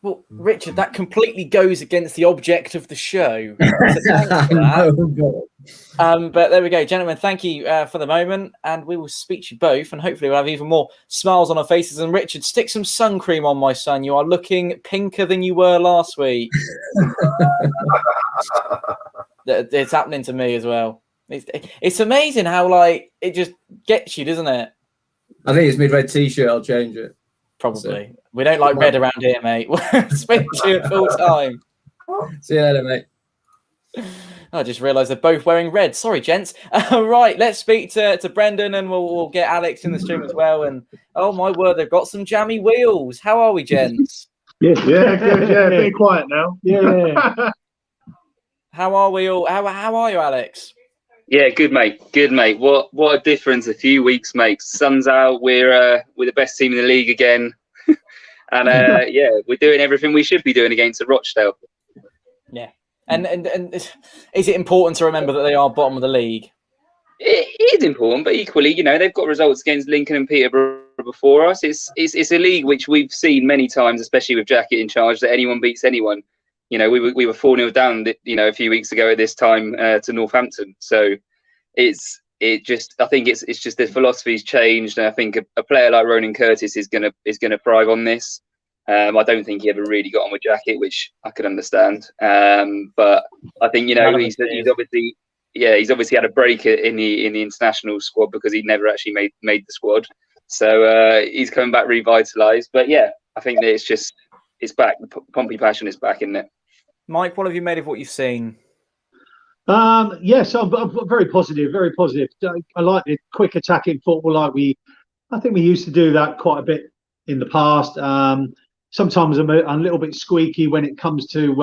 Well, Richard, that completely goes against the object of the show. So thanks for that. But there we go, gentlemen. Thank you for the moment, and we will speak to you both, and hopefully we'll have even more smiles on our faces. And Richard, stick some sun cream on, my son. You are looking pinker than you were last week. It's happening to me as well. It's amazing how it just gets you, doesn't it? I think it's mid-red t-shirt. I'll change it. Probably. We don't like red around here, mate. We'll speak to you full time. See you later, mate. I just realised they're both wearing red. Sorry, gents. Right, let's speak to Brendan, and we'll get Alex in the stream as well. And oh my word, they've got some jammy wheels. How are we, gents? Yeah, good. Yeah, be quiet now. Yeah. How are we all? How are you, Alex? Yeah, good mate. What a difference a few weeks makes. Sun's out. We're the best team in the league again, and we're doing everything we should be doing against Rochdale. Yeah, and is it important to remember that they are bottom of the league? It is important, but equally, they've got results against Lincoln and Peterborough before us. It's a league which we've seen many times, especially with Jacket in charge, that anyone beats anyone. We were 4-0 down, a few weeks ago at this time to Northampton. So I think it's just the philosophy's changed, and I think a player like Ronan Curtis is gonna thrive on this. I don't think he ever really got on with Jacket, which I could understand. But I think he's obviously had a break in the international squad because he never actually made the squad. So he's coming back revitalised. But yeah, I think that it's back. The Pompey passion is back, isn't it? Mike, what have you made of what you've seen? Yes, I'm very positive. Very positive. I like the quick attacking football. I think we used to do that quite a bit in the past. Sometimes I'm a little bit squeaky when it comes to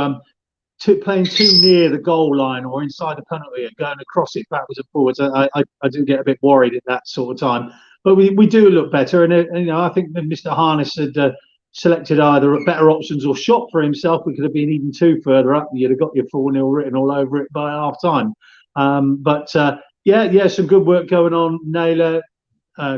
playing too near the goal line or inside the penalty and going across it backwards and forwards. I do get a bit worried at that sort of time. But we do look better, and I think that Mr. Harness had selected either better options or shot for himself. We could have been even 2 further up. You'd have got your 4-0 written all over it by half time. But some good work going on. Naylor,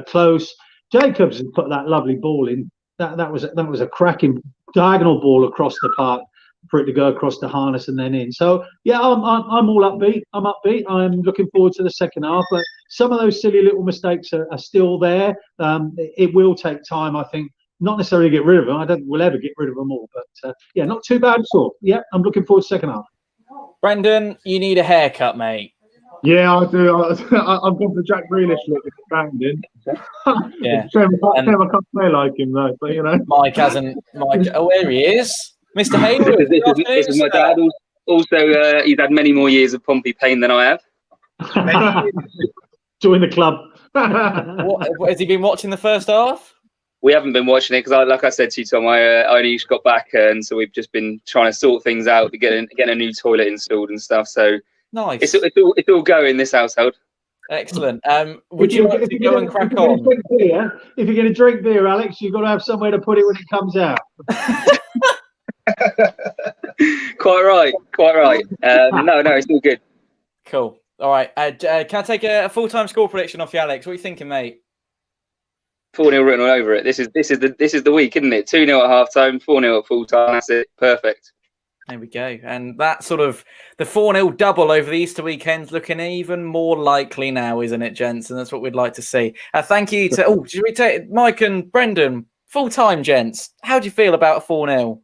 close. Jacobs has put that lovely ball in. That was a cracking diagonal ball across the park for it to go across the harness and then in. So yeah, I'm all upbeat. I'm upbeat. I'm looking forward to the second half, but some of those silly little mistakes are still there. It will take time, I think. Not necessarily get rid of them. I don't think we'll ever get rid of them all, but yeah, not too bad at all. Yeah, I'm looking forward to the second half. Brendan, you need a haircut, mate. Yeah, I do. I've gone for the Jack Grealish look with Brandon. Yeah. Shame I can't play like him though, but you know. Mike hasn't. Mike, oh, there he is, Mr. Hayward. This is my dad. Also, he's had many more years of Pompey pain than I have. Join the club. What, has he been watching the first half? We haven't been watching it because, like I said to you, Tom, I only just got back, and so we've just been trying to sort things out, getting a new toilet installed and stuff. So nice. It's all going in this household. Excellent. Would you like to go and crack on? If you're going to drink beer, Alex, you've got to have somewhere to put it when it comes out. Quite right. No, it's all good. Cool. All right. Can I take a full-time score prediction off you, Alex? What are you thinking, mate? 4-0 written all over it. This is the week, isn't it? 2-0 at half time, 4-0 at full time. That's it. Perfect. There we go. And that sort of the 4-0 double over the Easter weekend's looking even more likely now, isn't it, gents? And that's what we'd like to see. Thank you to should we take Mike and Brendan, full time, gents? How do you feel about a 4-0?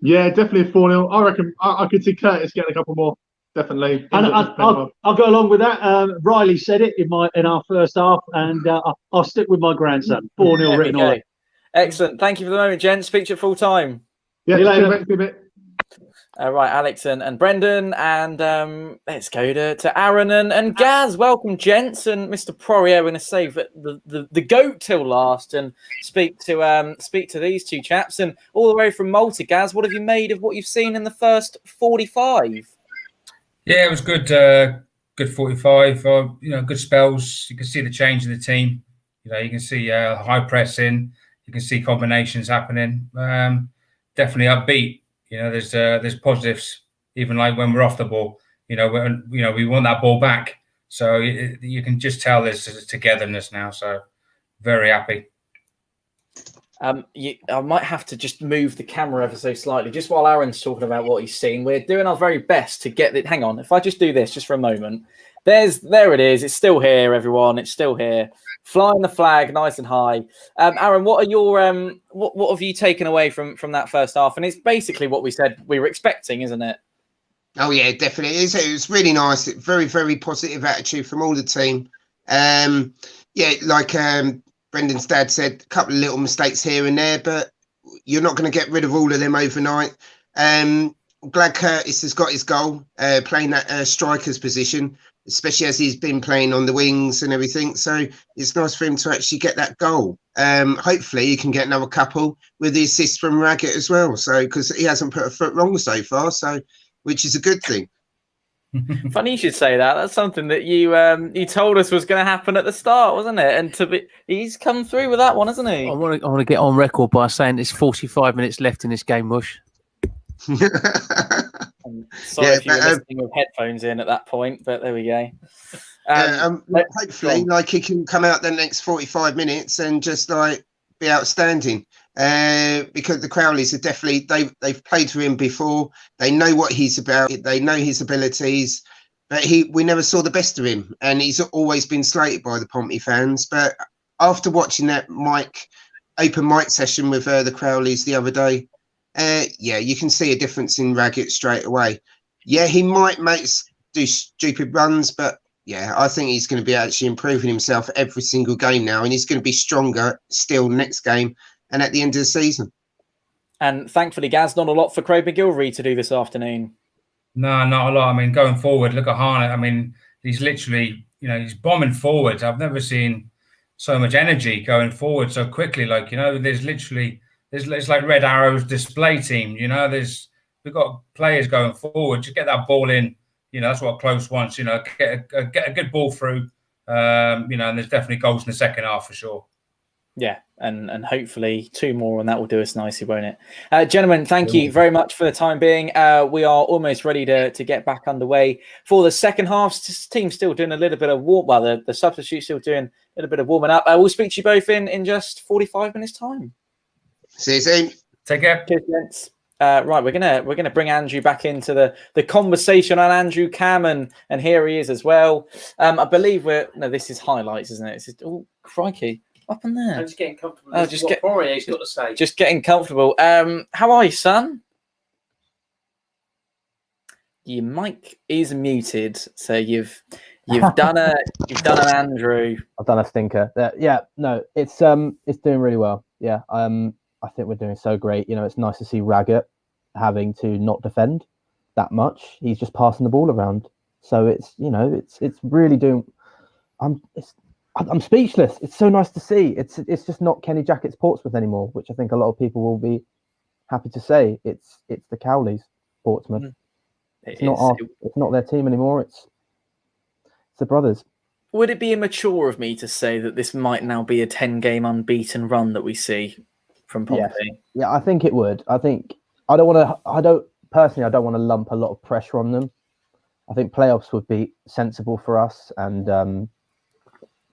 Yeah, definitely a 4-0. I reckon I could see Curtis getting a couple more. Definitely. And I'll go along with that. Riley said it in our first half, and I'll stick with my grandson. 4-0 written all. Excellent. Thank you for the moment, gents. Speak to you at full time. Yeah, see you later. Right, Alex and Brendan, and let's go to Aaron and Gaz. Welcome, gents, and Mr. Poirier. We're going to save the goat till last and speak to these two chaps. And all the way from Malta, Gaz, what have you made of what you've seen in the first 45? Yeah, it was good. Good 45. Good spells. You can see the change in the team. You can see high pressing. You can see combinations happening. Definitely upbeat. There's positives. Even like when we're off the ball. We want that ball back. So you can just tell there's a togetherness now. So very happy. I might have to just move the camera ever so slightly, just while Aaron's talking about what he's seen. We're doing our very best to get it. Hang on, if I just do this just for a moment. There it is. It's still here, everyone. It's still here. Flying the flag nice and high. Aaron, what are your what have you taken away from that first half? And it's basically what we said we were expecting, isn't it? Oh yeah, definitely. It was really nice. Very, very positive attitude from all the team. Brendan's dad said, a couple of little mistakes here and there, but you're not going to get rid of all of them overnight. I'm glad Curtis has got his goal, playing that striker's position, especially as he's been playing on the wings and everything. So it's nice for him to actually get that goal. Hopefully he can get another couple with the assist from Raggett as well. So because he hasn't put a foot wrong so far, which is a good thing. Funny you should say that. That's something that you told us was going to happen at the start, wasn't it? And he's come through with that one, hasn't he? I want to get on record by saying there's 45 minutes left in this game, Mush. Sorry if you were listening with headphones in at that point, but there we go. Hopefully, he can come out the next 45 minutes and just be outstanding. Because the Crowleys are definitely they've played for him before. They know what he's about. They know his abilities, but we never saw the best of him, and he's always been slated by the Pompey fans. But after watching that open mic session with the Crowleys the other day, you can see a difference in Raggett straight away. Yeah, he might do stupid runs, but yeah, I think he's going to be actually improving himself every single game now, and he's going to be stronger still next game and at the end of the season. And thankfully, Gaz, not a lot for Craig McGilvery to do this afternoon. No, not a lot. I mean, going forward, look at Harnett. I mean, he's literally, he's bombing forwards. I've never seen so much energy going forward so quickly. It's like Red Arrow's display team. We've got players going forward. Just get that ball in. That's what Close wants. Get a good ball through. And there's definitely goals in the second half for sure. Yeah, and hopefully 2 more, and that will do us nicely, won't it? Gentlemen, thank you very much for the time being. We are almost ready to get back underway for the second half. Team's still doing a little bit of the substitute's still doing a little bit of warming up. We'll speak to you both in just 45 minutes' time. See you soon. Take care. Cheers, gents. Right, we're gonna bring Andrew back into the conversation on Andrew Cam, and here he is as well. I believe this is highlights, isn't it? Oh, crikey, up in there. I'm just getting comfortable. Oh, This is what Poirier's got to say. Just getting comfortable. How are you, son? Your mic is muted, so you've done an Andrew. I've done a stinker. Yeah, no, it's doing really well. Yeah, I think we're doing so great. You know, it's nice to see Raggett having to not defend that much. He's just passing the ball around. So it's really doing. I'm speechless. It's so nice to see. It's just not Kenny Jackett's Portsmouth anymore, which I think a lot of people will be happy to say. It's the Cowleys Portsmouth. It's not their team anymore. It's the brothers. Would it be immature of me to say that this might now be a 10-game unbeaten run that we see from Pompey? Yes. Yeah, I think it would. I think I don't want to lump a lot of pressure on them. I think playoffs would be sensible for us and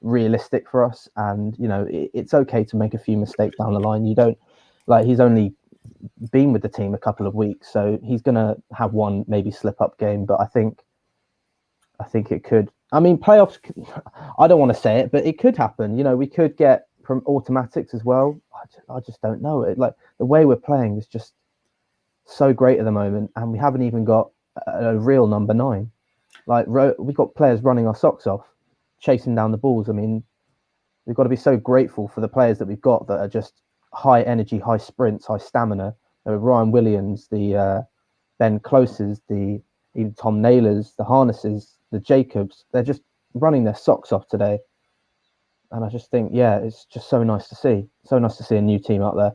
realistic for us. And, it's okay to make a few mistakes down the line. You don't he's only been with the team a couple of weeks, so he's going to have one maybe slip-up game. But I think it could. I mean, playoffs, I don't want to say it, but it could happen. We could get from automatics as well. I just don't know. The way we're playing is just so great at the moment, and we haven't even got a real number 9. We've got players running our socks off, chasing down the balls. I mean, we've got to be so grateful for the players that we've got that are just high energy, high sprints, high stamina. Ryan Williams, the Ben Closes, even Tom Naylors, the Harnesses, the Jacobs. They're just running their socks off today. And I just think, it's just so nice to see. So nice to see a new team out there.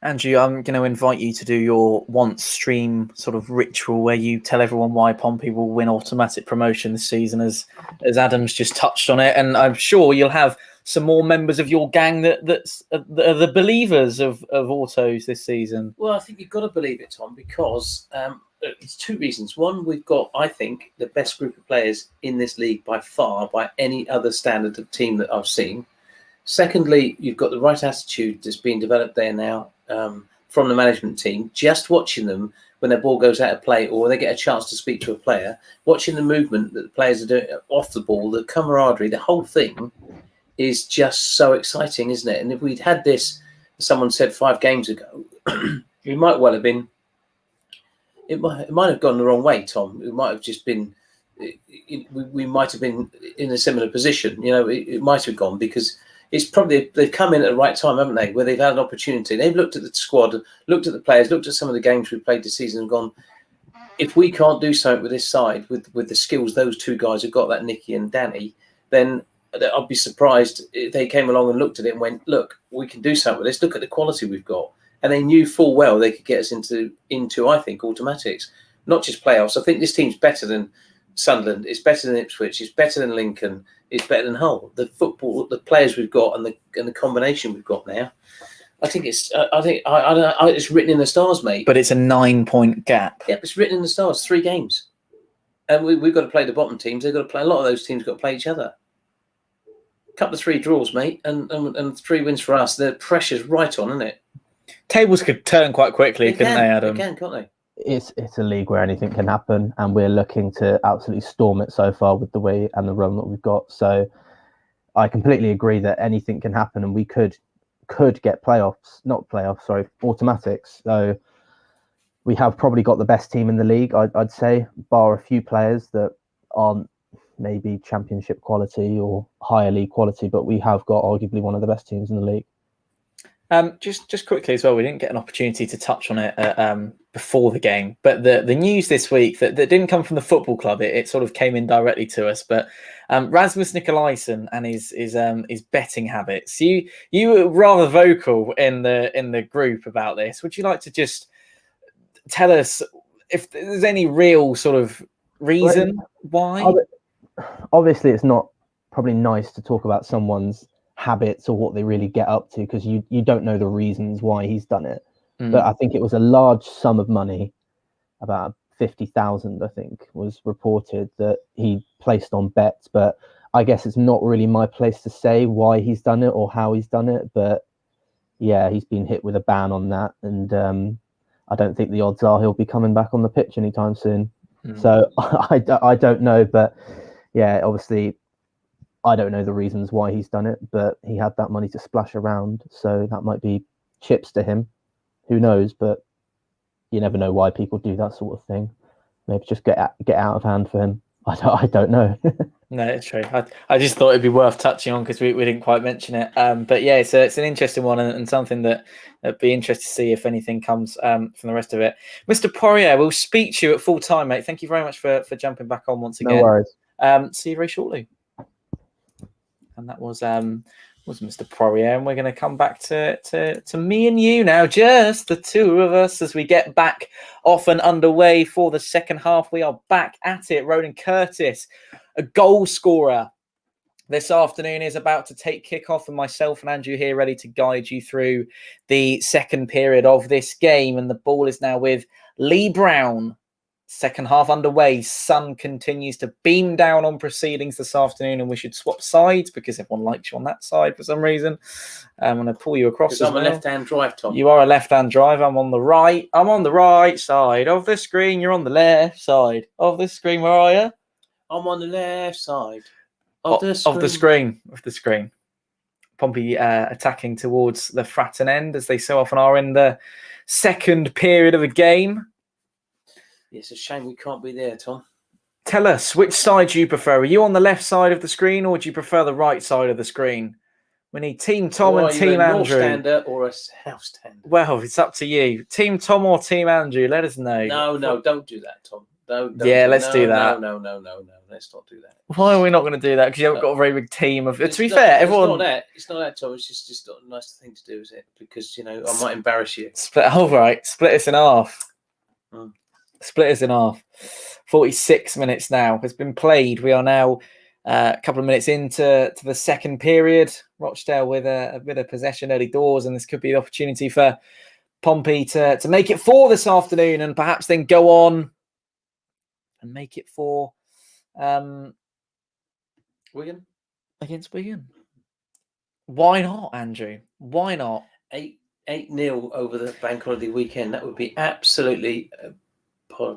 Andrew, I'm going to invite you to do your once stream sort of ritual where you tell everyone why Pompey will win automatic promotion this season, as Adam's just touched on it. And I'm sure you'll have some more members of your gang that are the believers of autos this season. Well, I think you've got to believe it, Tom, because it's 2 reasons. One, we've got, I think, the best group of players in this league by far, by any other standard of team that I've seen. Secondly, you've got the right attitude that's being developed there now from the management team. Just watching them when their ball goes out of play or they get a chance to speak to a player, watching the movement that the players are doing off the ball, the camaraderie, the whole thing is just so exciting, isn't it? And if we'd had this, as someone said 5 games ago, it might well have been. It might have gone the wrong way, Tom. It might have just been. We might have been in a similar position. It might have gone because it's probably they've come in at the right time, haven't they? Where they've had an opportunity. They've looked at the squad, looked at the players, looked at some of the games we've played this season, and gone, if we can't do something with this side, with the skills those 2 guys have got, that Nicky and Danny, then I'd be surprised if they came along and looked at it and went, look, we can do something with this. Look at the quality we've got. And they knew full well they could get us into I think, automatics, not just playoffs. I think this team's better than Sunderland. It's better than Ipswich. It's better than Lincoln. It's better than Hull. The football, the players we've got, and the combination we've got now. I think it's. I think it's written in the stars, mate. But it's a 9-point gap. Yeah, it's written in the stars. 3 games, and we've got to play the bottom teams. They've got to play. A lot of those teams got to play each other. Couple of 3 draws, mate, and 3 wins for us. The pressure's right on, isn't it? Tables could turn quite quickly, couldn't they, Adam? They can, can't they? It's a league where anything can happen, and we're looking to absolutely storm it so far with the way and the run that we've got. So I completely agree that anything can happen, and we could get automatics. So we have probably got the best team in the league, I'd say, bar a few players that aren't maybe championship quality or higher league quality, but we have got arguably one of the best teams in the league. Just quickly as well, we didn't get an opportunity to touch on it before the game, but the news this week that didn't come from the football club, it sort of came in directly to us. But Rasmus Nikolaisen and his betting habits. You were rather vocal in the group about this. Would you like to just tell us if there's any real sort of reason why? Obviously, it's not probably nice to talk about someone's habits or what they really get up to because you don't know the reasons why he's done it. But I think it was a large sum of money, about 50,000 I think was reported that he placed on bets. But I guess it's not really my place to say why he's done it or how he's done it, but yeah, he's been hit with a ban on that, and I don't think the odds are he'll be coming back on the pitch anytime soon. So I don't know, but yeah, obviously I don't know the reasons why he's done it, but he had that money to splash around, so that might be chips to him. Who knows? But you never know why people do that sort of thing. Maybe just get out of hand for him. I don't know. No, it's true. I just thought it'd be worth touching on because we didn't quite mention it. But yeah, it's an interesting one and something that it'd be interesting to see if anything comes from the rest of it. Mr. Poirier, we'll speak to you at full time, mate. Thank you very much for jumping back on once again. No worries. See you very shortly. And that was Mr. Poirier, and we're going to come back to me and you now, just the two of us, as we get back off and underway for the second half. We are back at it. Ronan Curtis, a goal scorer this afternoon, is about to take kickoff, and myself and Andrew here ready to guide you through the second period of this game. And the ball is now with Lee Brown. Second half underway. Sun continues to beam down on proceedings this afternoon, and we should swap sides because everyone likes you on that side for some reason. I'm going to pull you across. I'm a left-hand drive, Tom. You are a left-hand drive. I'm on the right. I'm on the right side of the screen. You're on the left side of the screen. Where are you? I'm on the left side of the screen. Pompey attacking towards the Fratton end, as they so often are in the second period of a game. It's a shame we can't be there, Tom. Tell us, which side do you prefer? Are you on the left side of the screen, or do you prefer the right side of the screen? We need Team Tom and Team Andrew. North stander or a south stander? Well, it's up to you. Team Tom or Team Andrew? Let us know. No, don't do that, Tom. Let's do that. No. Let's not do that. Why are we not going to do that? Because you haven't got a very big team of. To be fair, everyone. It's not that, Tom. It's just not a nice thing to do, is it? Because I might embarrass you. All right, split us in half. Split us in half. 46 minutes now has been played. We are now a couple of minutes into the second period. Rochdale with a bit of possession early doors, and this could be the opportunity for Pompey to make it 4 this afternoon, and perhaps then go on and make it 4 Wigan against Wigan. Why not, Andrew? Why not? 8-0 over the bank holiday weekend. That would be absolutely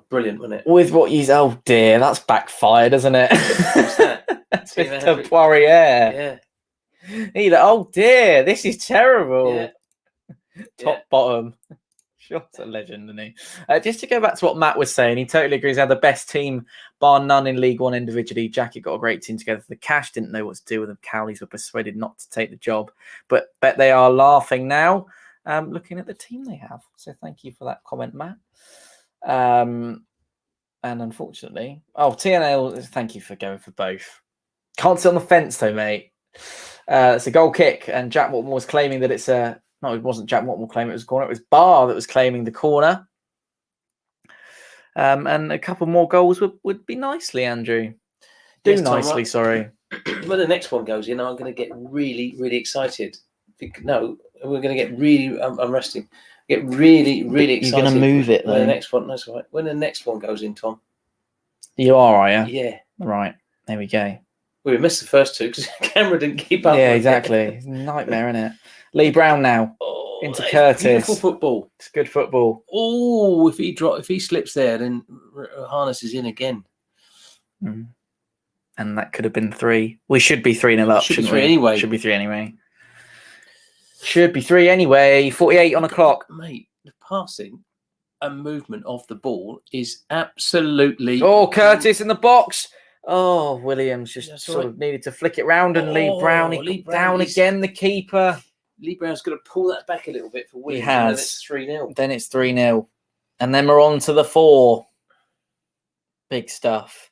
brilliant, wouldn't it? With what you... Oh, dear. That's backfired, isn't it? What's that? That's Mr. Poirier. Yeah. Oh, dear. This is terrible. Yeah. Top, bottom. Shot's a legend, isn't he? Just to go back to what Matt was saying, he totally agrees. They had the best team, bar none, in League One individually. Jackie got a great team together. The Cash didn't know what to do with them. Cowleys were persuaded not to take the job. But bet they are laughing now, looking at the team they have. So thank you for that comment, Matt. And unfortunately, TNL, thank you for going for both. Can't sit on the fence though, mate. It's a goal kick, and Jack Watmore was claiming that it's a... No, it wasn't Jack Watmore claiming it was a corner. It was Barr that was claiming the corner. And a couple more goals would be nicely, Andrew. Yes, nicely, Tom, right? Sorry. When the next one goes in, I'm going to get really, really excited. No, we're going to get really... I'm resting. Get really, really excited. You're going to move it, though. When the next one... That's right. When the next one goes in, Tom. You are you? Yeah. Right. There we go. We missed the first two because the camera didn't keep up. Yeah, exactly. It's a nightmare, isn't it? Lee Brown now into Curtis. Beautiful football. It's good football. Oh, if he slips there, then Harness is in again. And that could have been 3. We should be 3-0 up. Should be 3 anyway. Should be 3 anyway. Should be 3 anyway. 48 on the clock. Mate, the passing and movement of the ball is absolutely... Oh, Curtis in the box. Oh, Williams just sort of needed to flick it round, and Lee Brown, he got down again, the keeper. Lee Brown's going to pull that back a little bit for Williams. He has. And then it's 3-0. Then it's 3-0. And then we're on to the 4. Big stuff.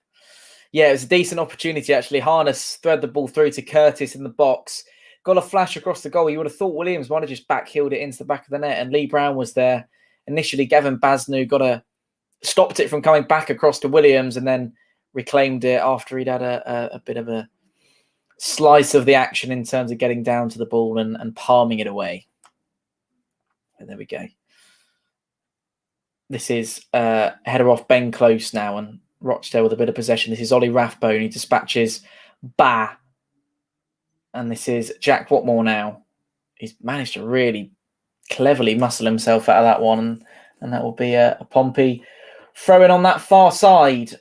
Yeah, it was a decent opportunity, actually. Harness thread the ball through to Curtis in the box. Got a flash across the goal. You would have thought Williams might have just backheeled it into the back of the net, and Lee Brown was there. Initially, Gavin Basnu stopped it from coming back across to Williams, and then reclaimed it after he'd had a bit of a slice of the action in terms of getting down to the ball and palming it away. And there we go. This is header off Ben Close now, and Rochdale with a bit of possession. This is Ollie Rathbone. He dispatches Ba. And this is Jack Watmore now. He's managed to really cleverly muscle himself out of that one, and that will be a Pompey throwing on that far side.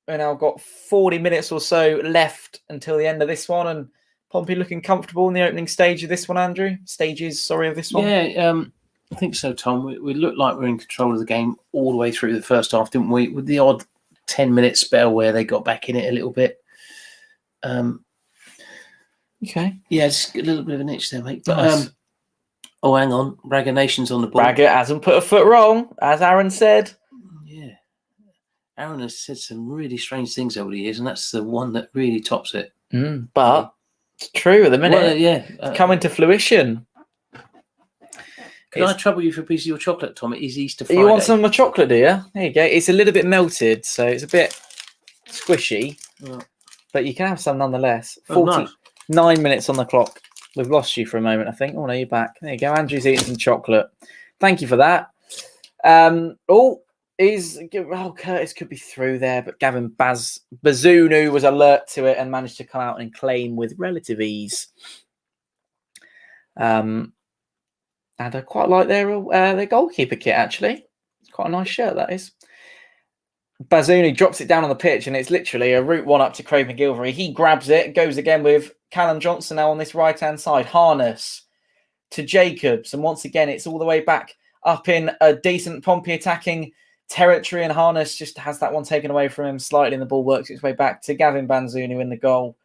We've now got 40 minutes or so left until the end of this one, and Pompey looking comfortable in the opening stage of this one, Andrew? Of this one? Yeah, I think so, Tom. We looked like we were in control of the game all the way through the first half, didn't we? With the odd 10-minute spell where they got back in it a little bit. Okay. Yeah, just a little bit of an itch there, mate. But Nice. oh, hang on. Bragger Nation's on the ball. Bragger hasn't put a foot wrong, as Aaron said. Yeah. Aaron has said some really strange things over the years, and that's the one that really tops it. But it's true at the minute. Well, yeah. It's coming to fruition. Can I trouble you for a piece of your chocolate, Tom? It is Easter Friday. You want some of my chocolate, do you? There you go. It's a little bit melted, so it's a bit squishy. Yeah. But you can have some nonetheless. Oh, nice. 49 minutes on the clock. We've lost you for a moment, I think. Oh, no, you're back. There you go. Andrew's eating some chocolate. Thank you for that. Curtis could be through there, but Gavin Bazunu was alert to it and managed to come out and claim with relative ease. And I quite like their goalkeeper kit, actually. It's quite a nice shirt, that is. Bazunu drops it down on the pitch, and it's literally a route one up to Craig McGilvery. He grabs it, goes again with Callum Johnson now on this right-hand side. Harness to Jacobs, and once again, it's all the way back up in a decent Pompey attacking territory, and Harness just has that one taken away from him slightly, and the ball works its way back to Gavin Bazunu in the goal,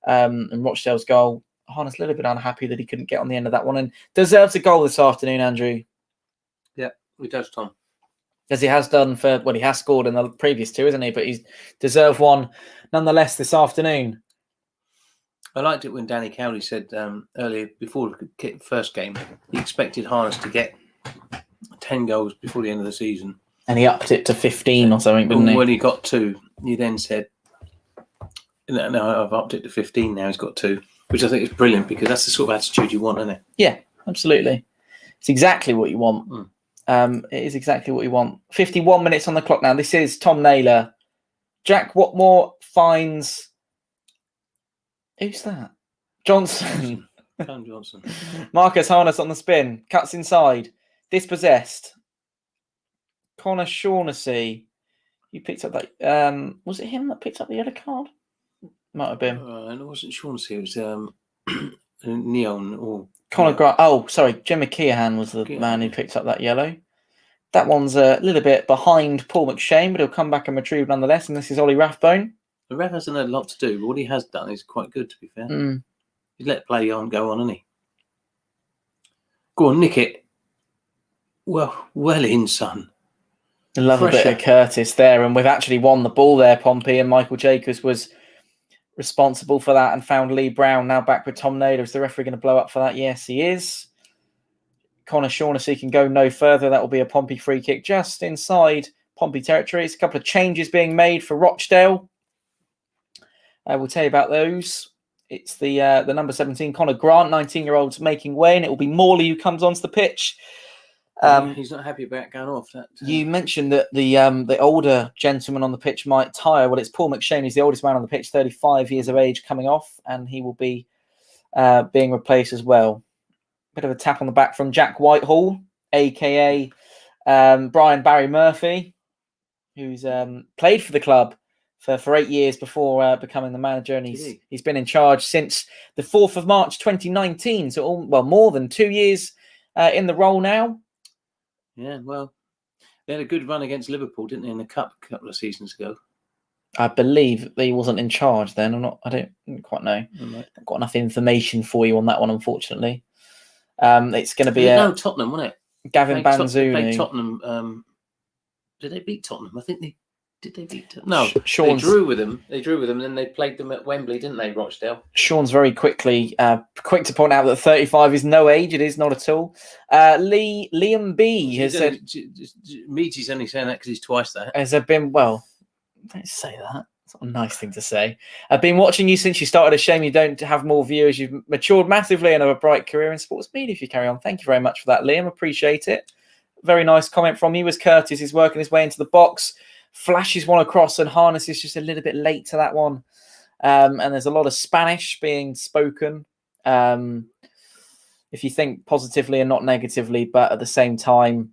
and Rochdale's goal. Harness a little bit unhappy that he couldn't get on the end of that one, and deserves a goal this afternoon, Andrew. Yeah, he does, Tom. As he has done he has scored in the previous two, isn't he? But he's deserved one nonetheless this afternoon. I liked it when Danny Cowley said earlier, before the first game, he expected Harness to get 10 goals before the end of the season. And he upped it to 15 or something, didn't he? When he got 2, he then said, no, I've upped it to 15 now, he's got 2, which I think is brilliant, because that's the sort of attitude you want, isn't it? Yeah, absolutely. It's exactly what you want. It is exactly what you want. 51 minutes on the clock now. This is Tom Naylor. Jack Watmore finds... Who's that? Johnson. Tom Johnson. Marcus Harness on the spin. Cuts inside. Dispossessed. Connor Shaughnessy. You picked up that... was it him that picked up the yellow card? Might have been. It wasn't Shaughnessy. It was Neon or... Connor Grant. Oh, sorry. Jim McKeown was the man who picked up that yellow. That one's a little bit behind Paul McShane, but he'll come back and retrieve nonetheless. And this is Ollie Rathbone. The ref hasn't had a lot to do, but what he has done is quite good, to be fair. He's let play go on, hasn't he? Go on, nick it. Well in, son. Love a bit of Curtis there. And we've actually won the ball there, Pompey, and Michael Jacobs was responsible for that and found Lee Brown now back with Tom Naylor. Is the referee going to blow up for that? Yes, he is. Connor Shaughnessy can go no further. That will be a Pompey free kick just inside Pompey territory. It's a couple of changes being made for Rochdale. I will tell you about those. It's the number 17, Connor Grant, 19-year-old's making way, and it will be Morley who comes onto the pitch. He's not happy about going off that. You mentioned that the older gentleman on the pitch might tire. Well, it's Paul McShane. He's the oldest man on the pitch, 35 years of age, coming off, and he will be being replaced as well. Bit of a tap on the back from Jack Whitehall, a.k.a. Brian Barry Murphy, who's played for the club for 8 years before becoming the manager, and he's been in charge since the 4th of March 2019, so more than 2 years in the role now. Yeah, well, they had a good run against Liverpool, didn't they, in the Cup a couple of seasons ago? I believe he wasn't in charge then. I don't quite know. Right. I've got enough information for you on that one, unfortunately. It's going to be Tottenham, wasn't it? Gavin Banzuni. Tottenham. Did they beat Tottenham? I think did they beat Tottenham? No, they drew with them. And then they played them at Wembley, didn't they, Rochdale? Sean's very quick to point out that 35 is no age. It is not at all. Liam B has said... Meaty's only saying that because he's twice that. Has there been... Well, don't say that. It's not a nice thing to say. I've been watching you since you started. A shame you don't have more viewers. You've matured massively and have a bright career in sports media if you carry on. Thank you very much for that, Liam. Appreciate it. Very nice comment from you. As Curtis is working his way into the box, flashes one across, and Harness is just a little bit late to that one. And there's a lot of Spanish being spoken. if you think positively and not negatively, but at the same time,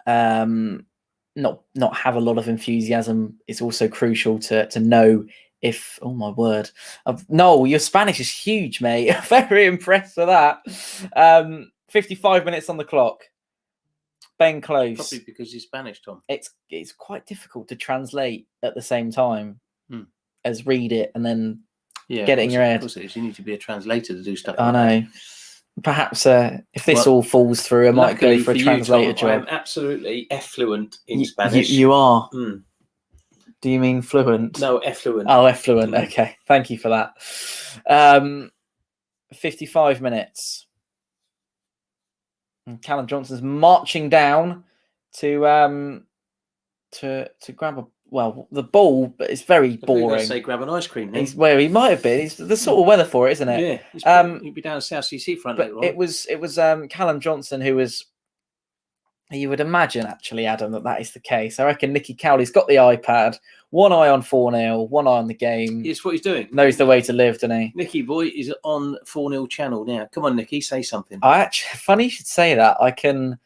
not have a lot of enthusiasm is also crucial to know if, oh my word, Noel, your Spanish is huge, mate. Very impressed with that. 55 minutes on the clock. Ben Close. Probably because he's Spanish, Tom. It's quite difficult to translate at the same time as read it and then get it in your head. Of course it is. You need to be a translator to do stuff I like know. that. Perhaps if this all falls through, I might go for a translator job. I'm absolutely effluent in Spanish. You are. Do you mean fluent? No, effluent. Oh, effluent. Okay. Thank you for that. 55 minutes. And Callum Johnson's marching down to grab the ball, but it's very boring. Say grab an ice cream. He's where he might have been. It's the sort of weather for it, isn't it? Yeah. He'd be down South Sea Seafront But later on. it was Callum Johnson who was. You would imagine, actually, Adam, that is the case. I reckon Nicky Cowley's got the iPad, one eye on 4-0, one eye on the game. It's what he's doing. Knows the way to live, doesn't he? Nicky boy is on 4-0 channel now. Come on, Nicky, say something. Funny you should say that. I can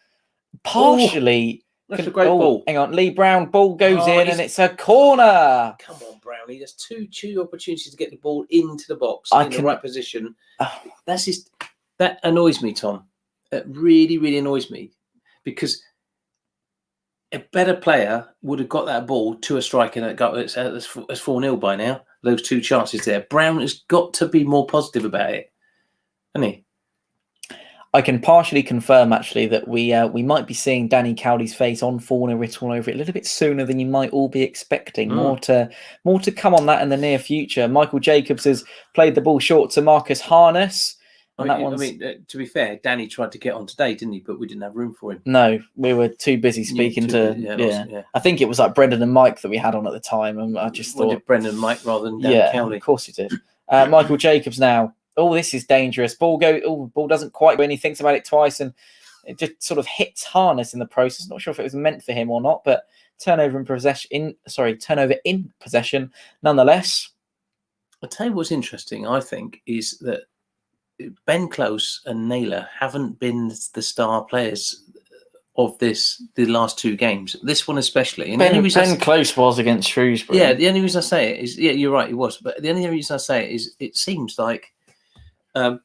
partially. That's a great ball. Hang on, Lee Brown, ball goes in and it's a corner. Come on, Brownie. There's two opportunities to get the ball into the box in the right position. That annoys me, Tom. It really, really annoys me. Because a better player would have got that ball to a striker that got as 4-0 by now. Those two chances there. Brown has got to be more positive about it, hasn't he? I can partially confirm, actually, that we might be seeing Danny Cowley's face on Fournilwrittenalloverit all over it a little bit sooner than you might all be expecting. More to come on that in the near future. Michael Jacobs has played the ball short to Marcus Harness. To be fair, Danny tried to get on today, didn't he? But we didn't have room for him. No, we were too busy speaking to. I think it was like Brendan and Mike that we had on at the time, and I just thought Brendan and Mike rather than Danny Cowley. Of course he did. Michael Jacobs now. Oh, this is dangerous. Ball doesn't quite go in. He thinks about it twice, and it just sort of hits Harness in the process. Not sure if it was meant for him or not, but turnover in possession nonetheless. I'll tell you what's interesting, I think, is that Ben Close and Naylor haven't been the star players of the last two games. This one especially. And Ben Close was against Shrewsbury. Yeah, the only reason I say it is, you're right, he was. But the only reason I say it is it seems like the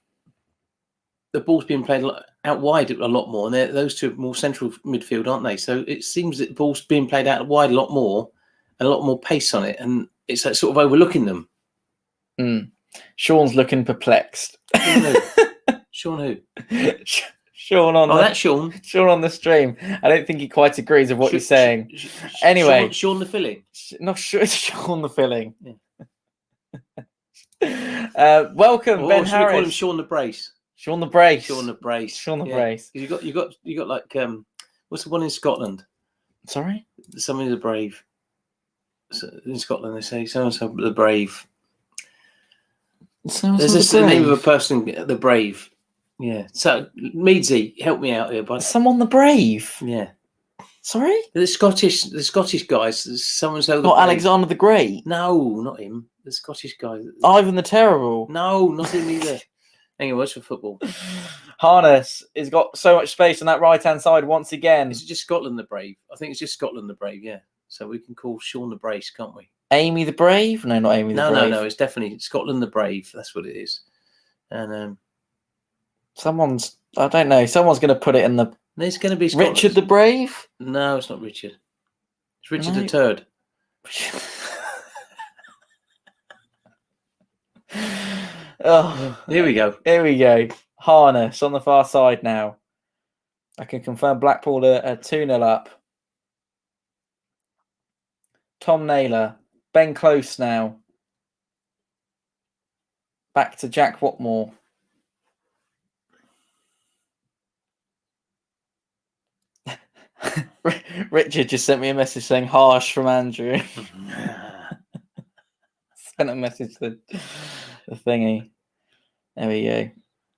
ball's being played out wide a lot more. And those two are more central midfield, aren't they? So it seems that the ball's being played out wide a lot more and a lot more pace on it. And it's like sort of overlooking them. Sean's looking perplexed. Sean who? Sean on that's Sean. Sean on the stream. I don't think he quite agrees with what you're saying. Anyway, Sean the filling. Not sure it's Sean the filling. Welcome, Ben Harris. We call him Sean the Brace. Sean the Brace. Sean the Brace. Sean the Brace. You got like what's the one in Scotland? Sorry, somebody the Brave. So in Scotland, they say so and so the Brave. There's the name of a person, the Brave. Yeah. So Meadsy, help me out here, bud. Someone the Brave. Yeah. Sorry? The Scottish guys. Someone so. Not Alexander the Great. No, not him. The Scottish guy. Ivan the Terrible. No, not him either. Anyway, what's for football? Harness has got so much space on that right-hand side once again. Is it just Scotland the Brave? I think it's just Scotland the Brave. Yeah. So we can call Sean the Brace, can't we? Amy the Brave? No, not Amy the Brave. No. It's definitely Scotland the Brave. That's what it is. And someone's going to put it in the. There's going to be Scotland. Richard the Brave. No, it's not Richard. It's Richard the Turd. Here we go. Harness on the far side now. I can confirm Blackpool are 2-0 up. Tom Naylor. Ben Close now. Back to Jack Watmore. Richard just sent me a message saying harsh from Andrew. Sent a message to the thingy. There we go.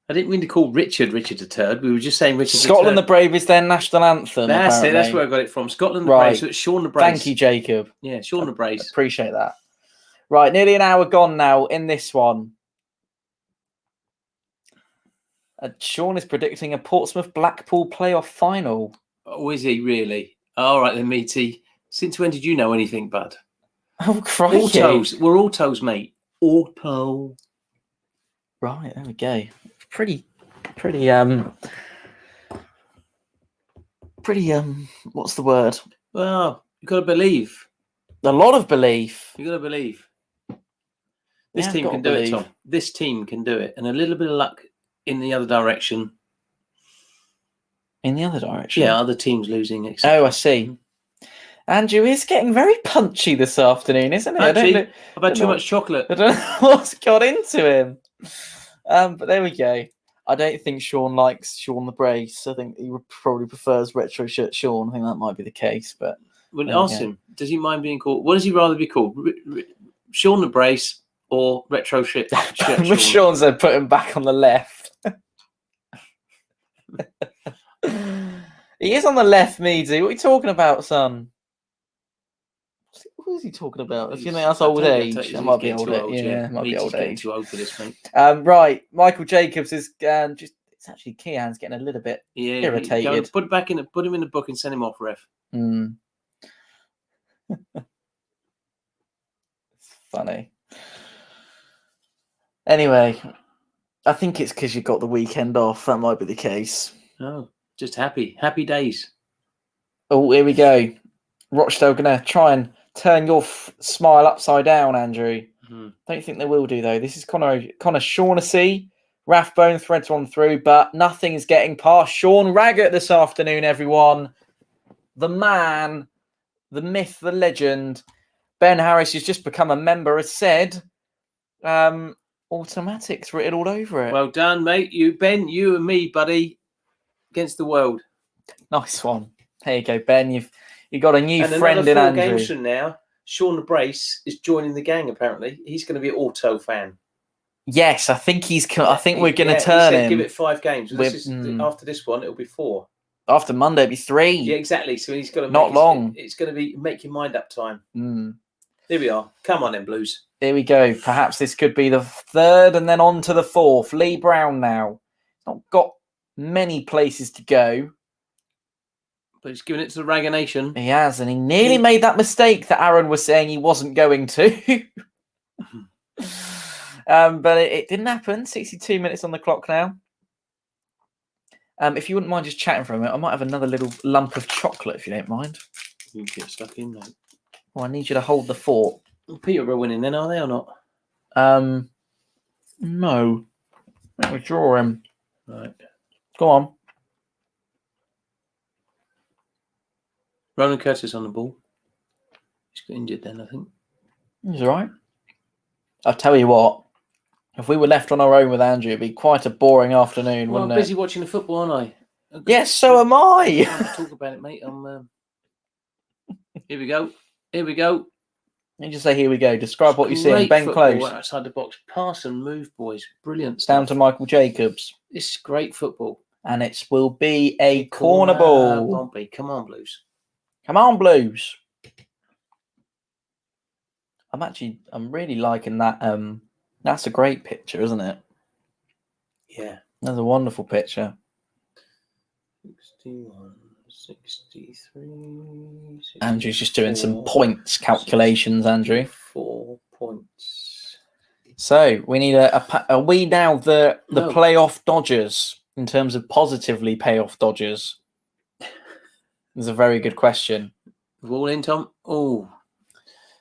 I didn't mean to call Richard a turd. We were just saying Richard. Scotland the Brave is their national anthem. That's apparently. it. That's where I got it from. Scotland the Brave. So it's Sean the Brace. Thank you, Jacob. Yeah, Sean the Brace. Appreciate that. Right, nearly an hour gone now in this one. Sean is predicting a Portsmouth Blackpool playoff final. Oh, is he really? All right then, matey. Since when did you know anything, bud? Oh, crikey. Autos. We're autos, mate. Auto. Right, there we go. Pretty, what's the word? Well, you got to believe. A lot of belief. You got to believe. This Yeah, team gotta can do believe. it, Tom. This team can do it. And a little bit of luck in the other direction. In the other direction? Yeah, other teams losing, etc. Oh, I see. Andrew is getting very punchy this afternoon, isn't he? Punchy? I've had too much chocolate. I don't know what's got into him. But there we go. I don't think Sean likes Sean the Brace. I think he probably prefers Retro Shirt Sean. I think that might be the case. But Well, ask him. Does he mind being called? What does he rather be called? Sean the Brace or Retro Shirt Sean? Sean said put him back on the left. He is on the left, Meadsy. What are you talking about, son? What is he talking about? If you think that's old age, that might be old age. Yeah, might be old age. Too old for this, mate. Right, Michael Jacobs is just. It's actually Kean's getting a little bit irritated. Put him in the book and send him off, ref. It's funny. Anyway, I think it's because you got the weekend off. That might be the case. Oh, just happy days. Oh, here we go. Rochdale gonna try and turn your smile upside down, Andrew. Don't think they will do though. This is Connor Shaughnessy. Rathbone threads on through, but nothing is getting past Sean Raggett this afternoon, everyone. The man, the myth, the legend. Ben Harris has just become a member, has said. Automatics written all over it. Well done, mate. Ben, you and me, buddy, against the world. Nice one. There you go, Ben. You've got a new and friend in another 4 Andrew. games from now, Sean the Brace is joining the gang. Apparently, he's going to be an auto fan. Yes, I think I think we're going to turn him. Give it 5 games. After this one, it'll be 4. After Monday, it'll be 3. Yeah, exactly. So he's got to not long. It's going to be make your mind up time. Here we are. Come on, then, Blues. Here we go. Perhaps this could be the 3rd, and then on to the 4th. Lee Brown now. Not got many places to go. But he's given it to the Ragger Nation. He has, and he nearly made that mistake that Aaron was saying he wasn't going to. But it didn't happen. 62 minutes on the clock now. If you wouldn't mind just chatting for a minute, I might have another little lump of chocolate, if you don't mind. You can get stuck in, mate. Well, I need you to hold the fort. Peterborough winning then, are they or not? No. Let me draw him. Right. Go on. Ronan Curtis on the ball. He's got injured then, I think. He's all right. I'll tell you what. If we were left on our own with Andrew, it'd be quite a boring afternoon, Well, wouldn't I'm it? busy watching the football, aren't I? Yes, so am I. Talk about it, mate. Here we go. Here we go. You just say, here we go. Describe what you're seeing. Great Ben football Close. outside the box. Pass and move, boys. Brilliant stuff. Down to Michael Jacobs. This is great football. And it will be a corner ball. Pompey. Come on, Blues. Come on, Blues. I'm really liking that. That's a great picture, isn't it? Yeah. That's a wonderful picture. 61, 63. Andrew's just doing some points calculations, Andrew. 4 points. So we need are we now the playoff dodgers in terms of positively payoff dodgers? It's a very good question. We're all in, Tom? Oh.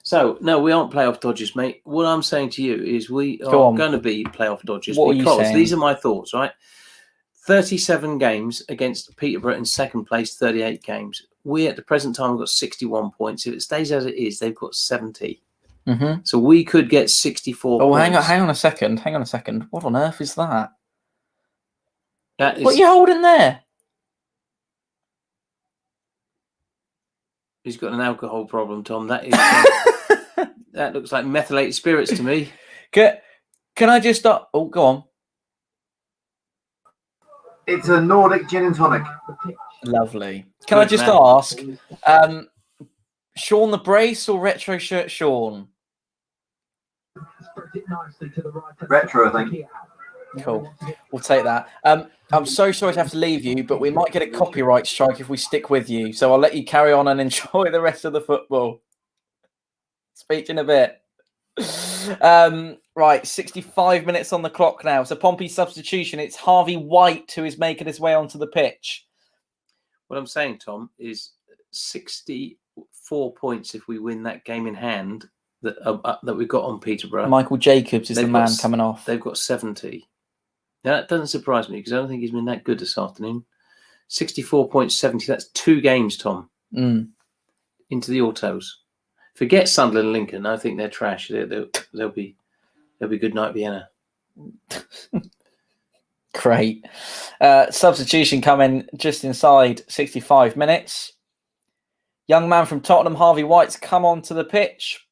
So, no, we aren't playoff dodgers, mate. What I'm saying to you is we are going to be playoff dodgers because these are my thoughts, right? 37 games against Peterborough in second place, 38 games. We, at the present time, have got 61 points. If it stays as it is, they've got 70. Mm-hmm. So we could get 64 points. Hang on a second. What on earth is that? That is... What are you holding there? He's got an alcohol problem, Tom. That is... that looks like methylated spirits to me. Can I just start? Oh, go on. It's a Nordic gin and tonic. Lovely. Can I just ask, Sean the Brace or Retro Shirt Sean? Retro, I think. Cool. We'll take that. I'm so sorry to have to leave you, but we might get a copyright strike if we stick with you. So I'll let you carry on and enjoy the rest of the football. Speak in a bit. Right, 65 minutes on the clock now. So Pompey substitution. It's Harvey White who is making his way onto the pitch. What I'm saying, Tom, is 64 points if we win that game in hand that we've got on Peterborough. Michael Jacobs is the man coming off. They've got 70. Now, that doesn't surprise me because I don't think he's been that good this afternoon. 64.70. That's 2 games, Tom. Into the autos. Forget Sunderland and Lincoln. I think they're trash. They'll be good night Vienna. Great. Substitution coming just inside 65 minutes. Young man from Tottenham, Harvey White's come onto the pitch.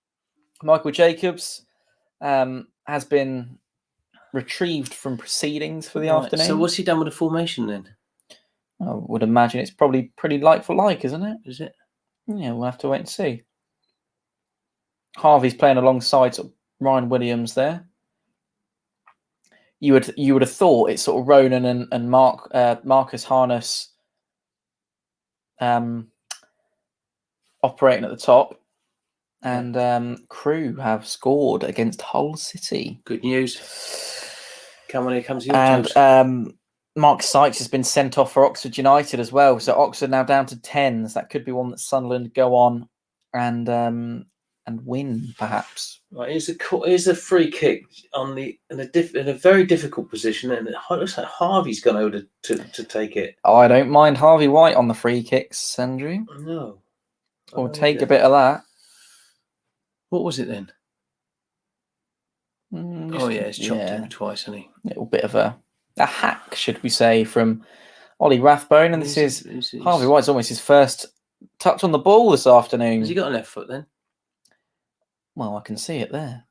Michael Jacobs has been retrieved from proceedings for the afternoon. So what's he done with the formation then? I would imagine it's probably pretty like for like, isn't it? Is it? Yeah, we'll have to wait and see. Harvey's playing alongside sort of Ryan Williams there. You would have thought it's sort of Ronan and Marcus Harness operating at the top, and Crew have scored against Hull City. Good news. Come on, here comes your And Mark Sykes has been sent off for Oxford United as well. So Oxford now down to 10s. That could be one that Sunderland go on and win, perhaps. Right, here's a free kick in a very difficult position, and it looks like Harvey's gone over to take it. I don't mind Harvey White on the free kicks, Andrew. No. Or take a bit of that. What was it then? It's chopped him twice, hasn't he? A little bit of a hack, should we say, from Ollie Rathbone. And this is Harvey White's almost his first touch on the ball this afternoon. Has he got a left foot then? Well, I can see it there.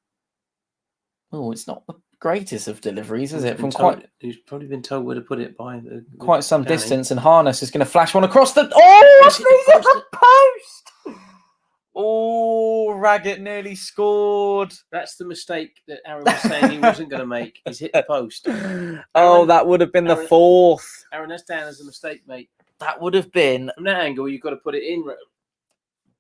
Oh, it's not the greatest of deliveries, is it? He's probably been told where to put it by quite some distance, and Harness is going to flash one across the... the post! Oh, Raggett nearly scored. That's the mistake that Aaron was saying he wasn't going to make. He's hit the post. That would have been the fourth. Aaron, that's down as a mistake, mate. That would have been... From that angle, you've got to put it in.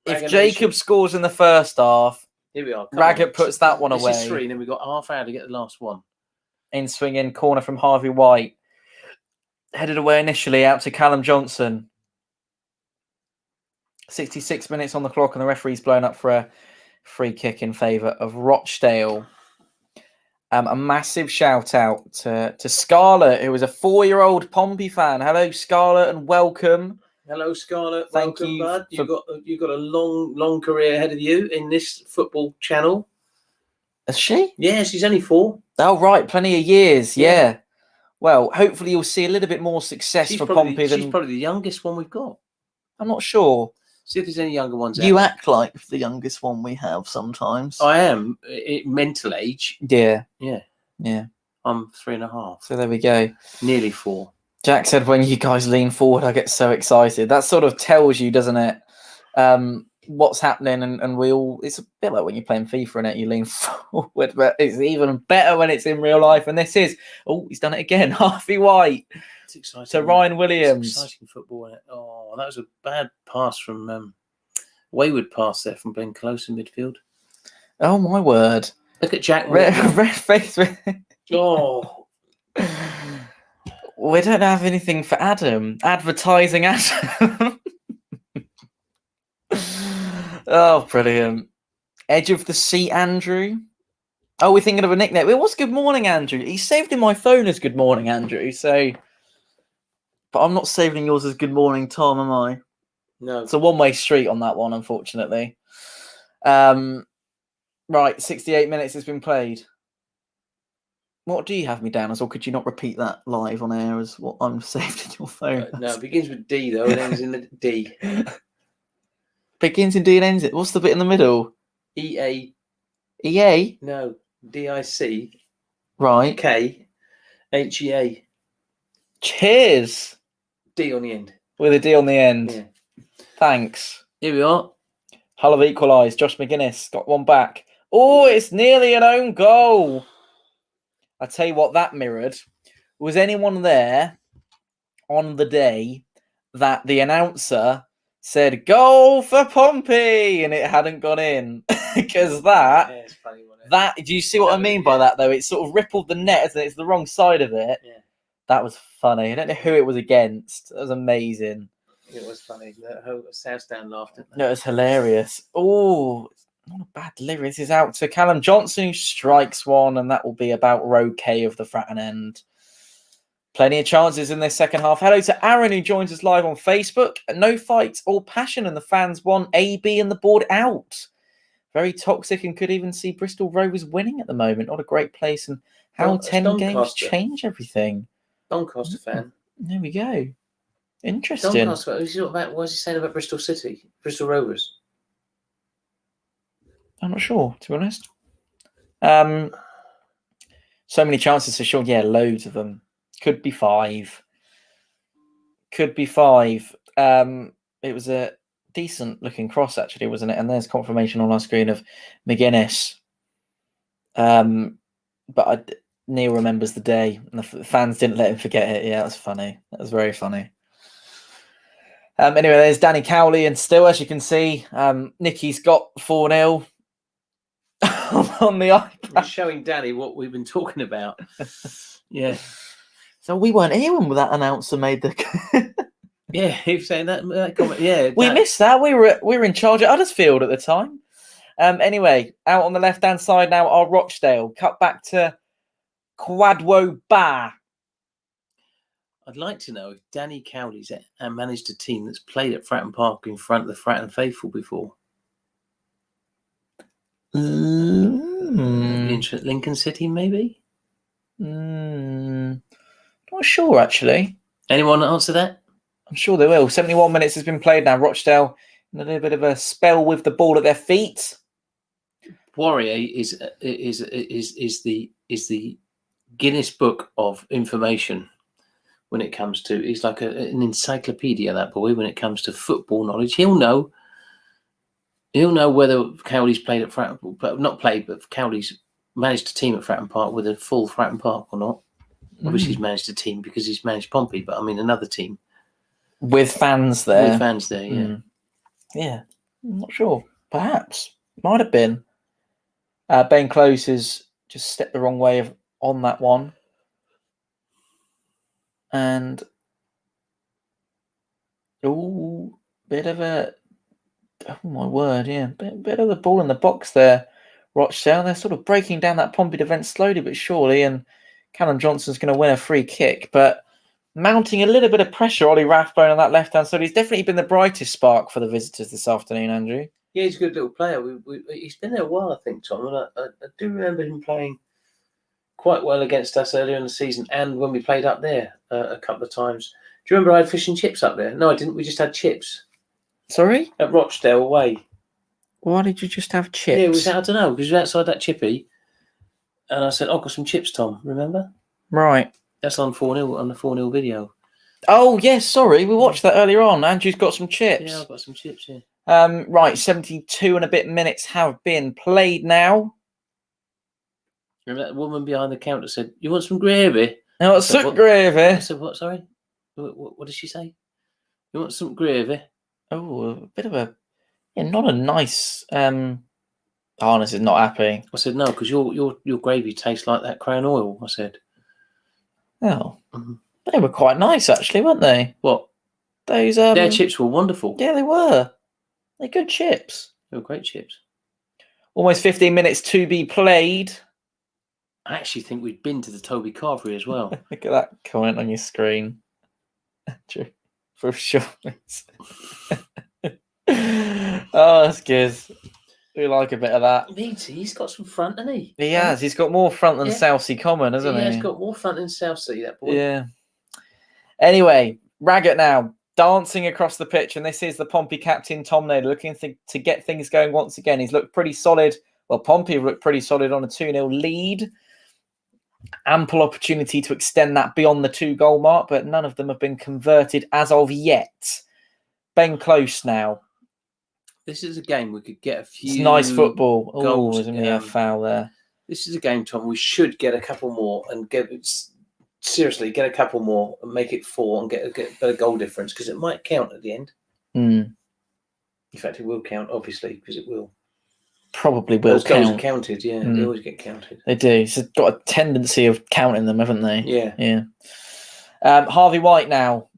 If Jacob scores in the first half... Here we are. Raggett puts that one away. This is 3, and then we've got half hour to get the last one. In swinging corner from Harvey White. Headed away initially out to Callum Johnson. 66 minutes on the clock, and the referee's blown up for a free kick in favour of Rochdale. A massive shout out to Scarlett, who is a 4-year-old Pompey fan. Hello, Scarlett, and welcome. Hello, Scarlett. Thank Welcome, you. bud. You've got a long career ahead of you in this football channel. Is she? Yeah, she's only 4. Oh, right. Plenty of years. Yeah. Well, hopefully you'll see a little bit more success for Pompey than... She's probably the youngest one we've got. I'm not sure. See if there's any younger ones You out. act like the youngest one we have sometimes. I am. Mental age. Yeah. Yeah. I'm 3.5. So there we go. Nearly 4. Jack said, when you guys lean forward, I get so excited. That sort of tells you, doesn't it, what's happening. And we all, it's a bit like when you're playing FIFA and you lean forward, but it's even better when it's in real life. And this is, he's done it again. Harvey White. It's exciting. To Ryan Williams. It's exciting football, isn't it? Oh, that was a bad pass from, wayward pass there from Ben Close in midfield. Oh, my word. Look at Jack. Red face. Oh. We don't have anything for Adam. Advertising Adam. Oh, brilliant. Edge of the Seat, Andrew. Oh, we're thinking of a nickname. It was Good Morning, Andrew. He's saved in my phone as Good Morning, Andrew. So, but I'm not saving yours as Good Morning, Tom, am I? No. It's a one-way street on that one, unfortunately. Right, 68 minutes has been played. What do you have me down as, or could you not repeat that live on air as what I'm saved in your phone? No, it begins with D, though. It ends in the D. Begins in D and ends it. What's the bit in the middle? EA. EA? No. DIC. Right. KHEA. Cheers. D on the end. With a D on the end. Yeah. Thanks. Here we are. Hull have equalised. Josh McGuinness got one back. Oh, it's nearly an own goal. I tell you what, that mirrored. Was anyone there on the day that the announcer said "Goal for Pompey" and it hadn't gone in? Because that, do you see what I mean by that? Though it sort of rippled the net, isn't it? It's the wrong side of it. Yeah. That was funny. I don't know who it was against. That was amazing. It was funny. The whole Southdown laughed at that. No, it was hilarious. Oh, not a bad delivery. This is out to Callum Johnson, who strikes one, and that will be about row K of the Fratton end. Plenty of chances in this second half. Hello to Aaron, who joins us live on Facebook. No fight or passion, and the fans want AB and the board out. Very toxic, and could even see Bristol Rovers winning at the moment. Not a great place, and how 10 games change everything. Doncaster fan. There we go. Interesting. Doncaster. What is he saying about Bristol City? Bristol Rovers? I'm not sure, to be honest. So many chances for sure. Yeah, loads of them. Could be 5. Could be 5. It was a decent looking cross, actually, wasn't it? And there's confirmation on our screen of McGuinness. But Neil remembers the day, and the fans didn't let him forget it. Yeah, that was funny. That was very funny. Anyway, there's Danny Cowley, and still, as you can see, Nicky's got 4-0 on the iPad. We're showing Danny what we've been talking about. Yeah. So we weren't here when that announcer made the. Yeah, he was saying that comment. Yeah, we missed that. We were in charge at Huddersfield at the time. Anyway, out on the left-hand side now are Rochdale. Cut back to Kwadwo Ba. I'd like to know if Danny Cowley's managed a team that's played at Fratton Park in front of the Fratton faithful before. Lincoln City, maybe? Not sure, actually. Anyone answer that? I'm sure they will. 71 minutes has been played now. Rochdale in a little bit of a spell with the ball at their feet. Warrior is the Guinness Book of information when it comes to. He's like an encyclopedia, that boy, when it comes to football knowledge. He'll know whether Cowley's played at Fratton, but not played, but Cowley's managed a team at Fratton Park with a full Fratton Park or not. Obviously, he's managed a team because he's managed Pompey, but I mean another team with fans there. With fans there, yeah. Yeah, I'm not sure. Perhaps might have been. Ben Close has just stepped the wrong way on that one, and bit of a. Oh my word! Yeah, bit of the ball in the box there. Rochdale, they're sort of breaking down that Pompey defence slowly but surely, and Callum Johnson's going to win a free kick, but mounting a little bit of pressure, Ollie Rathbone on that left-hand side. He's definitely been the brightest spark for the visitors this afternoon, Andrew. Yeah, he's a good little player. He's been there a while, I think, Tom, and I do remember him playing quite well against us earlier in the season and when we played up there a couple of times. Do you remember I had fish and chips up there? No, I didn't. We just had chips. Sorry? At Rochdale away. Why did you just have chips? Yeah, it was, I don't know, because we were outside that chippy. And I said, I've got some chips, Tom, remember? Right. That's on 4-0, on the 4-0 video. Oh, yes, sorry. We watched that earlier on. Andrew's got some chips. Yeah, I've got some chips, yeah. Right, 72 and a bit minutes have been played now. Remember that woman behind the counter said, you want some gravy? I want some gravy. I said, what, sorry? What did she say? You want some gravy? Oh, a bit of a... Yeah, not a nice... Harness is not happy. I said, no, because your gravy tastes like that Crown oil, I said. Oh. They were quite nice, actually, weren't they? What? Those... Their chips were wonderful. Yeah, they were. They're good chips. They were great chips. Almost 15 minutes to be played. I actually think we'd been to the Toby Carvery as well. Look at that comment on your screen. Andrew, for sure. Oh, that's good. We like a bit of that. Meaty, he's got some front, hasn't he? He has. He's got more front than Southsea Common, hasn't he? Yeah, he's got more front than Southsea, that boy. Yeah. Anyway, Raggett now dancing across the pitch, and this is the Pompey captain, Tom Naylor, looking to get things going once again. He's looked pretty solid. Well, Pompey have looked pretty solid on a 2-0 lead. Ample opportunity to extend that beyond the 2-goal mark, but none of them have been converted as of yet. Ben Close now. This is a game we could get a few. It's nice football. Goals. Oh, isn't there a foul there? this is a game, Tom. We should get a couple more and get a couple more and make it 4 and get a better goal difference, because it might count at the end. Mm. In fact, it will count, obviously, because it will. Probably will Those goals are count. counted, yeah. They always get counted. They do. It's got a tendency of counting them, haven't they? Yeah. Yeah. Harvey White now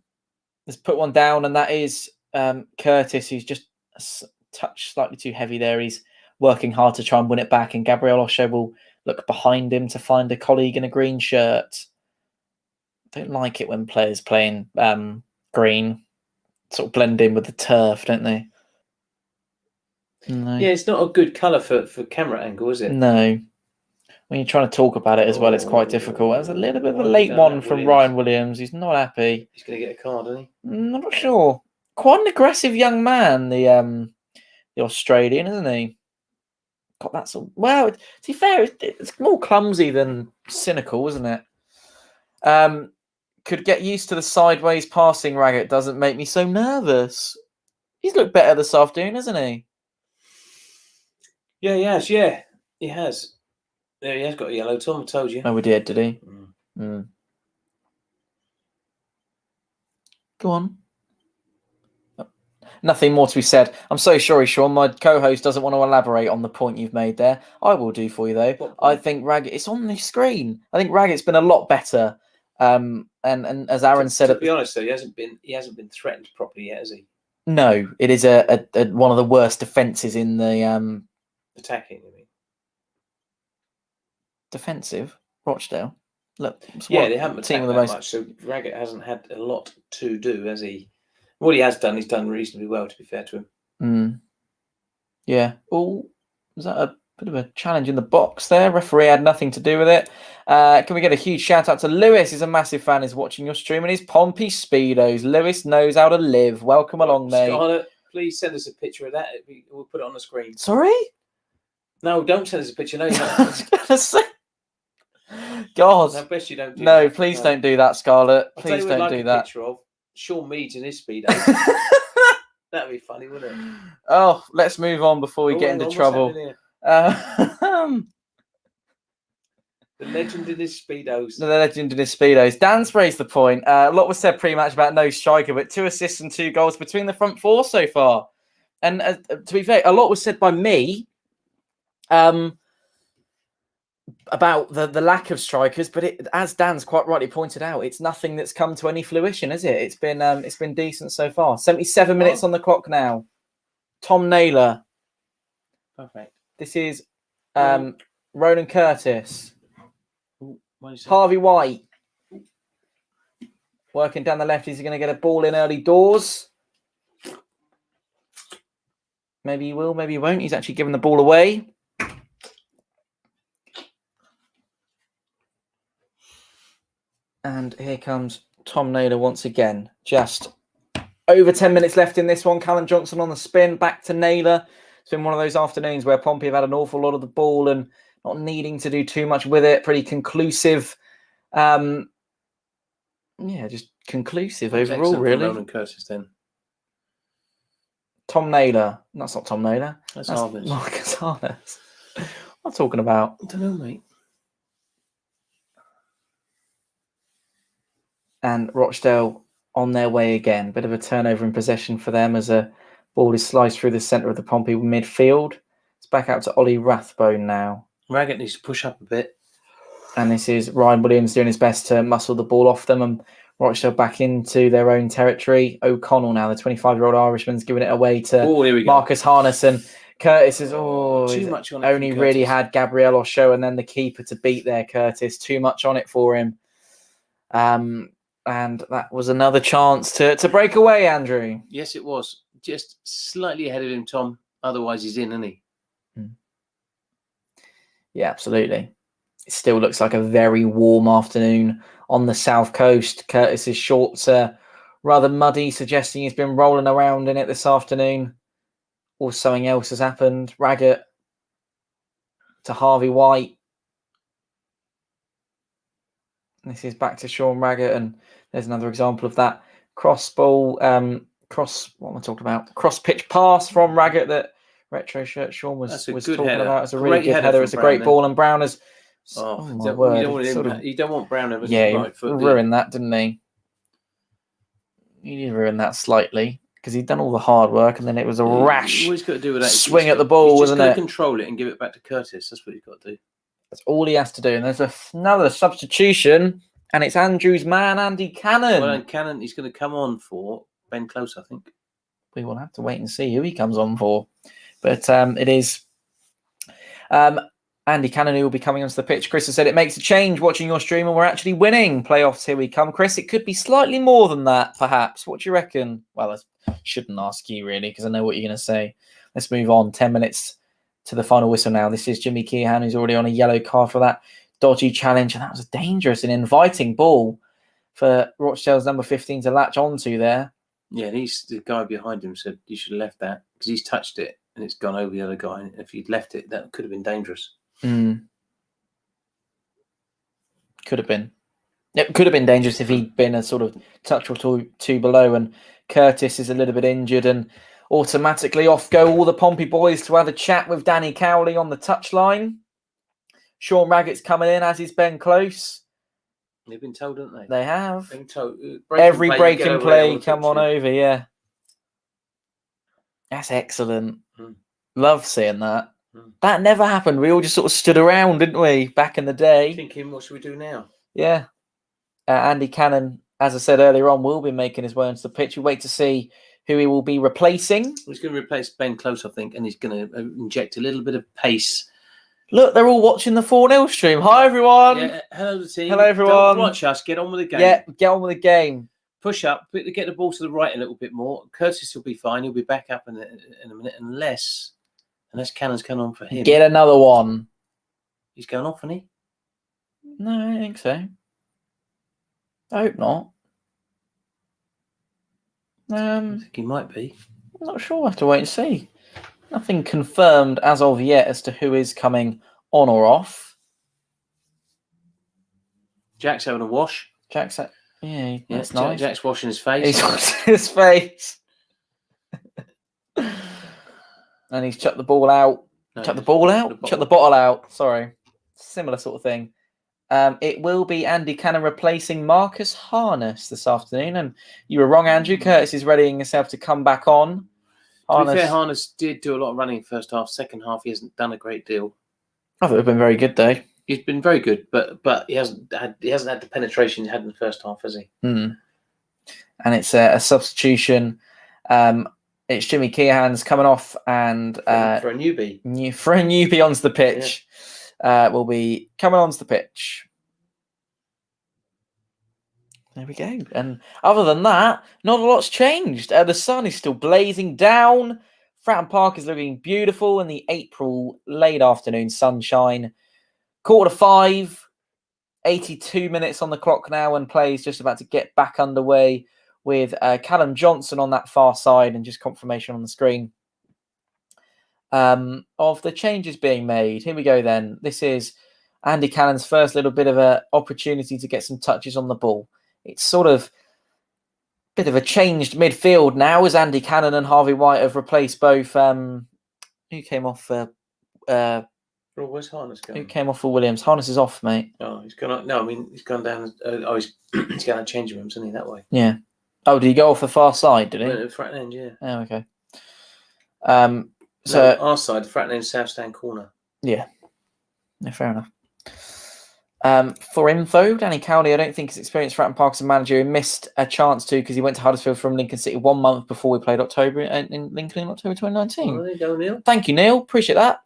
has put one down, and that is Curtis, who's just a touch slightly too heavy there. He's working hard to try and win it back, and Gabriel Osho will look behind him to find a colleague in a green shirt. Don't like it when players playing green sort of blend in with the turf, don't they? No. Yeah, it's not a good colour for camera angle, is it? No. When you're trying to talk about it as well, it's quite difficult. That was a little bit of a late one from Ryan Williams. He's not happy. He's going to get a card, isn't he? I'm not sure. Quite an aggressive young man, the Australian, isn't he? Got that sort. Well, to be fair, it's more clumsy than cynical, isn't it? Could get used to the sideways passing. Raggett doesn't make me so nervous. He's looked better this afternoon, hasn't he? Yeah, he has. Yeah, he has. There, he has got a yellow. Tom, I told you. Oh, we did he? Mm. Go on. Nothing more to be said. I'm so sorry, Sean. My co-host doesn't want to elaborate on the point you've made there. I will do for you, though. I think Raggett... It's on the screen. I think Raggett's been a lot better. And as Aaron said... To be honest, though, he hasn't been threatened properly yet, has he? No, it is a one of the worst defences in the... Attacking, I mean. Defensive? Rochdale? Look, yeah, they haven't team attacked with that the most... much, so Raggett hasn't had a lot to do, has he? What he has done, he's done reasonably well, to be fair to him. Mm. Yeah. Oh, was that a bit of a challenge in the box there? Referee had nothing to do with it. Can we get a huge shout out to Lewis? He's a massive fan. He's watching your stream in his Pompey Speedos. Lewis knows how to live. Welcome along, mate. Scarlett, please send us a picture of that. We'll put it on the screen. Sorry? No, don't send us a picture. No, you're not. I was gonna say... God. I bet you don't do no, that. Please don't do that, Scarlett. I'll tell Please you don't what I'd do like a that. picture of Sean Meads in his speedo. That'd be funny, wouldn't it? Oh, let's move on before we get into trouble. The legend in his speedos. The legend in his speedos. Dan's raised the point. A lot was said pre-match about no striker, but 2 assists and 2 goals between the front 4 so far. And to be fair, a lot was said by me about the lack of strikers, but as Dan's quite rightly pointed out, it's nothing that's come to any fruition, is it? It's been decent so far. 77 minutes on the clock now. Tom Naylor. Perfect. This is Ronan Curtis. What is it? Harvey White. Working down the left. Is he going to get a ball in early doors? Maybe he will, maybe he won't. He's actually given the ball away. And here comes Tom Naylor once again. Just over 10 minutes left in this one. Callum Johnson on the spin. Back to Naylor. It's been one of those afternoons where Pompey have had an awful lot of the ball and not needing to do too much with it. Pretty conclusive. Yeah, just conclusive overall, really. Ronan Curtis, then. Tom Naylor. That's not Tom Naylor. That's Harvest. Marcus Harvest. What am I talking about? I don't know, mate. And Rochdale on their way again. Bit of a turnover in possession for them as a ball is sliced through the centre of the Pompey midfield. It's back out to Ollie Rathbone now. Raggett needs to push up a bit. And this is Ryan Williams doing his best to muscle the ball off them and Rochdale back into their own territory. O'Connell now, the 25-year-old Irishman's giving it away to Marcus Harness, and Curtis is too much on it. Only really had Gabriel Osho and then the keeper to beat there, Curtis. Too much on it for him. And that was another chance to break away, Andrew. Yes, it was. Just slightly ahead of him, Tom. Otherwise, he's in, isn't he? Yeah, absolutely. It still looks like a very warm afternoon on the south coast. Curtis's shorts are rather muddy, suggesting he's been rolling around in it this afternoon. Or something else has happened. Raggett to Harvey White. This is back to Sean Raggett, and there's another example of that cross ball, what am I talking about? Cross pitch pass from Raggett that retro shirt Sean was That's a was good talking header. about. It's a Great really good header header. from It's a great Brown ball, and Brown has. Oh, my you word, don't want sort of- you don't want Brown over his yeah, right foot. he ruined that, didn't he? He did ruin that slightly because he'd done all the hard work, and then it was a rash All he's got to do with that is swing he's at the got- ball, he's just wasn't got to it? control it and give it back to Curtis. That's what he's got to do. That's all he has to do. And there's another substitution, and it's Andrew's man, Andy Cannon. Well, and Cannon, he's going to come on for Ben Close, I think. We will have to wait and see who he comes on for. But it is Andy Cannon who will be coming onto the pitch. Chris has said it makes a change watching your stream, and we're actually winning. Playoffs, here we come. Chris, it could be slightly more than that, perhaps. What do you reckon? Well, I shouldn't ask you, really, because I know what you're going to say. Let's move on. 10 minutes to the final whistle now. This is Jimmy Keohan, who's already on a yellow card for that dodgy challenge, and that was a dangerous and inviting ball for Rochdale's number 15 to latch onto there. Yeah, and the guy behind him said you should have left that because he's touched it and it's gone over the other guy. And if you'd left it, that could have been dangerous. Could have been. It could have been dangerous if he'd been a sort of touch or two below. And Curtis is a little bit injured, and automatically off go all the Pompey boys to have a chat with Danny Cowley on the touchline. Sean Raggett's coming in, as is Ben Close. They've been told, haven't they? They have. Been told. Every breaking play, come on over, yeah. That's excellent. Love seeing that. That never happened. We all just sort of stood around, didn't we, back in the day? Thinking, what should we do now? Yeah. Andy Cannon, as I said earlier on, will be making his way onto the pitch. We wait to see who he will be replacing. He's going to replace Ben Close, I think, and he's going to inject a little bit of pace. Look, they're all watching the 4-0 stream. Hi, everyone. Yeah, hello, the team. Hello, everyone. Don't watch us. Get on with the game. Yeah, get on with the game. Push up. Get the ball to the right a little bit more. Curtis will be fine. He'll be back up in a minute, unless Cannon's coming on for him. Get another one. He's going off, isn't he? No, I don't think so. I hope not. I think he might be. I'm not sure. We'll have to wait and see. Nothing confirmed as of yet as to who is coming on or off. Jack's having a wash. Yeah, that's nice. Jack's washing his face. He's washing his face. And he's chucked the ball out. Chucked the ball out? Chucked the bottle out. Sorry. Similar sort of thing. It will be Andy Cannon replacing Marcus Harness this afternoon. And you were wrong, Andrew. Curtis is readying himself to come back on. To be fair, Harness did do a lot of running first half. Second half, he hasn't done a great deal. I thought it would have been very good, though. He's been very good, but he hasn't had the penetration he had in the first half, has he? And it's a substitution. It's Jimmy Keohan's coming off, and for a newbie. For a newbie onto the pitch, will be coming onto the pitch. There we go. And other than that, not a lot's changed. The sun is still blazing down. Fratton Park is looking beautiful in the April late afternoon sunshine. 4:45, 82 minutes on the clock now, and play is just about to get back underway with Callum Johnson on that far side, and just confirmation on the screen of the changes being made. Here we go then. This is Andy Cannon's first little bit of an opportunity to get some touches on the ball. It's sort of a bit of a changed midfield now, as Andy Cannon and Harvey White have replaced both. Who came off for... where's Harness going? Who came off for Williams? Harness is off, mate. Oh, he's gone. No, I mean he's gone down. He's going to change rooms, isn't he? That way. Yeah. Oh, did he go off the far side? Did he? Went at the Fratton end, yeah. Oh, okay. So our side, the Fratton end, south stand corner. Yeah. Fair enough. For info, Danny Cowley, I don't think his experienced Fratton Park as a manager. He missed a chance to because he went to Huddersfield from Lincoln City 1 month before we played October in Lincoln in October 2019. Oh, there you go, Neil. Thank you, Neil. Appreciate that.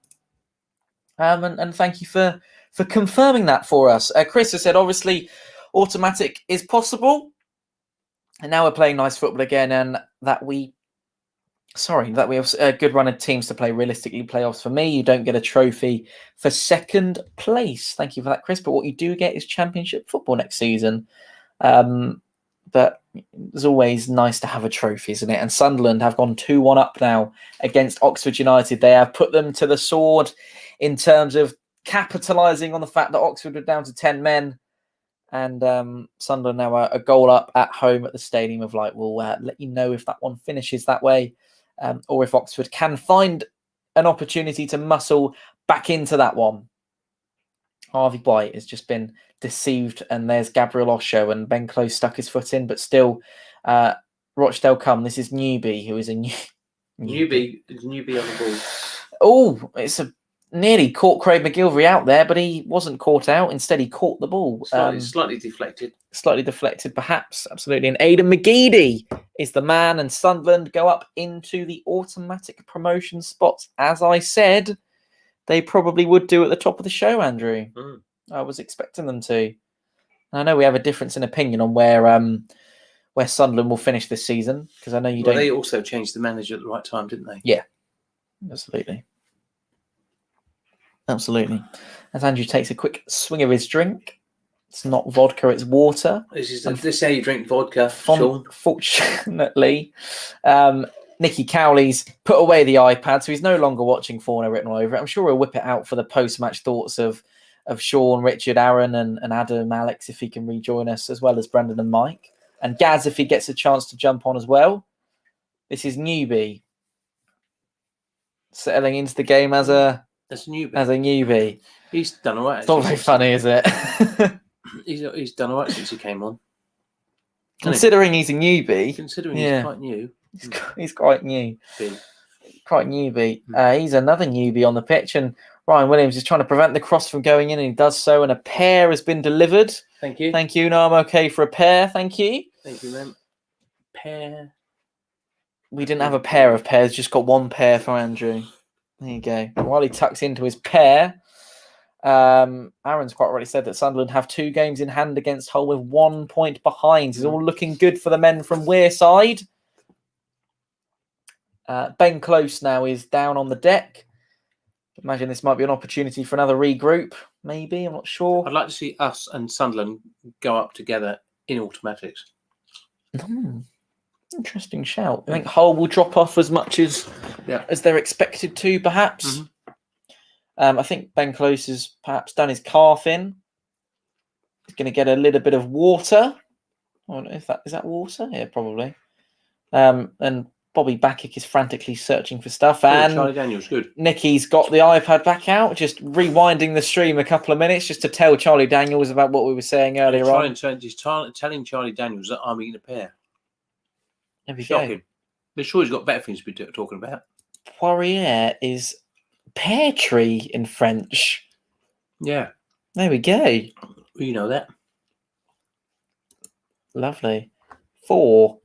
And thank you for confirming that for us. Chris has said, obviously, automatic is possible. And now we're playing nice football again, and that we have a good run of teams to play realistically playoffs. For me, you don't get a trophy for second place. Thank you for that, Chris. But what you do get is championship football next season. But it's always nice to have a trophy, isn't it? And Sunderland have gone 2-1 up now against Oxford United. They have put them to the sword in terms of capitalising on the fact that Oxford were down to 10 men. And Sunderland now are a goal up at home at the Stadium of Light. We'll let you know if that one finishes that way, or if Oxford can find an opportunity to muscle back into that one. Harvey White has just been deceived, and there's Gabriel Osho, and Ben Close stuck his foot in, but still Rochdale come. This is Newby, who is a Newby on the ball. Oh, it's a nearly caught Craig McGilvery out there, but he wasn't caught out. Instead, he caught the ball. Slightly deflected. Slightly deflected, perhaps. Absolutely. And Aidan McGeady is the man, and Sunderland go up into the automatic promotion spots. As I said, they probably would do at the top of the show, Andrew. I was expecting them to. I know we have a difference in opinion on where Sunderland will finish this season, because I know you don't. They also changed the manager at the right time, didn't they? Yeah, absolutely. Absolutely. As Andrew takes a quick swing of his drink, it's not vodka, it's water. This is how you drink vodka, Sean. Fortunately, Nicky Cowley's put away the iPad, so he's no longer watching Fournilwritten all over it. I'm sure we'll whip it out for the post-match thoughts of Sean, Richard, Aaron, and Adam, Alex, if he can rejoin us, as well as Brendan and Mike. And Gaz, if he gets a chance to jump on as well. This is Newby settling into the game as a newbie. He's done all right. It's not very funny, is it? he's done all right since he came on. Considering he's a newbie. Considering he's quite new. He's quite new. Quite newbie. He's another newbie on the pitch, and Ryan Williams is trying to prevent the cross from going in, and he does so, and a pair has been delivered. Thank you. Thank you. No, I'm okay for a pair. Thank you. Thank you, man. Pair. We didn't have a pair of pairs, just got one pair for Andrew. There you go. While he tucks into his pair, Aaron's quite already said that Sunderland have 2 games in hand against Hull with 1 point behind. It's all looking good for the men from Wearside. Ben Close now is down on the deck. Imagine this might be an opportunity for another regroup. Maybe, I'm not sure. I'd like to see us and Sunderland go up together in automatics. Interesting shout. I think Hull will drop off as much as they're expected to, perhaps. I think Ben Close has perhaps done his calf in. He's going to get a little bit of water. I don't know if is that water? Yeah, probably. And Bobby Backick is frantically searching for stuff. And Charlie Daniels, good. Nicky's got the iPad back out, just rewinding the stream a couple of minutes just to tell Charlie Daniels about what we were saying earlier on. He's telling Charlie Daniels that I'm eating a pear. There we Shocking. I'm sure he's got better things to be talking about. Poirier is pear tree in French. Yeah. There we go. You know that. Lovely. Fun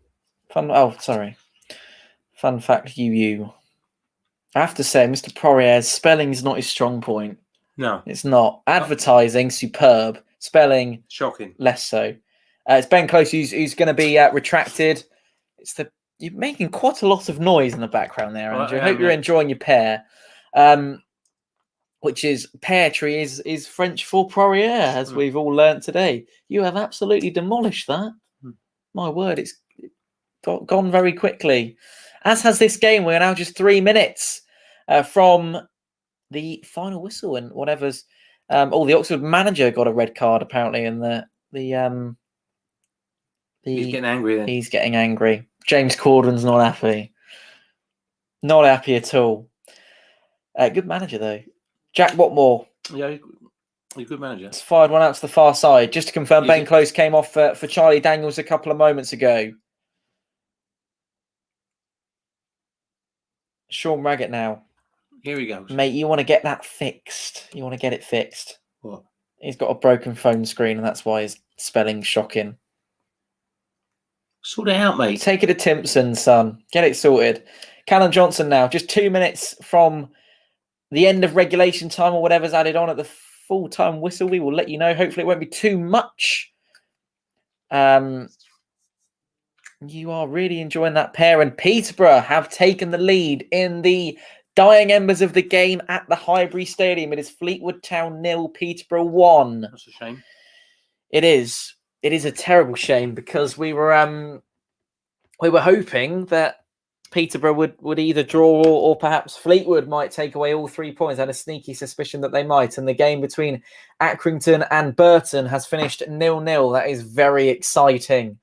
fact, you. I have to say, Mr. Poirier's spelling is not his strong point. No. It's not. Advertising, superb. Spelling, shocking. Less so. It's Ben Close who's going to be retracted. You're making quite a lot of noise in the background there, Andrew. I hope you're enjoying your pear. Which is pear tree is French for Poirier, as we've all learnt today. You have absolutely demolished that. My word, it's gone very quickly. As has this game. We're now just 3 minutes from the final whistle, and whatever's. The Oxford manager got a red card apparently, and he's getting angry. Then he's getting angry. James Corden's not happy. Not happy at all. Good manager though. Jack Watmore. Yeah, he's a good manager. It's fired one out to the far side. Just to confirm, Ben Close came off for Charlie Daniels a couple of moments ago. Sean Raggett now. Here he goes. Mate, you want to get that fixed. You want to get it fixed. What? He's got a broken phone screen, and that's why his spelling's shocking. Sort it out, mate. Take it to Timpson, son. Get it sorted. Callum Johnson now. Just 2 minutes from the end of regulation time or whatever's added on at the full-time whistle. We will let you know. Hopefully it won't be too much. You are really enjoying that pair. And Peterborough have taken the lead in the dying embers of the game at the Highbury Stadium. It is Fleetwood Town 0, Peterborough 1. That's a shame. It is. It is a terrible shame because we were hoping that Peterborough would either draw or perhaps Fleetwood might take away all 3 points. I had a sneaky suspicion that they might. And the game between Accrington and Burton has finished 0-0. That is very exciting.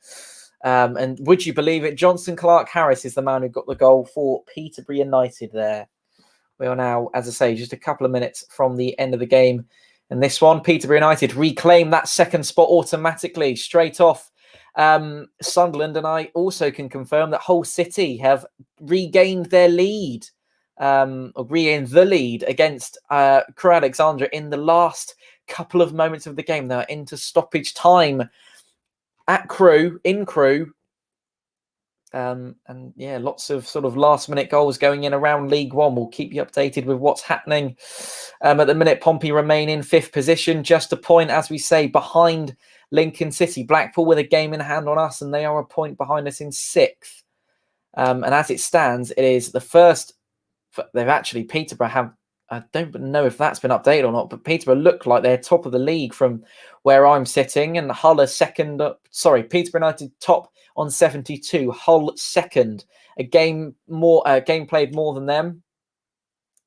And would you believe it? Johnson Clark Harris is the man who got the goal for Peterborough United there. We are now, as I say, just a couple of minutes from the end of the game. And this one, Peterborough United reclaim that second spot automatically, straight off. Sunderland, and I also can confirm that Hull City have regained their lead, or regained the lead against Crewe Alexandra in the last couple of moments of the game. They're into stoppage time at Crewe, in Crewe. And yeah, lots of sort of last minute goals going in around League One. We'll keep you updated with what's happening. At the minute, Pompey remain in 5th position, just a point, as we say, behind Lincoln City. Blackpool with a game in hand on us, and they are a point behind us in 6th. And as it stands, it is the first. They've actually, Peterborough have, I don't know if that's been updated or not, but Peterborough look like they're top of the league from where I'm sitting, and Hull are second. Peterborough United top on 72. Hull second. A game played more than them.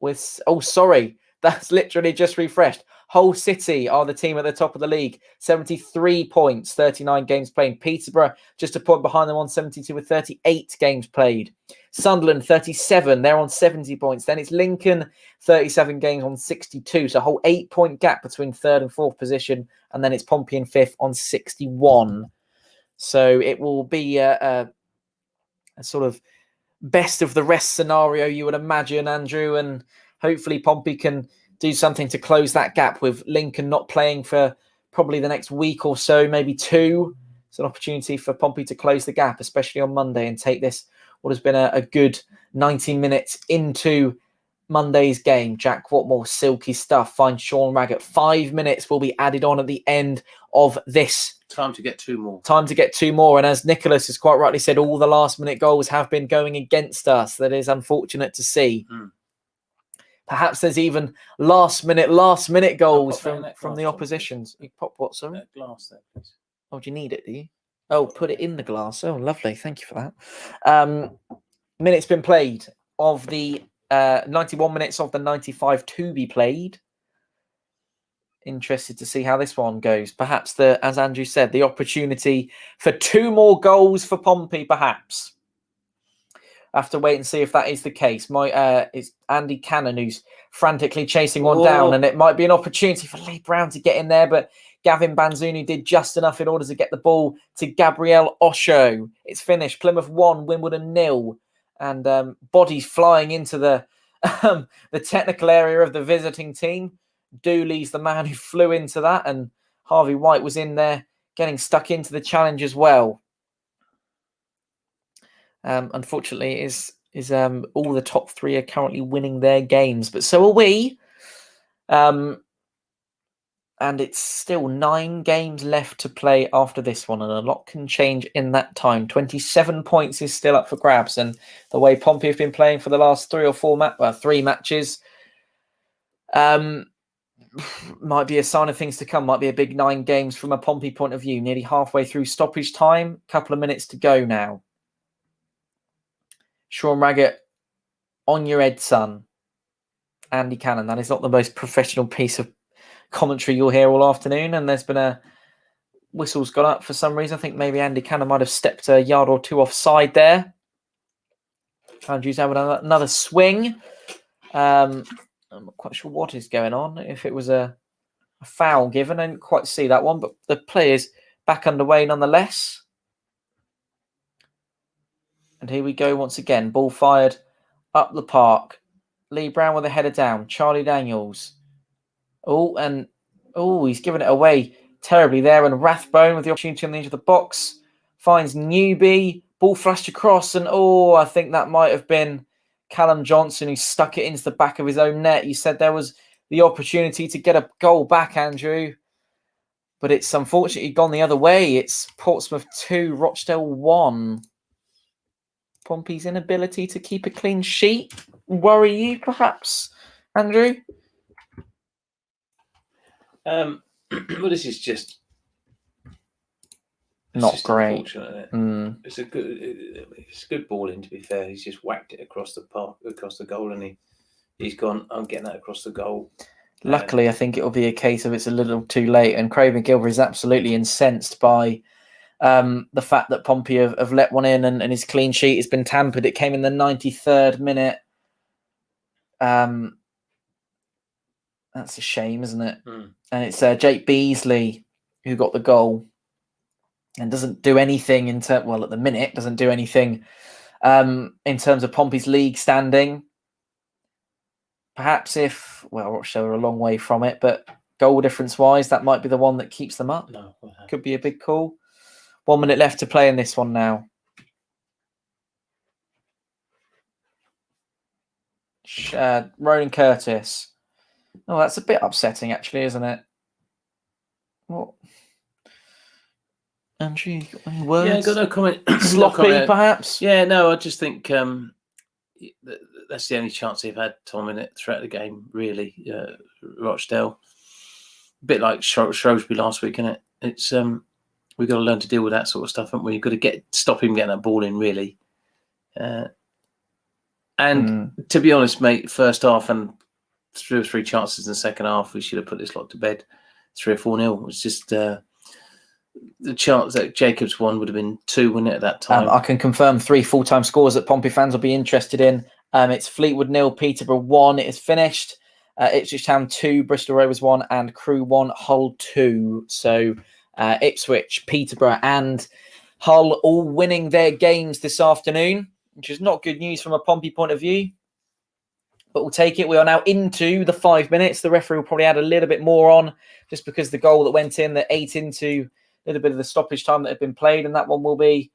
That's literally just refreshed. Hull City are the team at the top of the league, 73 points, 39 games played. Peterborough just a point behind them on 72 with 38 games played. Sunderland 37, they're on 70 points. Then it's Lincoln 37 games on 62, so a whole 8-point gap between 3rd and 4th position, and then it's Pompey in 5th on 61. So it will be a sort of best of the rest scenario, you would imagine, Andrew, and hopefully Pompey can do something to close that gap with Lincoln not playing for probably the next week or so, maybe 2. It's an opportunity for Pompey to close the gap, especially on Monday, and take this, what has been a good 90 minutes into Monday's game. Jack Watmore, silky stuff. Find Sean Raggett. 5 minutes will be added on at the end of this. Time to get 2 more. Time to get 2 more. And as Nicholas has quite rightly said, all the last-minute goals have been going against us. That is unfortunate to see. Perhaps there's even last minute goals from the oppositions. You pop what, sorry? That glass there, please. Oh, do you need it, do you? Oh, put it in the glass. Oh, lovely. Thank you for that. Minutes been played of the 91 minutes of the 95 to be played. Interested to see how this one goes. Perhaps, as Andrew said, the opportunity for 2 more goals for Pompey, perhaps. I have to wait and see if that is the case. It's Andy Cannon who's frantically chasing one down, and it might be an opportunity for Lee Brown to get in there, but Gavin Banzuni did just enough in order to get the ball to Gabriel Osho. It's finished. Plymouth 1, Wimbledon 0, and bodies flying into the technical area of the visiting team. Dooley's the man who flew into that, and Harvey White was in there getting stuck into the challenge as well. Unfortunately, is all the top 3 are currently winning their games, but so are we. And it's still 9 games left to play after this one, and a lot can change in that time. 27 points is still up for grabs, and the way Pompey have been playing for the last 3 matches, might be a sign of things to come. Might be a big 9 games from a Pompey point of view. Nearly halfway through stoppage time, couple of minutes to go now. Sean Raggett, on your head, son. Andy Cannon. That is not the most professional piece of commentary you'll hear all afternoon. And there's been a whistle's gone up for some reason. I think maybe Andy Cannon might have stepped a yard or 2 offside there. Andrew's having another swing. I'm not quite sure what is going on. If it was a foul given, I didn't quite see that one. But the play is back underway nonetheless. And here we go once again. Ball fired up the park. Lee Brown with a header down. Charlie Daniels. He's given it away terribly there. And Rathbone with the opportunity on the edge of the box. Finds Newby. Ball flashed across. And I think that might have been Callum Johnson who stuck it into the back of his own net. You said there was the opportunity to get a goal back, Andrew. But it's unfortunately gone the other way. It's Portsmouth 2, Rochdale 1. Pompey's inability to keep a clean sheet worry you, perhaps, Andrew? Well, this is just not great. It's a good ball in. To be fair, he's just whacked it across the park, across the goal, and he's gone. I'm getting that across the goal. Luckily, I think it'll be a case of it's a little too late, and Craig McGilver is absolutely incensed by the fact that Pompey have let one in and his clean sheet has been tampered. It came in the 93rd minute. That's a shame, isn't it? Mm. And it's Jake Beasley who got the goal and doesn't do anything at the minute, doesn't do anything in terms of Pompey's league standing. Perhaps Rochdale are a long way from it, but goal difference wise, that might be the one that keeps them up. No, could be a big call. 1 minute left to play in this one now. Ronan Curtis. Oh, that's a bit upsetting, actually, isn't it? What? Andrew, you got any words? Yeah, got no comment. Sloppy, No comment. perhaps? Yeah, no, I just think that's the only chance they've had, Tom, in it throughout the game, really. Rochdale. A bit like Shrewsbury last week, isn't it? It's we've got to learn to deal with that sort of stuff, haven't we? You've got to stop him getting that ball in, really. And to be honest, mate, first half and 3 or 3 chances in the second half, we should have put this lot to bed 3 or 4-0. It was just the chance that Jacobs won would have been 2, wouldn't it, at that time? I can confirm 3 full-time scores that Pompey fans will be interested in. It's Fleetwood 0, Peterborough 1. It is finished. Ipswich Town 2, Bristol Rovers 1, and Crewe 1, Hull 2. So Ipswich, Peterborough, and Hull all winning their games this afternoon, which is not good news from a Pompey point of view. But we'll take it. We are now into the 5 minutes. The referee will probably add a little bit more on just because the goal that went in, that ate into a little bit of the stoppage time that had been played. And that one will be,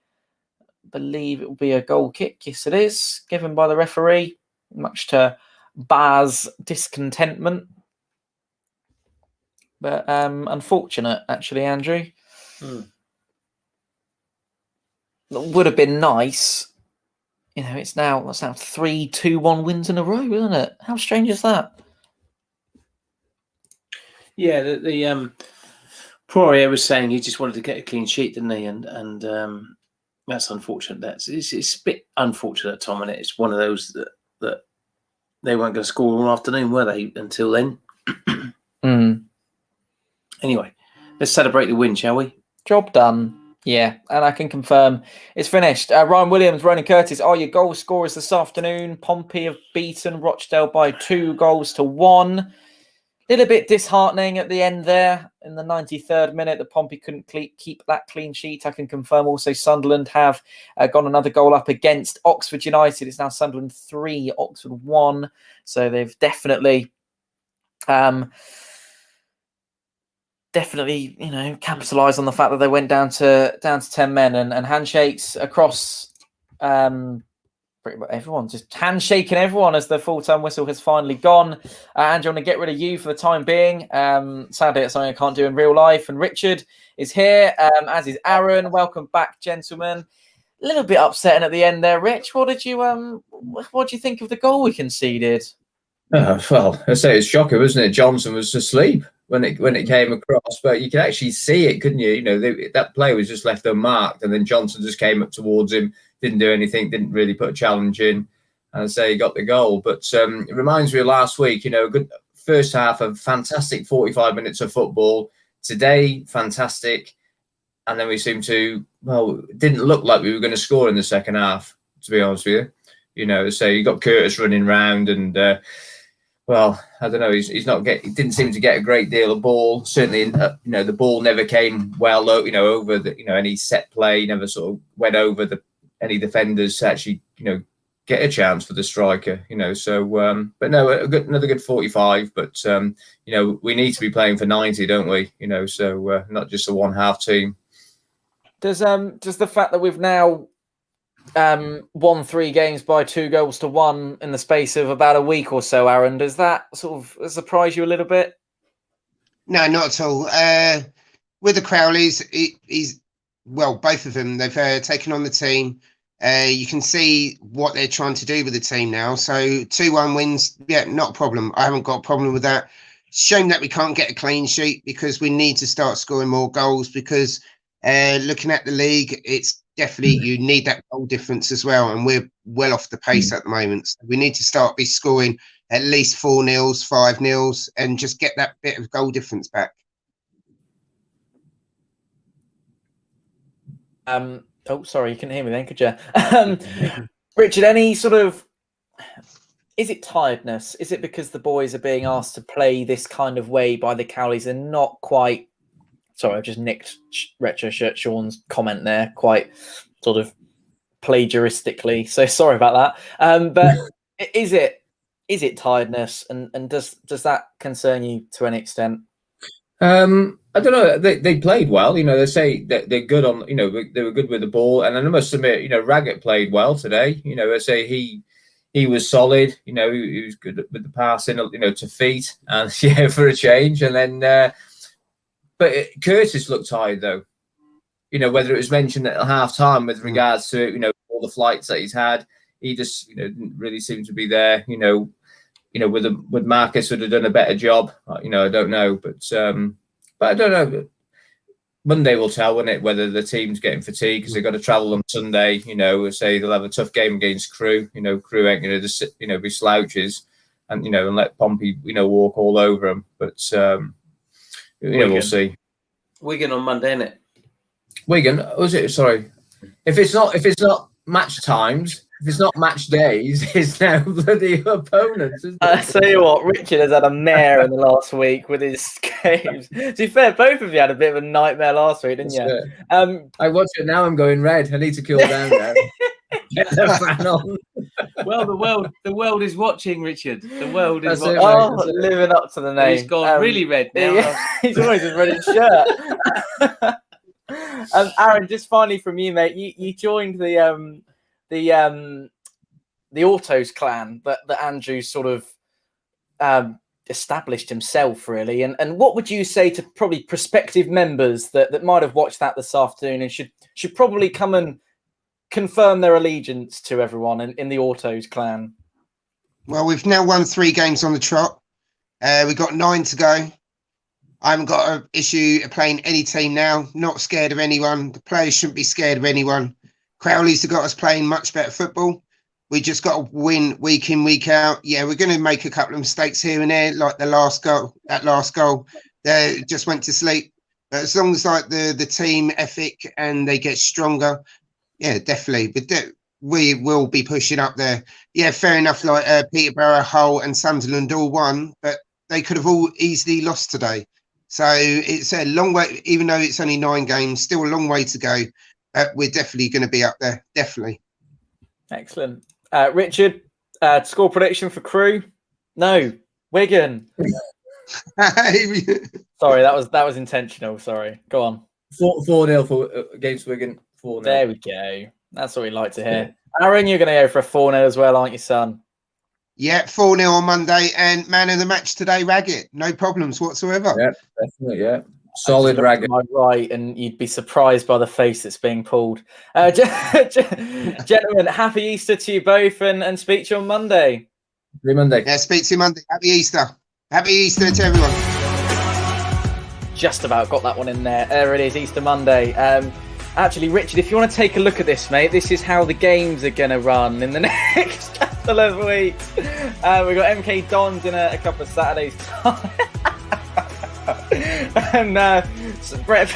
I believe it will be a goal kick. Yes, it is. Given by the referee, much to Bar's discontentment. But unfortunate, actually, Andrew. It would have been nice. You know, it's now 3-2-1 wins in a row, isn't it? How strange is that? Yeah, the Poirier was saying he just wanted to get a clean sheet, didn't he? And that's unfortunate. It's a bit unfortunate, Tom, and it's one of those that they weren't going to score all afternoon, were they? Until then. Anyway, let's celebrate the win, shall we? Job done. Yeah, and I can confirm it's finished. Ryan Williams, Ronan Curtis are your goal scorers this afternoon. Pompey have beaten Rochdale by 2-1. Little bit disheartening at the end there in the 93rd minute that Pompey couldn't keep that clean sheet. I can confirm also Sunderland have gone another goal up against Oxford United. It's now Sunderland 3, Oxford 1. So they've definitely capitalised on the fact that they went down to 10 men and handshakes across pretty much everyone, just handshaking everyone as the full-time whistle has finally gone. Andrew, I want to get rid of you for the time being. Sadly, it's something I can't do in real life. And Richard is here, as is Aaron. Welcome back, gentlemen. A little bit upsetting at the end there, Rich. What did you think of the goal we conceded? Well, I say it's shocking, wasn't it? Johnson was asleep when it came across, but you could actually see it, couldn't you? You know, that play was just left unmarked, and then Johnson just came up towards him, didn't do anything, didn't really put a challenge in, and say he got the goal. But it reminds me of last week. You know, a good first half of fantastic 45 minutes of football. Today, fantastic, and then we seem to it didn't look like we were going to score in the second half. To be honest with you, you know, so you got Curtis running round and. Well, I don't know. He didn't seem to get a great deal of ball. Certainly, the ball never came well, over any set play. Never sort of went over any defenders to actually, get a chance for the striker. So, but no, another good 45. But we need to be playing for 90, don't we? So not just a one-half team. Does the fact that we've now won 3 games by 2-1 in the space of about a week or so, Aaron, does that sort of surprise you a little bit? No, not at all. With the Crowleys, both of them, they've taken on the team. You can see what they're trying to do with the team now. So 2-1 wins, yeah, not a problem. I haven't got a problem with that. Shame that we can't get a clean sheet because we need to start scoring more goals because looking at the league, it's definitely you need that goal difference as well, and we're well off the pace at the moment. So we need to start scoring at least 4-0s, 5-0s, and just get that bit of goal difference back. Oh, sorry, you couldn't hear me then, could you? Richard, any sort of is it tiredness? Is it because the boys are being asked to play this kind of way by the Cowleys and not quite? Sorry, I've just nicked Retro Shirt Sean's comment there, quite sort of plagiaristically. So sorry about that. But is it tiredness, and does that concern you to any extent? I don't know. They played well. They say that they're good on. They were good with the ball, and I must admit, Raggett played well today. I say he was solid. He was good with the passing. To feet, and for a change. And then, but Curtis looked tired though. Whether it was mentioned at half time with regards to all the flights that he's had, he just didn't really seem to be there. Would Marcus would have done a better job? I don't know, but I don't know. Monday will tell, won't it, whether the team's getting fatigued because they've got to travel on Sunday. Say they'll have a tough game against Crewe. Crewe ain't going to just be slouches, and and let Pompey walk all over them. But we'll see. Wigan on Monday, isn't it? Wigan, was it? Sorry, if it's not match times. If it's not match days, it's now bloody opponents. I tell you what, Richard has had a mare in the last week with his games. To be fair, both of you had a bit of a nightmare last week, didn't you? I watch it now. I'm going red. I need to cool down now. Get the fan on. Well, the world is watching, Richard. The world is That's watching. Living up to the name. He's gone really red now. He's always in red shirt. Aaron, just finally from you, mate. You joined the Autos clan that Andrew sort of established himself, really. And what would you say to probably prospective members that might have watched that this afternoon and should probably come and confirm their allegiance to everyone in the Autos clan? Well, we've now won 3 games on the trot. We've got 9 to go. I haven't got an issue playing any team now. Not scared of anyone. The players shouldn't be scared of anyone. Crowley's got us playing much better football. We just got to win week in, week out. Yeah, we're going to make a couple of mistakes here and there, like that last goal, they just went to sleep. But as long as the team ethic and they get stronger, yeah, definitely. But we will be pushing up there. Yeah, fair enough. Like Peterborough, Hull, and Sunderland all won, but they could have all easily lost today. So it's a long way, even though it's only 9 games, still a long way to go. We're definitely going to be up there. Definitely. Excellent. Richard, score prediction for Crewe? No. Wigan. Sorry, that was intentional. Sorry. Go on. 4-0 against Wigan. 4-0. There we go. That's what we like to hear. Aaron, you're going to go for a 4-0 as well, aren't you, son? Yeah, 4-0 on Monday, and man of the match today, Raggett. No problems whatsoever. Yeah, definitely. Yeah. Solid Raggett. Right, and you'd be surprised by the face that's being pulled. Gentlemen, happy Easter to you both, and speak to you on Monday. Happy Monday. Yeah, speak to you Monday. Happy Easter. Happy Easter to everyone. Just about got that one in there. There it is, Easter Monday. Actually, Richard, if you want to take a look at this, mate, this is how the games are going to run in the next couple of weeks. We've got MK Dons in a couple of Saturdays' time. And Brett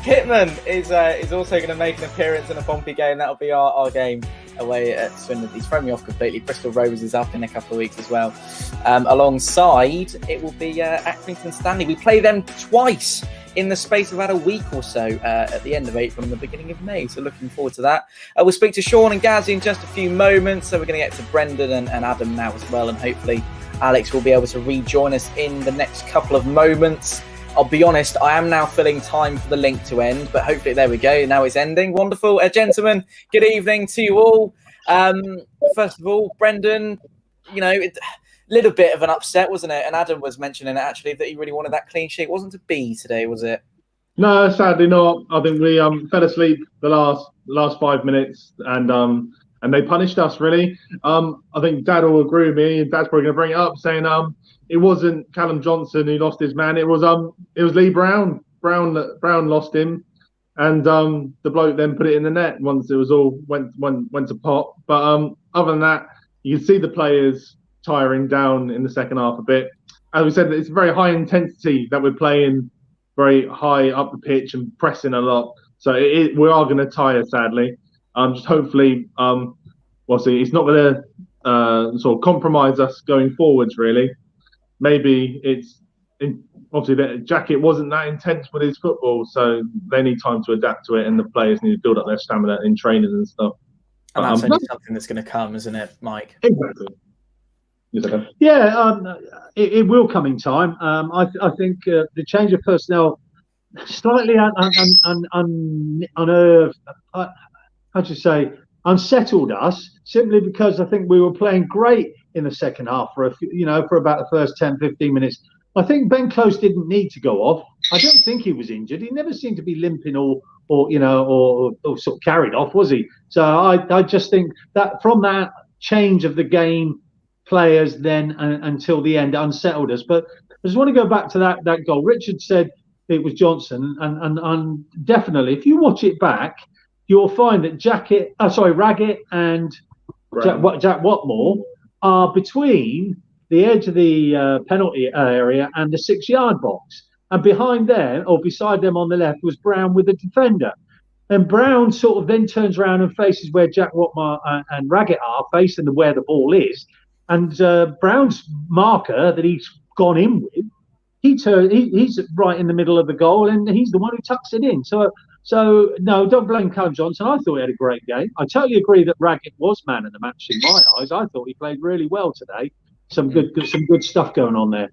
Pittman is also going to make an appearance in a Pompey game. That'll be our game away at Swindon. He's thrown me off completely. Bristol Rovers is up in a couple of weeks as well. Alongside, it will be Accrington Stanley. We play them twice in the space of about a week or so at the end of April and the beginning of May. So looking forward to that. We'll speak to Sean and Gazzy in just a few moments. So we're going to get to Brendan and Adam now as well. And hopefully Alex will be able to rejoin us in the next couple of moments. I'll be honest, I am now filling time for the link to end, but hopefully there we go. Now it's ending. Wonderful. Gentlemen, good evening to you all. First of all, Brendan, little bit of an upset, wasn't it? And Adam was mentioning it actually that he really wanted that clean sheet. It wasn't to be today, was it? No, sadly not. I think we fell asleep the last 5 minutes, and they punished us really. I think Dad will agree with me. Dad's probably going to bring it up, saying it wasn't Callum Johnson who lost his man. It was Lee Brown. Brown lost him, and the bloke then put it in the net once it was all went to pot. But other than that, you can see the players tiring down in the second half a bit. As we said, it's very high intensity that we're playing, very high up the pitch and pressing a lot. So we are going to tire, sadly. Just hopefully, we'll see. It's not going sort of compromise us going forwards. Really, maybe obviously the Jacket wasn't that intense with his football, so they need time to adapt to it, and the players need to build up their stamina in trainers and stuff. And that's only something that's going to come, isn't it, Mike? Exactly. Yeah, it will come in time. I think the change of personnel slightly unsettled us, simply because I think we were playing great in the second half for about the first 10-15 minutes. I think Ben Close didn't need to go off. I don't think he was injured. He never seemed to be limping or sort of carried off, was he? So I just think that from that change of the game, players then until the end unsettled us. But I just want to go back to that goal. Richard said it was Johnson, and definitely, if you watch it back, you'll find that Raggett and Jack Watmore are between the edge of the penalty area and the 6-yard box. And behind them, or beside them on the left, was Brown with the defender. And Brown sort of then turns around and faces where Jack Watmore and Raggett are, facing where the ball is. And Brown's marker that he's gone in with, he's right in the middle of the goal, and he's the one who tucks it in. So no, don't blame Callum Johnson. I thought he had a great game. I totally agree that Raggett was man of the match in my eyes. I thought he played really well today. Some good stuff going on there.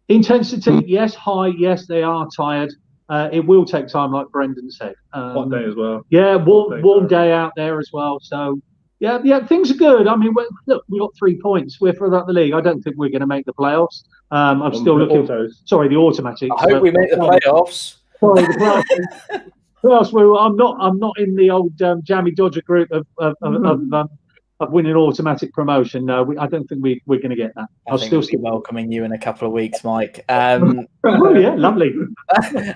Intensity, yes. High, yes. They are tired. It will take time, like Brendan said. Hot day as well. Yeah, warm day out there as well. So yeah, things are good. I mean, look, we got 3 points. We're further up the league. I don't think we're going to make the playoffs. I'm still looking. Sorry, the automatics. I hope we make the playoffs. Sorry, the playoffs. I'm not in the old Jammy Dodger group of winning automatic promotion. No, I don't think we're going to get that. I'll still be welcoming you in a couple of weeks, Mike. Oh yeah, lovely.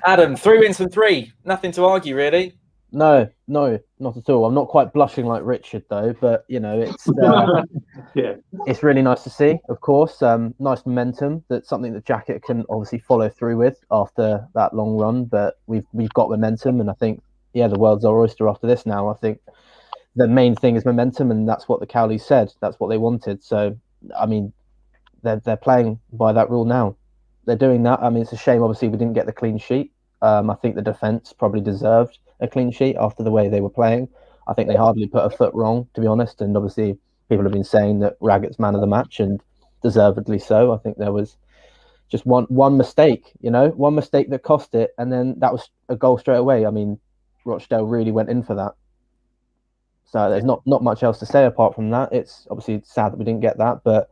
Adam, 3 wins from 3. Nothing to argue, really. No, not at all. I'm not quite blushing like Richard though, but it's it's really nice to see. Of course, nice momentum. That's something that Jacket can obviously follow through with after that long run. But we've got momentum, and I think the world's our oyster after this. Now, I think the main thing is momentum, and that's what the Cowleys said. That's what they wanted. So, I mean, they're playing by that rule now. They're doing that. I mean, it's a shame. Obviously, we didn't get the clean sheet. I think the defence probably deserved a clean sheet after the way they were playing. I think they hardly put a foot wrong, to be honest. And obviously, people have been saying that Raggett's man of the match, and deservedly so. I think there was just one mistake, one mistake that cost it, and then that was a goal straight away. I mean, Rochdale really went in for that. So there's not much else to say apart from that. It's obviously sad that we didn't get that, but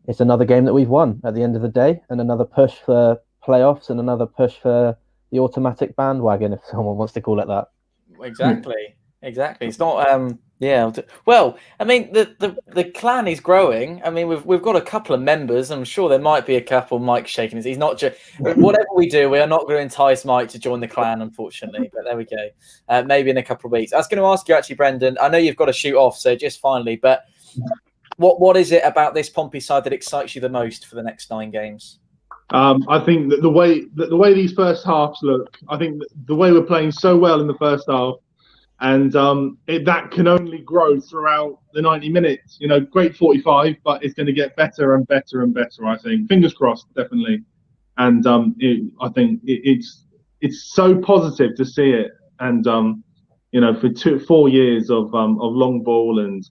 it's another game that we've won at the end of the day, and another push for playoffs, and another push for the automatic bandwagon, if someone wants to call it that. Exactly. It's not. Well, I mean, the clan is growing. I mean, we've got a couple of members. I'm sure there might be a couple. Mike shaking his. He's not just. Whatever we do, we are not going to entice Mike to join the clan, unfortunately. But there we go. Maybe in a couple of weeks. I was going to ask you actually, Brendan. I know you've got to shoot off, so just finally, but what is it about this Pompey side that excites you the most for the next 9 games? I think that the way these first halves look, I think the way we're playing so well in the first half, and that can only grow throughout the 90 minutes. Great 45, but it's going to get better and better and better. I think, fingers crossed, definitely. And I think it's so positive to see it. And for 4 years of long ball and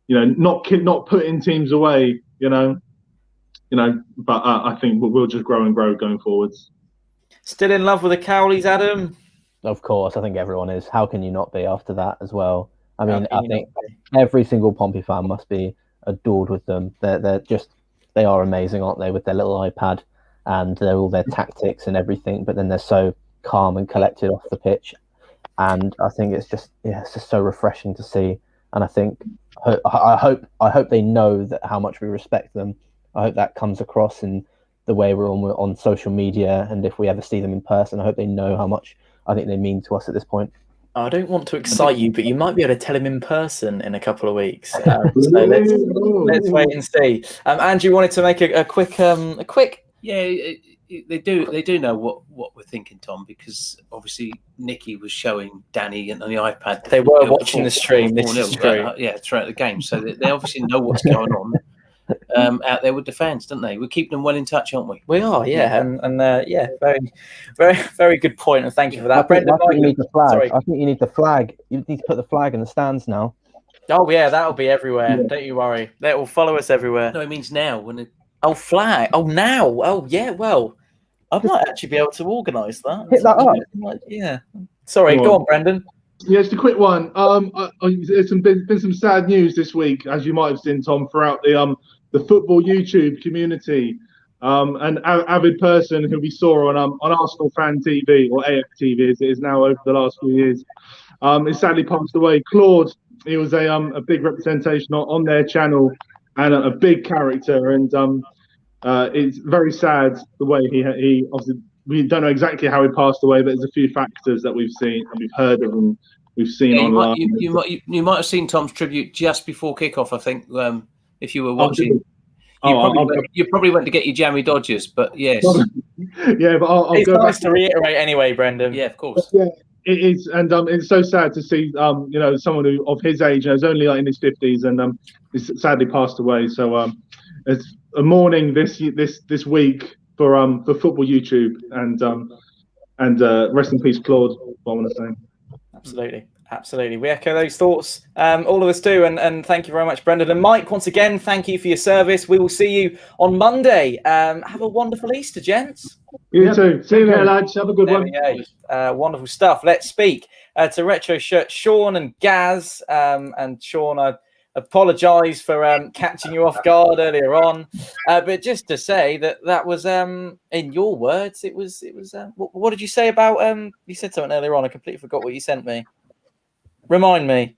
not putting teams away. But I think we'll just grow and grow going forwards. Still in love with the Cowleys, Adam? Of course, I think everyone is. How can you not be after that as well? I mean, I think every single Pompey fan must be adored with them. They are amazing, aren't they? With their little iPad and all their tactics and everything. But then they're so calm and collected off the pitch, and I think it's just so refreshing to see. And I think I hope they know that how much we respect them. I hope that comes across in the way we're on social media, and if we ever see them in person, I hope they know how much I think they mean to us at this point. I don't want to excite you, but you might be able to tell him in person in a couple of weeks. So let's wait and see. Andrew wanted to make a quick Yeah, they do know what we're thinking, Tom, because obviously Nicky was showing Danny on the iPad. They were watching the stream. This is true. Yeah, throughout the game, so they obviously know what's going on out there with the fans, don't they? We're keeping them well in touch, aren't we? We are, yeah, and yeah, very good point, and thank you for that, I think Brendan. you need the flag. Sorry. I think you need the flag. You need to put the flag in the stands now. Oh yeah, that'll be everywhere. Yeah. Don't you worry. That will follow us everywhere. No, it means now. When Oh, flag. Oh, now. Oh, yeah. Well, I might actually be able to organise that. Hit that up. Yeah. Sorry, go on, Brendan. Yeah, just a quick one. There's been some sad news this week, as you might have seen, Tom, throughout the football YouTube community. An avid person who we saw on Arsenal Fan TV, or AFTV as it is now over the last few years, is sadly passed away. Claude, he was a big representation on their channel and a big character, and it's very sad the way he obviously, we don't know exactly how he passed away, but there's a few factors that we've seen and we've heard of and we've seen online. You might have seen Tom's tribute just before kickoff, I think, if you were watching. You probably went to get your jammy Dodgers, but yes. Yeah, but I'll it's go nice back to reiterate anyway, Brendan. Yeah, of course. Yeah, it is, and it's so sad to see someone who of his age, is only like in his 50s, and is sadly passed away. So it's a mourning this week for football YouTube, and rest in peace, Claude. What I want to say. Absolutely. We echo those thoughts. All of us do. And thank you very much, Brendan. And Mike, once again, thank you for your service. We will see you on Monday. Have a wonderful Easter, gents. You too. See you there, lads. Have a good one. Wonderful stuff. Let's speak to Retro Shirt, Sean and Gaz. And Sean, I apologise for catching you off guard earlier on. But just to say that was, in your words, it was. What did you say about, you said something earlier on. I completely forgot what you sent me. Remind me.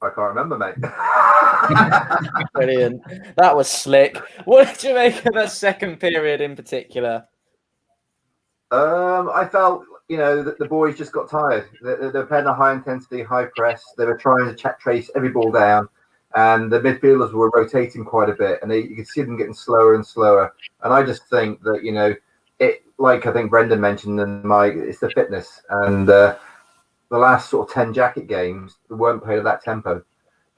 I can't remember, mate. Brilliant. That was slick. What did you make of that second period in particular? I felt, that the boys just got tired. They were playing a high intensity, high press. They were trying to trace every ball down, and the midfielders were rotating quite a bit, and you could see them getting slower and slower. And I just think that, it, like I think Brendan mentioned, and Mike, it's the fitness. And the last sort of 10 jacket games, they weren't played at that tempo.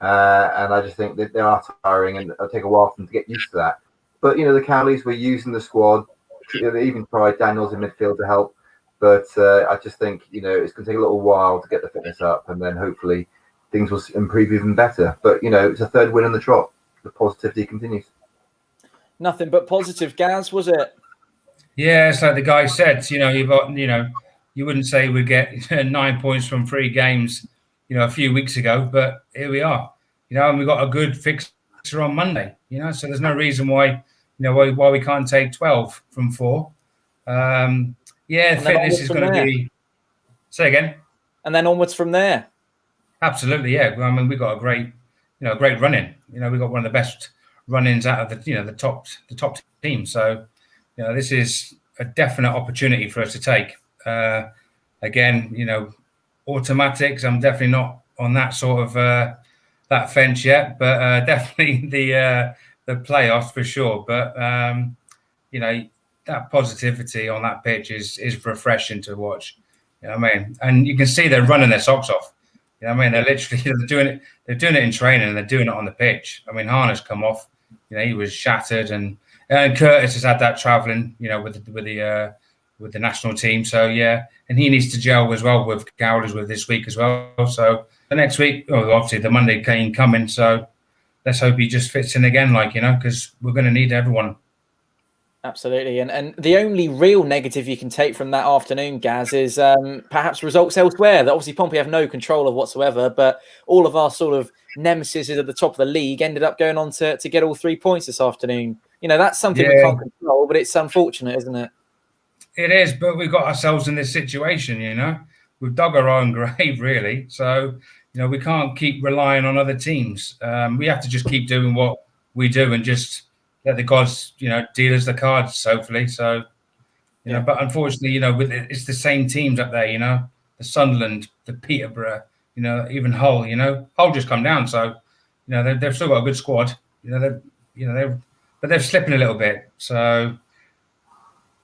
And I just think that they are tiring, and it'll take a while for them to get used to that. But, the Cowleys were using the squad. They even tried Daniels in midfield to help. But I just think, it's going to take a little while to get the fitness up, and then hopefully things will improve even better. But, it's a third win on the trot. The positivity continues. Nothing but positive, Gaz, was it? Yeah, it's like the guy said, you've got, you wouldn't say we get 9 points from 3 games, a few weeks ago, but here we are, and we got a good fixture on Monday, so there's no reason why, why we can't take 12 from 4. Fitness is going to be. Say again. And then onwards from there. Absolutely, yeah. I mean, we got a great run-in. We got one of the best run-ins out of the the top team. So, this is a definite opportunity for us to take. Again, automatics. I'm definitely not on that sort of that fence yet, but definitely the playoffs for sure. But that positivity on that pitch is refreshing to watch. You know what I mean? And you can see they're running their socks off. You know what I mean? They're literally they're doing it in training, and they're doing it on the pitch. I mean, Harner's come off. He was shattered, and Curtis has had that travelling. With the national team. So yeah, and he needs to gel as well with Cowleys with this week as well. So the next week, obviously the Monday game coming. So let's hope he just fits in again, because we're going to need everyone. Absolutely. And the only real negative you can take from that afternoon, Gaz, is perhaps results elsewhere. That obviously Pompey have no control of whatsoever, but all of our sort of nemesis at the top of the league ended up going on to get all 3 points this afternoon. That's something we can't control, but it's unfortunate, isn't it? It is, but we've got ourselves in this situation, We've dug our own grave, really. So, we can't keep relying on other teams. We have to just keep doing what we do and just let the gods, deal us the cards, hopefully. So, but unfortunately, it's the same teams up there, the Sunderland, the Peterborough, even Hull, Hull just come down. So, they've still got a good squad. They're but they're slipping a little bit. So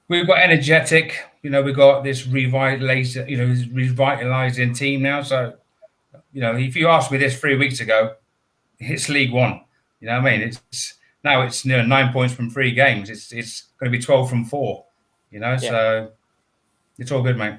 we've got energetic. We've got this revitalizing team now. So if you asked me this 3 weeks ago, it's League One. You know what I mean? It's 9 points from 3 games. It's going to be 12 from 4. So it's all good, mate.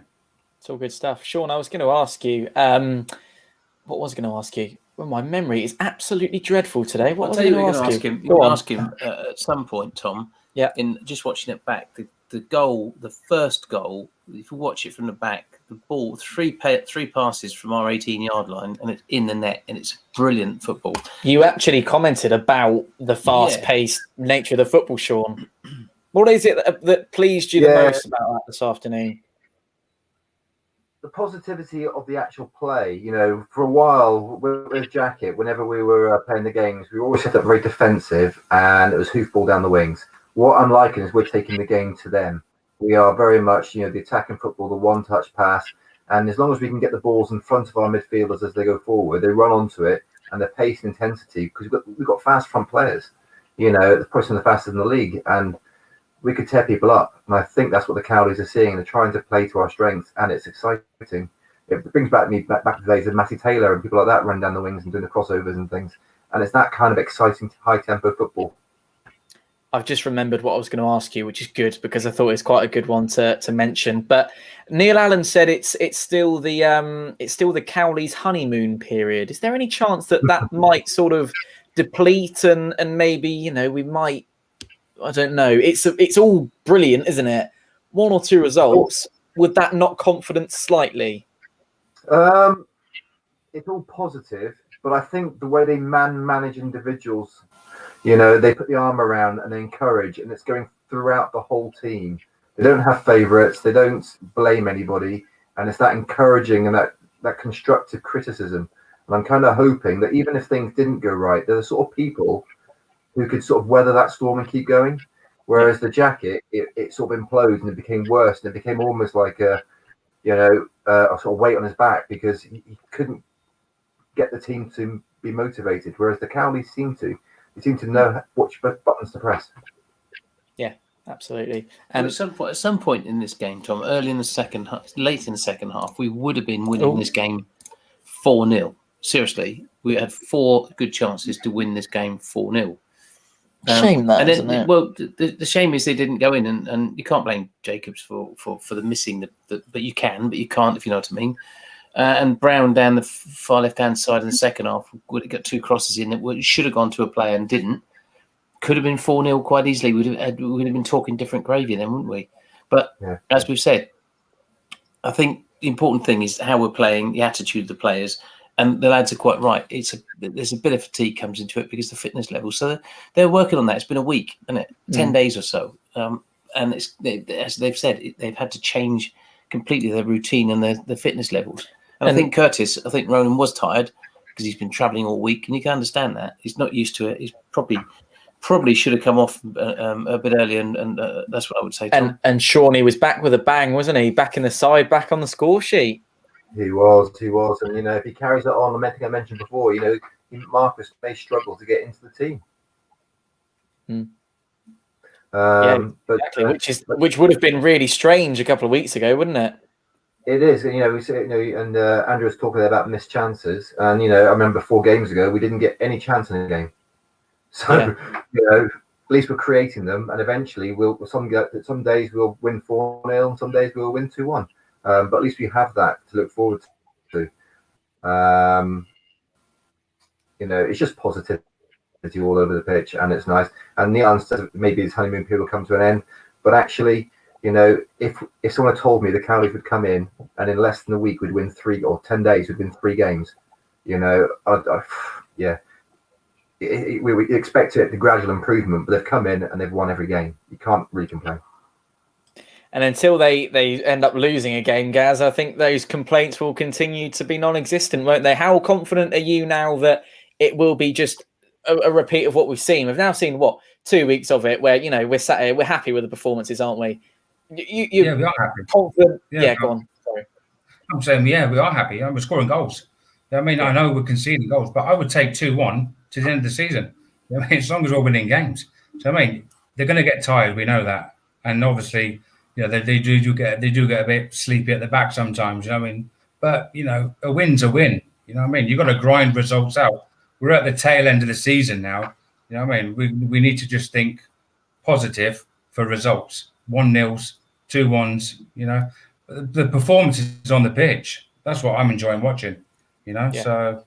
It's all good stuff. Sean, I was going to ask you. What was I going to ask you? Well, my memory is absolutely dreadful today. What was I going to ask you? You can ask him at some point, Tom. Yeah. In just watching it back, the goal, the first goal. If you watch it from the back, the ball, three passes from our 18-yard line, and it's in the net, and it's brilliant football. You actually commented about the fast-paced nature of the football, Sean. What is it that pleased you the most about that this afternoon? The positivity of the actual play. For a while with Jacket, whenever we were playing the games, we always set up very defensive, and it was hoofball down the wings. What I'm liking is we're taking the game to them. We are very much, the attacking football, the one-touch pass, and as long as we can get the balls in front of our midfielders as they go forward, they run onto it, and the pace and intensity, because we've got fast front players. They're probably some of the fastest in the league, and we could tear people up. And I think that's what the Cowleys are seeing. They're trying to play to our strengths, and it's exciting. It brings back back to the days of Matty Taylor and people like that running down the wings and doing the crossovers and things. And it's that kind of exciting, high-tempo football. I've just remembered what I was going to ask you, which is good because I thought it was quite a good one to mention. But Neil Allen said it's still the Cowleys' honeymoon period. Is there any chance that might sort of deplete and maybe we might? I don't know. It's all brilliant, isn't it? 1 or 2 results. Would that knock confidence slightly? It's all positive, but I think the way they manage individuals, they put the arm around and they encourage, and it's going throughout the whole team. They don't have favourites. They don't blame anybody, and it's that encouraging and that constructive criticism. And I'm kind of hoping that even if things didn't go right, they're the sort of people who could sort of weather that storm and keep going. Whereas the Jacket, it sort of implodes and it became worse, and it became almost like a sort of weight on his back because he couldn't get the team to be motivated. Whereas the Cowleys seem to know which buttons to press. Yeah, absolutely. And at some point in this game, Tom, late in the second half, we would have been winning this game 4-0. Seriously, we had 4 good chances to win this game 4-0. Shame that, isn't it? Well, the shame is they didn't go in, and you can't blame Jacobs for the missing, but you can, but you can't, if you know what I mean. And Brown down the far left-hand side in the second half would have got 2 crosses in that should have gone to a player and didn't. Could have been 4-0 quite easily. We'd have been talking different gravy then, wouldn't we? But as we've said, I think the important thing is how we're playing, the attitude of the players. And the lads are quite right. There's a bit of fatigue comes into it because the fitness level. So they're working on that. It's been a week, isn't it? 10 days or so. And as they've said, they've had to change completely their routine and their fitness levels. And I think Ronan was tired because he's been travelling all week, and you can understand that. He's not used to it. He's probably should have come off a bit earlier, and that's what I would say. Tom. And Shawnee was back with a bang, wasn't he? Back in the side, back on the score sheet. He was, and if he carries it on, I think I mentioned before, Marcus may struggle to get into the team. Exactly. Which would have been really strange a couple of weeks ago, wouldn't it? It is, we say, and Andrew was talking about missed chances, and I remember 4 games ago we didn't get any chance in the game, so at least we're creating them, and eventually some days we'll win 4-0, and some days we'll win 2-1. But at least we have that to look forward to. It's just positivity all over the pitch, and it's nice. And Neil says maybe his honeymoon period will come to an end, but actually, if someone had told me the Cowleys would come in and in less than a week we'd win 3 or 10 days we'd win 3 games, we expect the gradual improvement, but they've come in and they've won every game. You can't really complain. And until they end up losing a game, Gaz, I think those complaints will continue to be non-existent, won't they? How confident are you now that it will be just a repeat of what we've seen? We've now seen, 2 weeks of it where, we're sat here, we're happy with the performances, aren't we? We are happy. Confident? Go on. Sorry. I'm saying, we are happy. We're scoring goals. I know we're conceding goals, but I would take 2-1 to the end of the season. As long as we're winning games. So I mean, they're going to get tired. We know that, and obviously, you know, they do get a bit sleepy at the back sometimes. You know what I mean? But you know, a win's a win. You know what I mean? You've got to grind results out. We're at the tail end of the season now. You know what I mean? We need to just think positive for results. 1-0s, 2-1s. You know, the performances on the pitch. That's what I'm enjoying watching. You know, so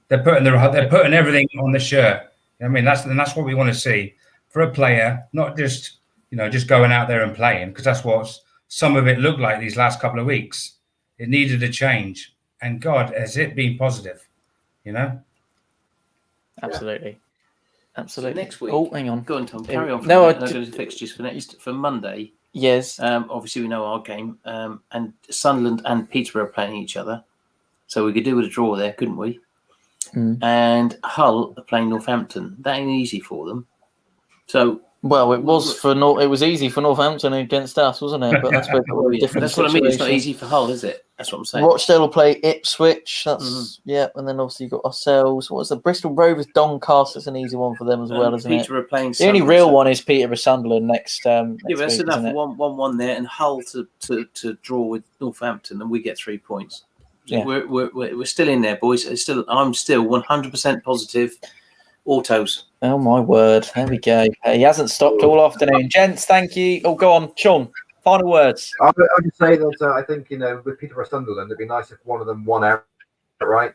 they're putting everything on the shirt. You know what I mean, that's what we want to see for a player, not just just going out there and playing, because that's what some of it looked like these last couple of weeks. It needed a change, and God, has it been positive? You know, absolutely. Absolutely. So next week. Oh, hang on. Go on, Tom. Carry on. No, I'll go to the fixtures for Monday. Yes. Obviously, we know our game, and Sunderland and Peterborough are playing each other, so we could do with a draw there, couldn't we? And Hull are playing Northampton. That ain't easy for them. So, well, it was easy for Northampton against us, wasn't it? But that's a different. That's what I mean. It's not easy for Hull, is it? That's what I'm saying. Rochdale will play Ipswich. That's and then obviously you've got ourselves. What's the Bristol Rovers? Doncaster. It's an easy one for them as well, isn't Peterborough it? Playing the only real one is Peterborough Sunderland next. But that's week, enough. isn't it? 1-1 there, and Hull to draw with Northampton, and we get 3 points. Yeah. We're still in there, boys. I'm still 100% positive. Autos. Oh my word! There we go. He hasn't stopped all afternoon, gents. Thank you. Oh, go on, Sean. Final words. I would say that I think with Peterborough Sunderland, it'd be nice if one of them won out, right?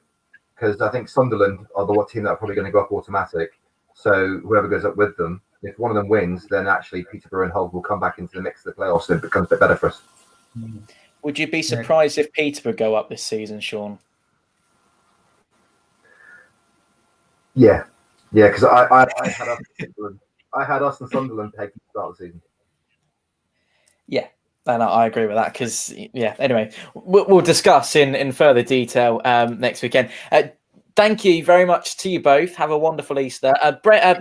Because I think Sunderland are the team that are probably going to go up automatic. So whoever goes up with them, if one of them wins, then actually Peterborough and Hull will come back into the mix of the playoffs, and it becomes a bit better for us. Would you be surprised if Peterborough go up this season, Sean? Yeah, because I had us and Sunderland pegged to start the season. Yeah, and I agree with that because, anyway, we'll discuss in further detail next weekend. Thank you very much to you both. Have a wonderful Easter.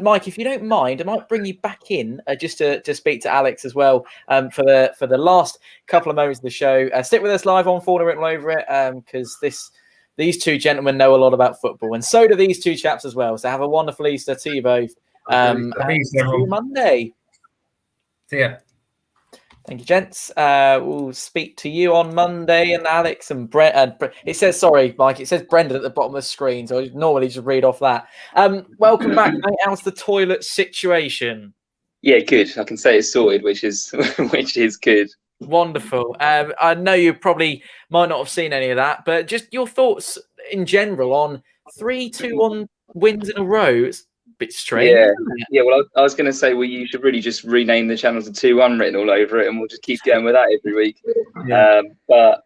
Mike, if you don't mind, I might bring you back in just to speak to Alex as well for the last couple of moments of the show. Stick with us live on Fournilwrittenalloverit because these two gentlemen know a lot about football, and so do these two chaps as well. So have a wonderful Easter to you both. See you Monday. See ya. Thank you, gents. We'll speak to you on Monday, and Alex and Brent. It says, sorry, Mike, it says Brendan at the bottom of the screen, so I normally just read off that. Welcome back, mate. How's the toilet situation? Yeah, good. I can say it's sorted, which is good. Wonderful. I know you probably might not have seen any of that, but just your thoughts in general on 3-2-1 wins in a row. It's a bit strange. Yeah. Well, I was going to say, you should really just rename the channel to 2-1 written all over it, and we'll just keep going with that every week. Yeah. But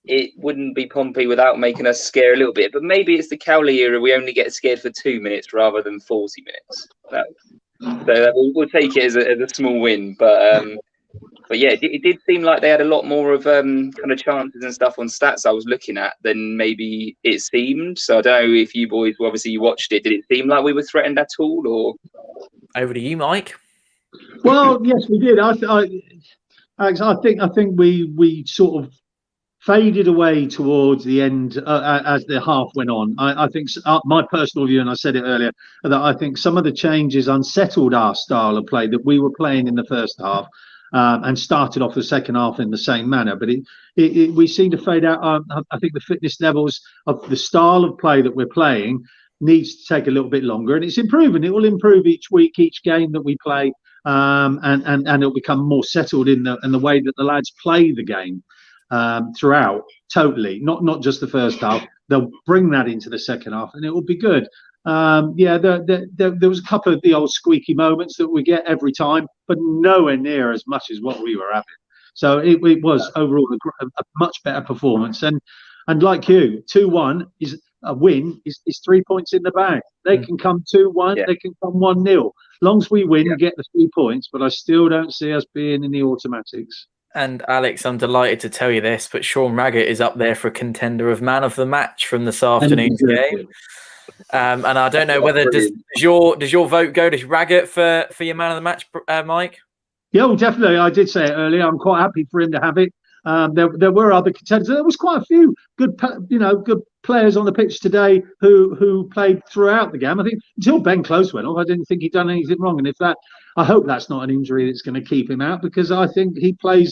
it wouldn't be Pompey without making us scare a little bit. But maybe it's the Cowley era. We only get scared for 2 minutes rather than 40 minutes. So we'll take it as a small win. But yeah, it did seem like they had a lot more of kind of chances and stuff on stats I was looking at than maybe it seemed. So I don't know if you boys, obviously you watched it, did it seem like we were threatened at all? Or over to you, Mike. Well, yes, we did. I think we sort of faded away towards the end as the half went on. I think my personal view, and I said it earlier, that I think some of the changes unsettled our style of play that we were playing in the first half. And started off the second half in the same manner, but we seem to fade out. I think the fitness levels of the style of play that we're playing needs to take a little bit longer, and it's improving. It will improve each week, each game that we play, and it'll become more settled in the way that the lads play the game throughout. Totally, not just the first half. They'll bring that into the second half, and it will be good. There was a couple of the old squeaky moments that we get every time, but nowhere near as much as what we were having. So it was overall a much better performance. And like you, 2-1 is a win is 3 points in the bag. They can come 2-1, they can come 1-0. As long as we win, we get the 3 points. But I still don't see us being in the automatics. And Alex, I'm delighted to tell you this, but Sean Raggett is up there for a contender of man of the match from this afternoon's game. And I don't know whether does your vote go to Raggett for your man of the match, Mike? Yeah, well, definitely. I did say it earlier. I'm quite happy for him to have it. There were other contenders. There was quite a few good players on the pitch today who played throughout the game. I think until Ben Close went off, I didn't think he'd done anything wrong. And I hope that's not an injury that's going to keep him out, because I think he plays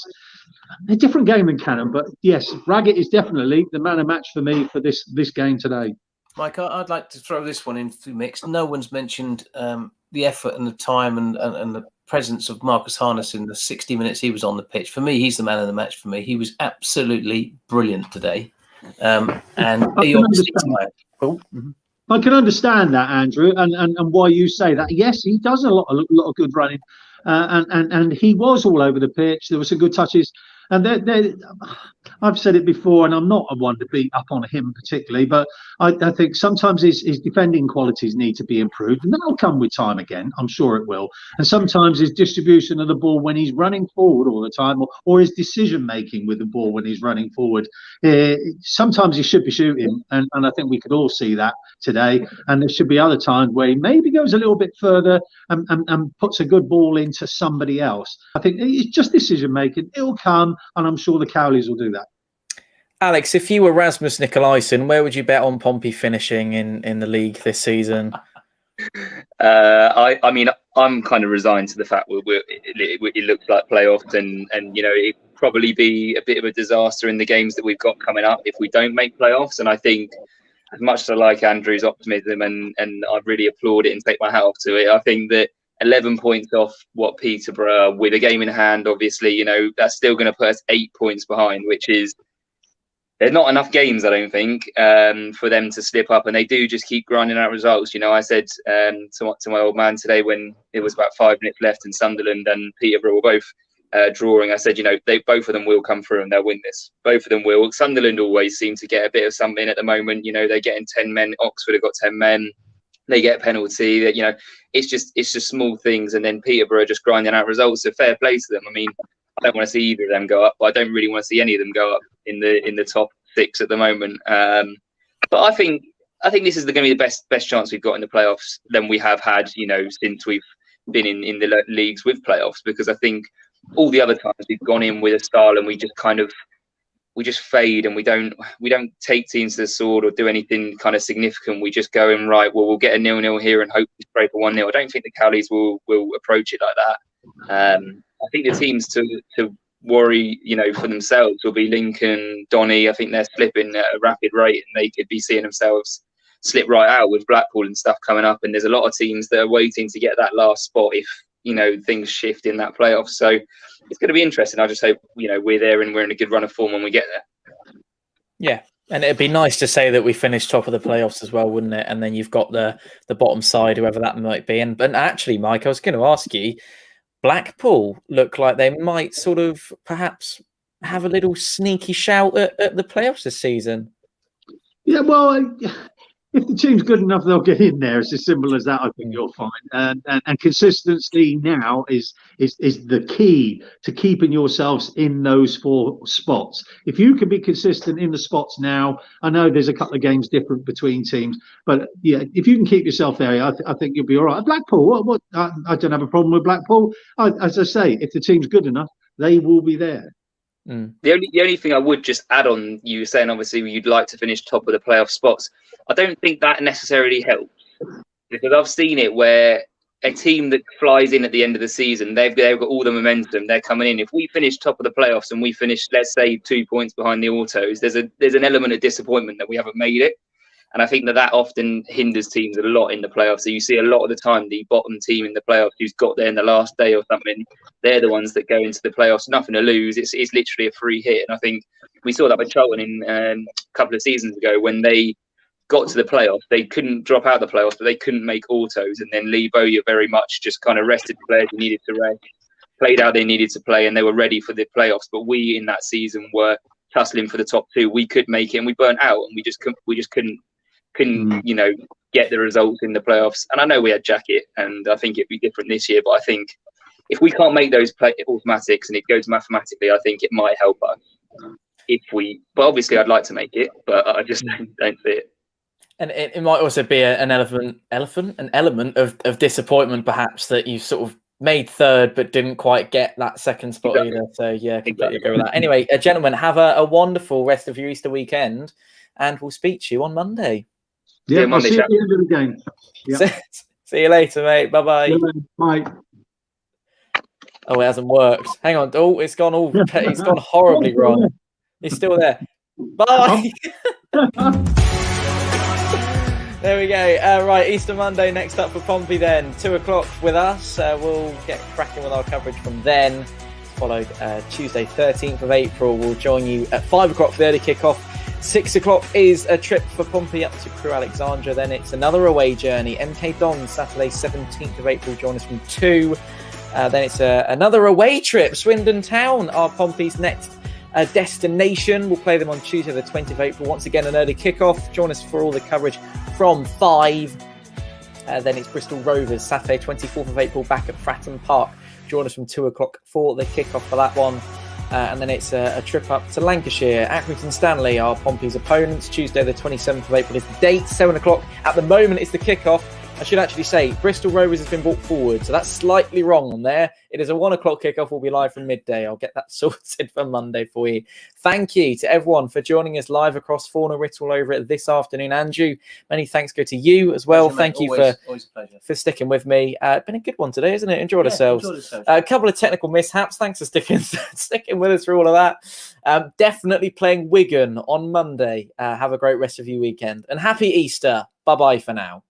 a different game than Cannon. But yes, Raggett is definitely the man of match for me for this game today. Mike, I'd like to throw this one into the mix. No one's mentioned the effort and the time and the presence of Marcus Harness in the 60 minutes he was on the pitch. For me, he's the man of the match for me. He was absolutely brilliant today. And he obviously... I can understand that, Andrew, and why you say that. Yes, he does a lot of good running, and he was all over the pitch. There were some good touches, and I've said it before, and I'm not one to beat up on him particularly, but I think sometimes his defending qualities need to be improved, and that'll come with time again. I'm sure it will. And sometimes his distribution of the ball when he's running forward all the time, or his decision making with the ball when he's running forward, sometimes he should be shooting, and I think we could all see that today. And there should be other times where he maybe goes a little bit further and puts a good ball into somebody else. I think it's just decision making. It'll come, and I'm sure the Cowleys will do that. Alex, if you were Rasmus Nikolaisen, where would you bet on Pompey finishing in the league this season? I mean, I'm kind of resigned to the fact it looks like playoffs, and it'd probably be a bit of a disaster in the games that we've got coming up if we don't make playoffs. And I think, as much as I like Andrew's optimism and I really applaud it and take my hat off to it, I think that 11 points off what Peterborough, with a game in hand, obviously, that's still going to put us 8 points behind, which is, there's not enough games, I don't think, for them to slip up, and they do just keep grinding out results. I said to my old man today when it was about 5 minutes left and Sunderland and Peterborough were both drawing, I said, both of them will come through and they'll win this. Both of them will. Sunderland always seem to get a bit of something at the moment. They're getting 10 men. Oxford have got 10 men. They get a penalty. It's just small things, and then Peterborough just grinding out results. So fair play to them. I mean, I don't want to see either of them go up, but I don't really want to see any of them go up in the top 6 at the moment. But I think this is going to be the best chance we've got in the playoffs than we have had, since we've been in the leagues with playoffs, because I think all the other times we've gone in with a style and we just fade, and we don't take teams to the sword or do anything kind of significant. We just go in, right, well, we'll get a 0-0 here and hope we scrape a 1-0. I don't think the Cowleys will approach it like that. I think the teams to worry, for themselves will be Lincoln, Donny. I think they're slipping at a rapid rate, and they could be seeing themselves slip right out with Blackpool and stuff coming up. And there's a lot of teams that are waiting to get that last spot if things shift in that playoff. So it's going to be interesting. I just hope we're there and we're in a good run of form when we get there. Yeah. And it'd be nice to say that we finished top of the playoffs as well, wouldn't it? And then you've got the bottom side, whoever that might be. And actually, Mike, I was going to ask you, Blackpool look like they might sort of perhaps have a little sneaky shout at the playoffs this season. Yeah, well, if the team's good enough, they'll get in there. It's as simple as that. I think you'll find, and consistency now is the key to keeping yourselves in those 4 spots. If you can be consistent in the spots now, I know there's a couple of games different between teams, but yeah, if you can keep yourself there, I think you'll be all right. Blackpool, I don't have a problem with Blackpool. As I say, if the team's good enough, they will be there. The only thing I would just add on, you saying obviously you'd like to finish top of the playoff spots, I don't think that necessarily helps, because I've seen it where a team that flies in at the end of the season, they've got all the momentum, they're coming in. If we finish top of the playoffs and we finish, let's say, 2 points behind the Autos, there's an element of disappointment that we haven't made it. And I think that often hinders teams a lot in the playoffs. So you see a lot of the time the bottom team in the playoffs who's got there in the last day or something, they're the ones that go into the playoffs, nothing to lose. It's literally a free hit. And I think we saw that with Charlton a couple of seasons ago when they got to the playoffs. They couldn't drop out the playoffs, but they couldn't make autos. And then Lee Bowyer very much just kind of rested players who needed to rest, played how they needed to play, and they were ready for the playoffs. But we in that season were tussling for the top 2. We could make it, and we burnt out, and we just couldn't get the results in the playoffs. And I know we had Jacket, and I think it'd be different this year, but I think if we can't make those automatics and it goes mathematically, I think it might help us but obviously I'd like to make it, but I just don't see it. And it might also be an element of disappointment, perhaps, that you sort of made third, but didn't quite get that second spot either. So yeah, completely agree with that. Anyway, gentlemen, have a wonderful rest of your Easter weekend, and we'll speak to you on Monday. Yeah, I'll see you at the end of the game. Yeah. See you later, mate. Bye-bye. Bye. Oh, it hasn't worked. Hang on. Oh, it's gone horribly wrong. He's still there. Bye. There we go. Right, Easter Monday next up for Pompey then. 2 o'clock with us. We'll get cracking with our coverage from then. Followed Tuesday, 13th of April. We'll join you at 5 o'clock for the early kickoff. 6 o'clock is a trip for Pompey up to Crewe Alexandra. Then it's another away journey. MK Dons, Saturday, 17th of April. Join us from 2. Then it's another away trip. Swindon Town are Pompey's next destination. We'll play them on Tuesday, the 20th of April. Once again, an early kickoff. Join us for all the coverage from 5. Then it's Bristol Rovers, Saturday, 24th of April, back at Fratton Park. Join us from 2 o'clock for the kickoff for that one. And then it's a trip up to Lancashire. Accrington Stanley are Pompey's opponents. Tuesday, the 27th of April is the date. 7 o'clock. At the moment, it's the kickoff. I should actually say Bristol Rovers has been brought forward, so that's slightly wrong on there. It is a 1 o'clock kickoff. We'll be live from midday. I'll get that sorted for Monday for you. Thank you to everyone for joining us live across Fournilwrittenalloverit this afternoon. Andrew, many thanks go to you as well. Thank you for sticking with me. Been a good one today, isn't it? Enjoyed ourselves. A couple of technical mishaps. Thanks for sticking with us through all of that. Definitely playing Wigan on Monday. Have a great rest of your weekend and happy Easter. Bye-bye for now.